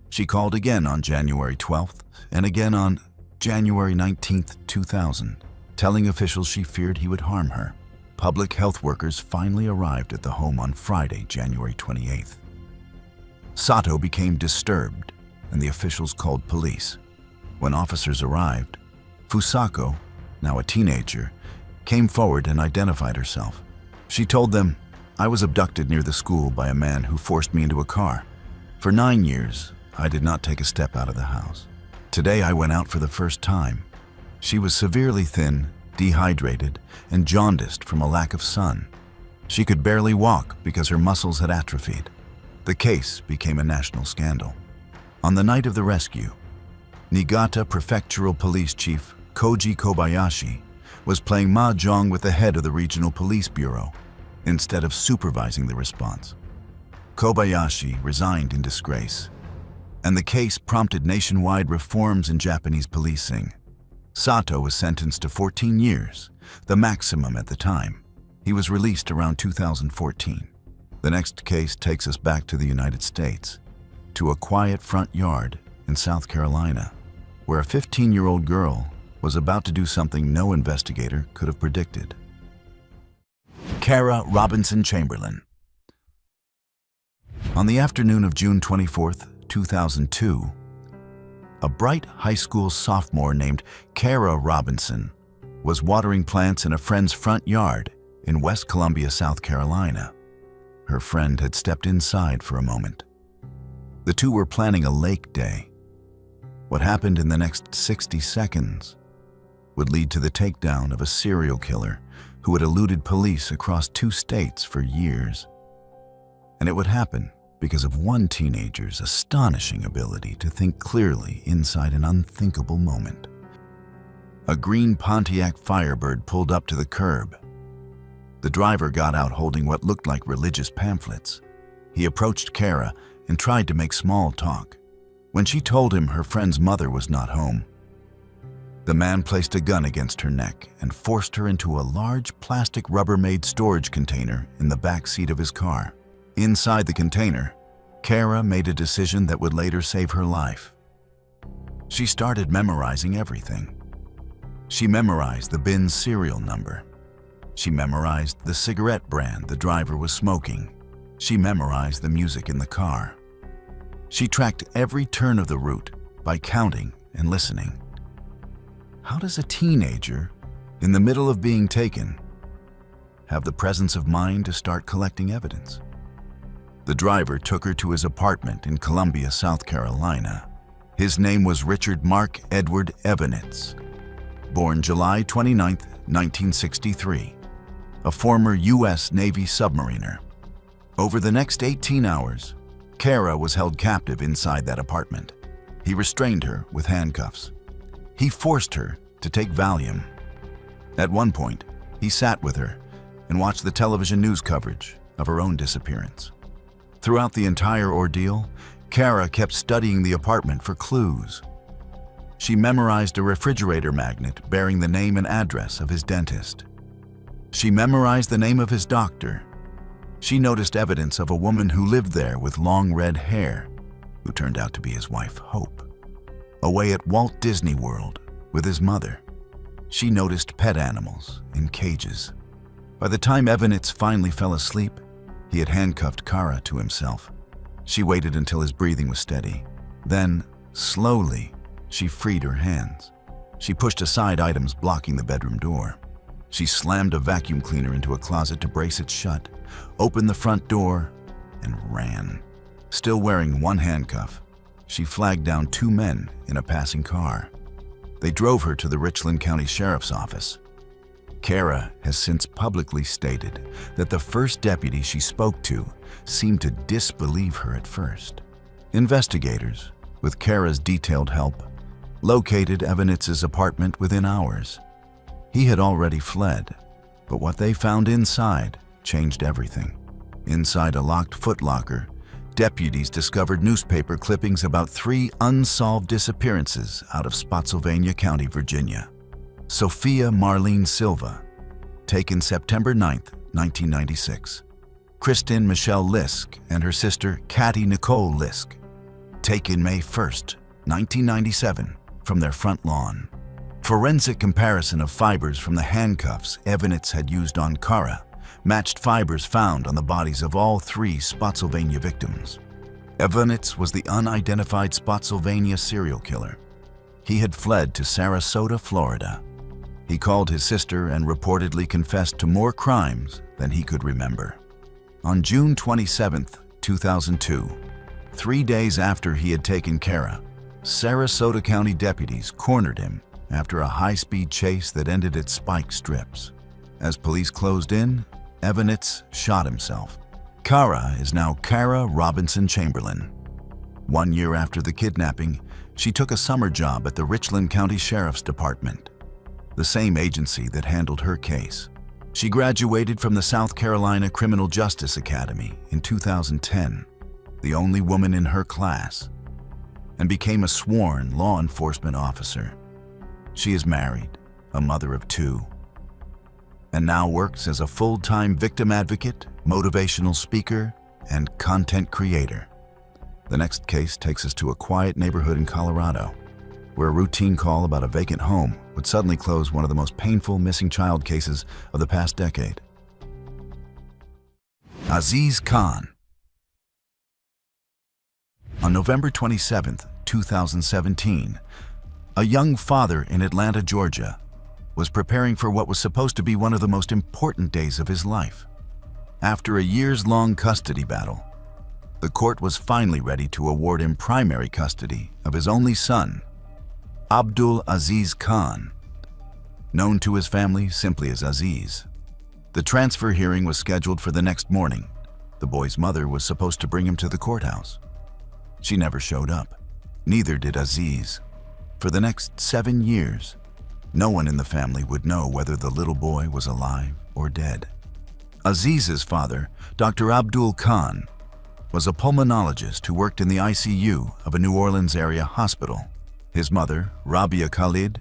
She called again on January 12th and again on January 19, 2000, telling officials she feared he would harm her. Public health workers finally arrived at the home on Friday, January 28th. Sato became disturbed, and the officials called police. When officers arrived, Fusako, now a teenager, came forward and identified herself. She told them, "I was abducted near the school by a man who forced me into a car. For 9 years, I did not take a step out of the house. Today I went out for the first time." She was severely thin, dehydrated, and jaundiced from a lack of sun. She could barely walk because her muscles had atrophied. The case became a national scandal. On the night of the rescue, Niigata Prefectural Police Chief Koji Kobayashi was playing mahjong with the head of the Regional Police Bureau instead of supervising the response. Kobayashi resigned in disgrace, and the case prompted nationwide reforms in Japanese policing. Sato was sentenced to 14 years, the maximum at the time. He was released around 2014. The next case takes us back to the United States, to a quiet front yard in South Carolina, where a 15-year-old girl was about to do something no investigator could have predicted. Kara Robinson Chamberlain. On the afternoon of June 24, 2002, a bright high school sophomore named Kara Robinson was watering plants in a friend's front yard in West Columbia, South Carolina. Her friend had stepped inside for a moment. The two were planning a lake day. What happened in the next 60 seconds would lead to the takedown of a serial killer who had eluded police across 2 states for years. And it would happen because of one teenager's astonishing ability to think clearly inside an unthinkable moment. A green Pontiac Firebird pulled up to the curb. The driver got out holding what looked like religious pamphlets. He approached Kara and tried to make small talk. When she told him her friend's mother was not home, the man placed a gun against her neck and forced her into a large plastic Rubbermaid storage container in the back seat of his car. Inside the container, Kara made a decision that would later save her life. She started memorizing everything. She memorized the bin's serial number. She memorized the cigarette brand the driver was smoking. She memorized the music in the car. She tracked every turn of the route by counting and listening. How does a teenager, in the middle of being taken, have the presence of mind to start collecting evidence? The driver took her to his apartment in Columbia, South Carolina. His name was Richard Mark Edward Evanitz, born July 29, 1963, a former U.S. Navy submariner. Over the next 18 hours, Kara was held captive inside that apartment. He restrained her with handcuffs. He forced her to take Valium. At one point, he sat with her and watched the television news coverage of her own disappearance. Throughout the entire ordeal, Kara kept studying the apartment for clues. She memorized a refrigerator magnet bearing the name and address of his dentist. She memorized the name of his doctor. She noticed evidence of a woman who lived there with long red hair, who turned out to be his wife, Hope. Away at Walt Disney World with his mother, she noticed pet animals in cages. By the time Evanitz finally fell asleep, he had handcuffed Kara to himself. She waited until his breathing was steady. Then, slowly, she freed her hands. She pushed aside items blocking the bedroom door. She slammed a vacuum cleaner into a closet to brace it shut, opened the front door, and ran. Still wearing one handcuff, she flagged down two men in a passing car. They drove her to the Richland County Sheriff's Office. Kara has since publicly stated that the first deputy she spoke to seemed to disbelieve her at first. Investigators, with Kara's detailed help, located Evanitz's apartment within hours. He had already fled, but what they found inside changed everything. Inside a locked footlocker, deputies discovered newspaper clippings about 3 unsolved disappearances out of Spotsylvania County, Virginia. Sophia Marlene Silva, taken September 9, 1996. Kristen Michelle Lisk and her sister Katty Nicole Lisk, taken May 1, 1997, from their front lawn. Forensic comparison of fibers from the handcuffs Evanitz had used on Kara matched fibers found on the bodies of all 3 Spotsylvania victims. Evanitz was the unidentified Spotsylvania serial killer. He had fled to Sarasota, Florida. He called his sister and reportedly confessed to more crimes than he could remember. On June 27, 2002, 3 days after he had taken Kara, Sarasota County deputies cornered him after a high-speed chase that ended at spike strips. As police closed in, Evanitz shot himself. Kara is now Kara Robinson Chamberlain. 1 year after the kidnapping, she took a summer job at the Richland County Sheriff's Department, the same agency that handled her case. She graduated from the South Carolina Criminal Justice Academy in 2010, the only woman in her class, and became a sworn law enforcement officer. She is married, a mother of 2, and now works as a full-time victim advocate, motivational speaker, and content creator. The next case takes us to a quiet neighborhood in Colorado, where a routine call about a vacant home would suddenly close one of the most painful missing child cases of the past decade. Aziz Khan. On November 27, 2017, a young father in Atlanta, Georgia, was preparing for what was supposed to be one of the most important days of his life. After a years-long custody battle, the court was finally ready to award him primary custody of his only son, Abdul Aziz Khan, known to his family simply as Aziz. The transfer hearing was scheduled for the next morning. The boy's mother was supposed to bring him to the courthouse. She never showed up. Neither did Aziz. For the next 7 years, no one in the family would know whether the little boy was alive or dead. Aziz's father, Dr. Abdul Khan, was a pulmonologist who worked in the ICU of a New Orleans area hospital. His mother, Rabia Khalid,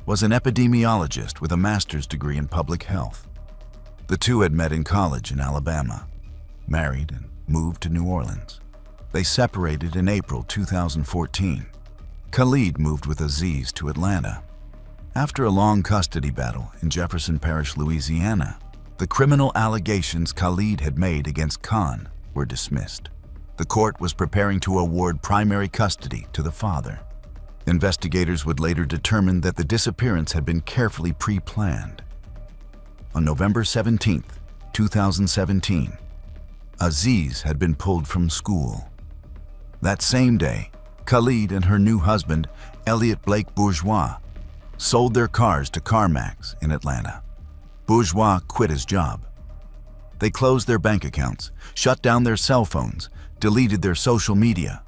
was an epidemiologist with a master's degree in public health. The two had met in college in Alabama, married, and moved to New Orleans. They separated in April 2014. Khalid moved with Aziz to Atlanta. After a long custody battle in Jefferson Parish, Louisiana, the criminal allegations Khalid had made against Khan were dismissed. The court was preparing to award primary custody to the father. Investigators would later determine that the disappearance had been carefully pre-planned. On November 17, 2017, Aziz had been pulled from school. That same day, Khalid and her new husband, Elliot Blake Bourgeois, sold their cars to CarMax in Atlanta. Bourgeois quit his job. They closed their bank accounts, shut down their cell phones, deleted their social media,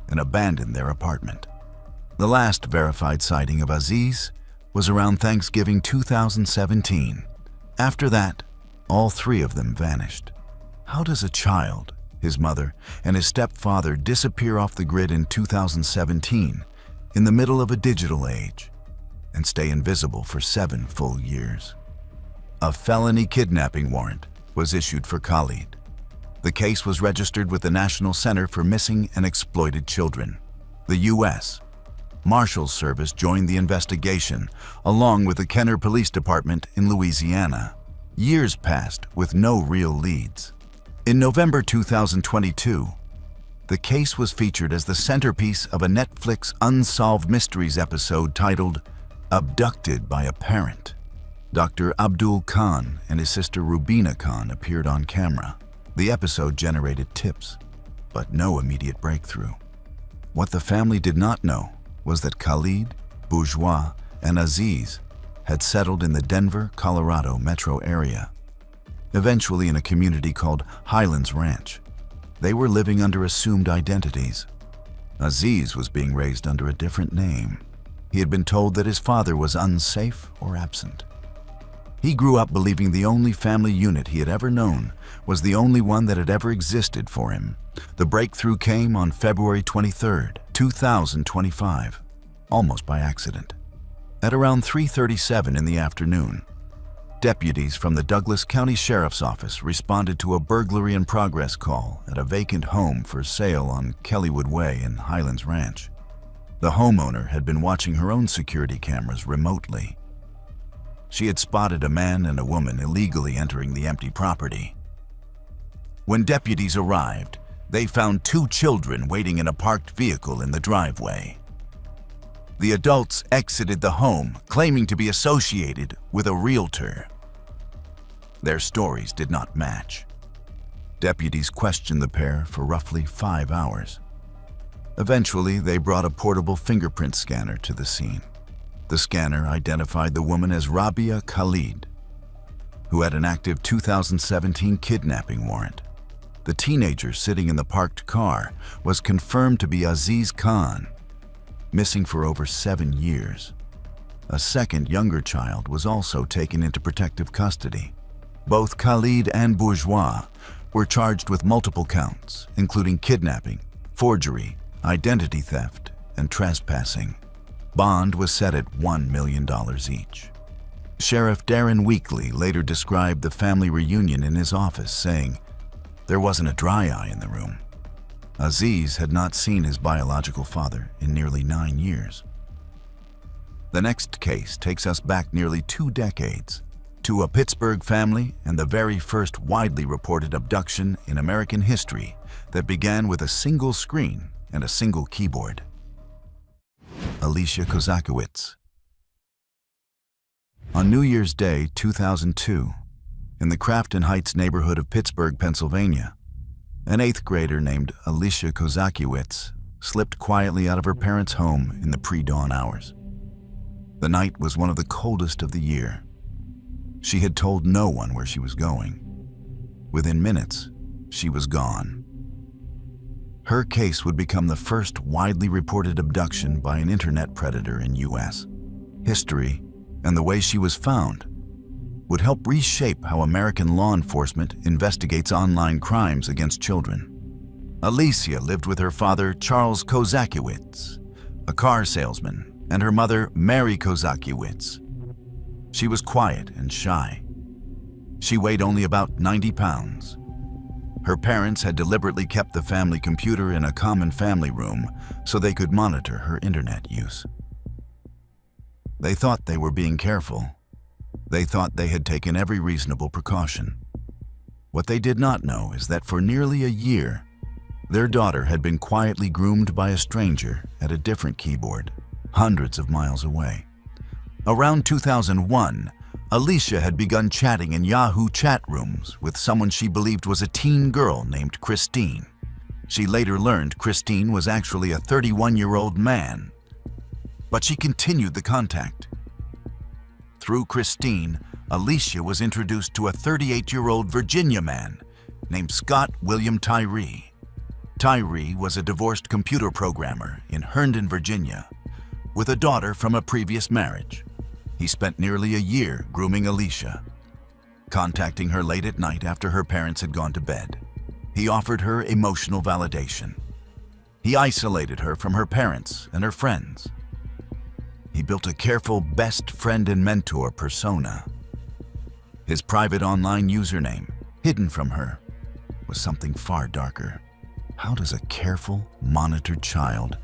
and abandoned their apartment. The last verified sighting of Aziz was around Thanksgiving 2017. After that, all 3 of them vanished. How does a child, his mother, and his stepfather disappear off the grid in 2017, in the middle of a digital age, and stay invisible for 7 full years? A felony kidnapping warrant was issued for Khalid. The case was registered with the National Center for Missing and Exploited Children. The U.S. Marshals Service joined the investigation, along with the Kenner Police Department in Louisiana. Years passed with no real leads. In November 2022, the case was featured as the centerpiece of a Netflix Unsolved Mysteries episode titled Abducted by a Parent. Dr. Abdul Khan and his sister Rubina Khan appeared on camera. The episode generated tips, but no immediate breakthrough. What the family did not know was that Khalid, Bourgeois, and Aziz had settled in the Denver, Colorado metro area, eventually in a community called Highlands Ranch. They were living under assumed identities. Aziz was being raised under a different name. He had been told that his father was unsafe or absent. He grew up believing the only family unit he had ever known was the only one that had ever existed for him. The breakthrough came on February 23, 2025, almost by accident. At around 3:37 in the afternoon, deputies from the Douglas County Sheriff's Office responded to a burglary in progress call at a vacant home for sale on Kellywood Way in Highlands Ranch. The homeowner had been watching her own security cameras remotely. She had spotted a man and a woman illegally entering the empty property. When deputies arrived, they found 2 children waiting in a parked vehicle in the driveway. The adults exited the home, claiming to be associated with a realtor. Their stories did not match. Deputies questioned the pair for roughly 5 hours. Eventually, they brought a portable fingerprint scanner to the scene. The scanner identified the woman as Rabia Khalid, who had an active 2017 kidnapping warrant. The teenager sitting in the parked car was confirmed to be Aziz Khan, missing for over 7 years. A second, younger child was also taken into protective custody. Both Khalid and Bourgeois were charged with multiple counts, including kidnapping, forgery, identity theft, and trespassing. Bond was set at $1 million each. Sheriff Darren Weekly later described the family reunion in his office, saying, "There wasn't a dry eye in the room." Aziz had not seen his biological father in nearly 9 years. The next case takes us back nearly 2 decades to a Pittsburgh family and the very first widely reported abduction in American history that began with a single screen and a single keyboard. Alicia Kozakowicz. On New Year's Day 2002, in the Crafton Heights neighborhood of Pittsburgh, Pennsylvania, an 8th grader named Alicia Kozakowicz slipped quietly out of her parents' home in the pre-dawn hours. The night was one of the coldest of the year. She had told no one where she was going. Within minutes, she was gone. Her case would become the first widely reported abduction by an internet predator in U.S. history, and the way she was found would help reshape how American law enforcement investigates online crimes against children. Alicia lived with her father, Charles Kozakowicz, a car salesman, and her mother, Mary Kozakowicz. She was quiet and shy. She weighed only about 90 pounds. Her parents had deliberately kept the family computer in a common family room so they could monitor her internet use. They thought they were being careful. They thought they had taken every reasonable precaution. What they did not know is that for nearly a year, their daughter had been quietly groomed by a stranger at a different keyboard, hundreds of miles away. Around 2001, Alicia had begun chatting in Yahoo chat rooms with someone she believed was a teen girl named Christine. She later learned Christine was actually a 31-year-old man, but she continued the contact. Through Christine, Alicia was introduced to a 38-year-old Virginia man named Scott William Tyree. Tyree was a divorced computer programmer in Herndon, Virginia, with a daughter from a previous marriage. He spent nearly a year grooming Alicia, contacting her late at night after her parents had gone to bed. He offered her emotional validation. He isolated her from her parents and her friends. He built a careful best friend and mentor persona. His private online username, hidden from her, was something far darker. How does a careful, monitored child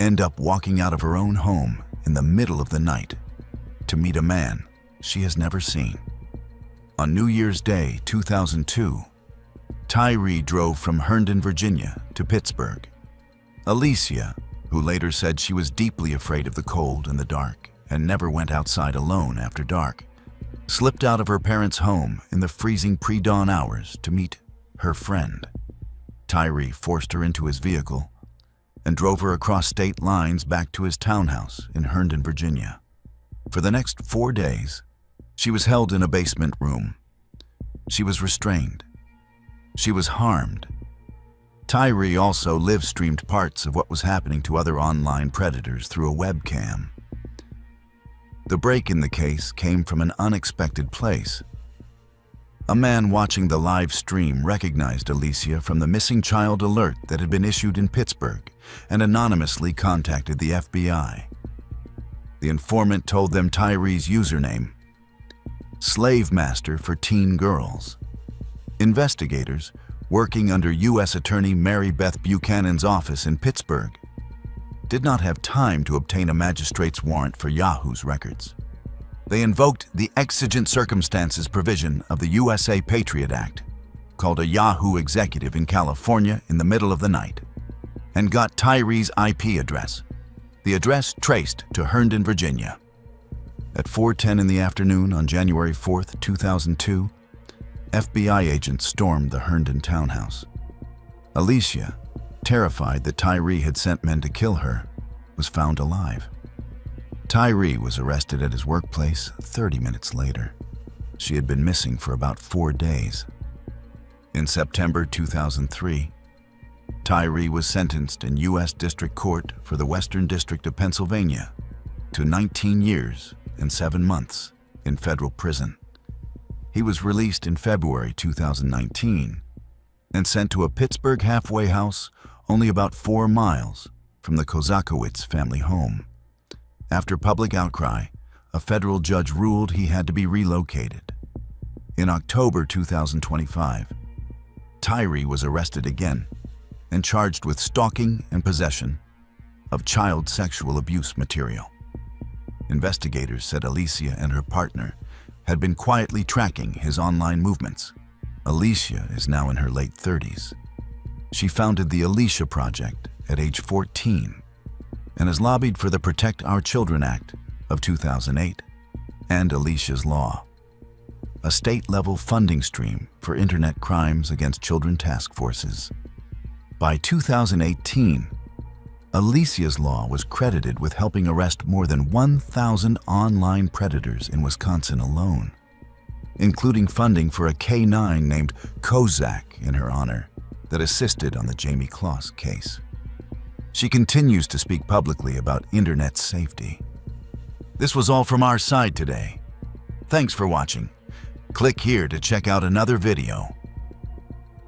end up walking out of her own home in the middle of the night to meet a man she has never seen? On New Year's Day 2002, Tyree drove from Herndon, Virginia to Pittsburgh. Alicia, who later said she was deeply afraid of the cold and the dark and never went outside alone after dark, slipped out of her parents' home in the freezing pre-dawn hours to meet her friend. Tyree forced her into his vehicle and drove her across state lines back to his townhouse in Herndon, Virginia. For the next 4 days, she was held in a basement room. She was restrained. She was harmed. Tyree also live-streamed parts of what was happening to other online predators through a webcam. The break in the case came from an unexpected place. A man watching the live stream recognized Alicia from the missing child alert that had been issued in Pittsburgh and anonymously contacted the FBI. The informant told them Tyree's username, Slave Master for Teen Girls. Investigators, working under U.S. Attorney Mary Beth Buchanan's office in Pittsburgh, did not have time to obtain a magistrate's warrant for Yahoo's records. They invoked the exigent circumstances provision of the USA Patriot Act, called a Yahoo executive in California in the middle of the night, and got Tyree's IP address. The address traced to Herndon, Virginia. At 4:10 in the afternoon on January 4th, 2002, FBI agents stormed the Herndon townhouse. Alicia, terrified that Tyree had sent men to kill her, was found alive. Tyree was arrested at his workplace 30 minutes later. She had been missing for about 4 days. In September 2003, Tyree was sentenced in U.S. District Court for the Western District of Pennsylvania to 19 years and 7 months in federal prison. He was released in February 2019 and sent to a Pittsburgh halfway house only about 4 miles from the Kozakowicz family home. After public outcry, a federal judge ruled he had to be relocated. In October 2025, Tyree was arrested again and charged with stalking and possession of child sexual abuse material. Investigators said Alicia and her partner had been quietly tracking his online movements. Alicia is now in her late 30s. She founded the Alicia Project at age 14 and has lobbied for the Protect Our Children Act of 2008 and Alicia's Law, a state-level funding stream for internet crimes against children task forces. By 2018, Alicia's Law was credited with helping arrest more than 1,000 online predators in Wisconsin alone, including funding for a K-9 named Kozak in her honor that assisted on the Jamie Kloss case. She continues to speak publicly about internet safety. This was all from our side today. Thanks for watching. Click here to check out another video.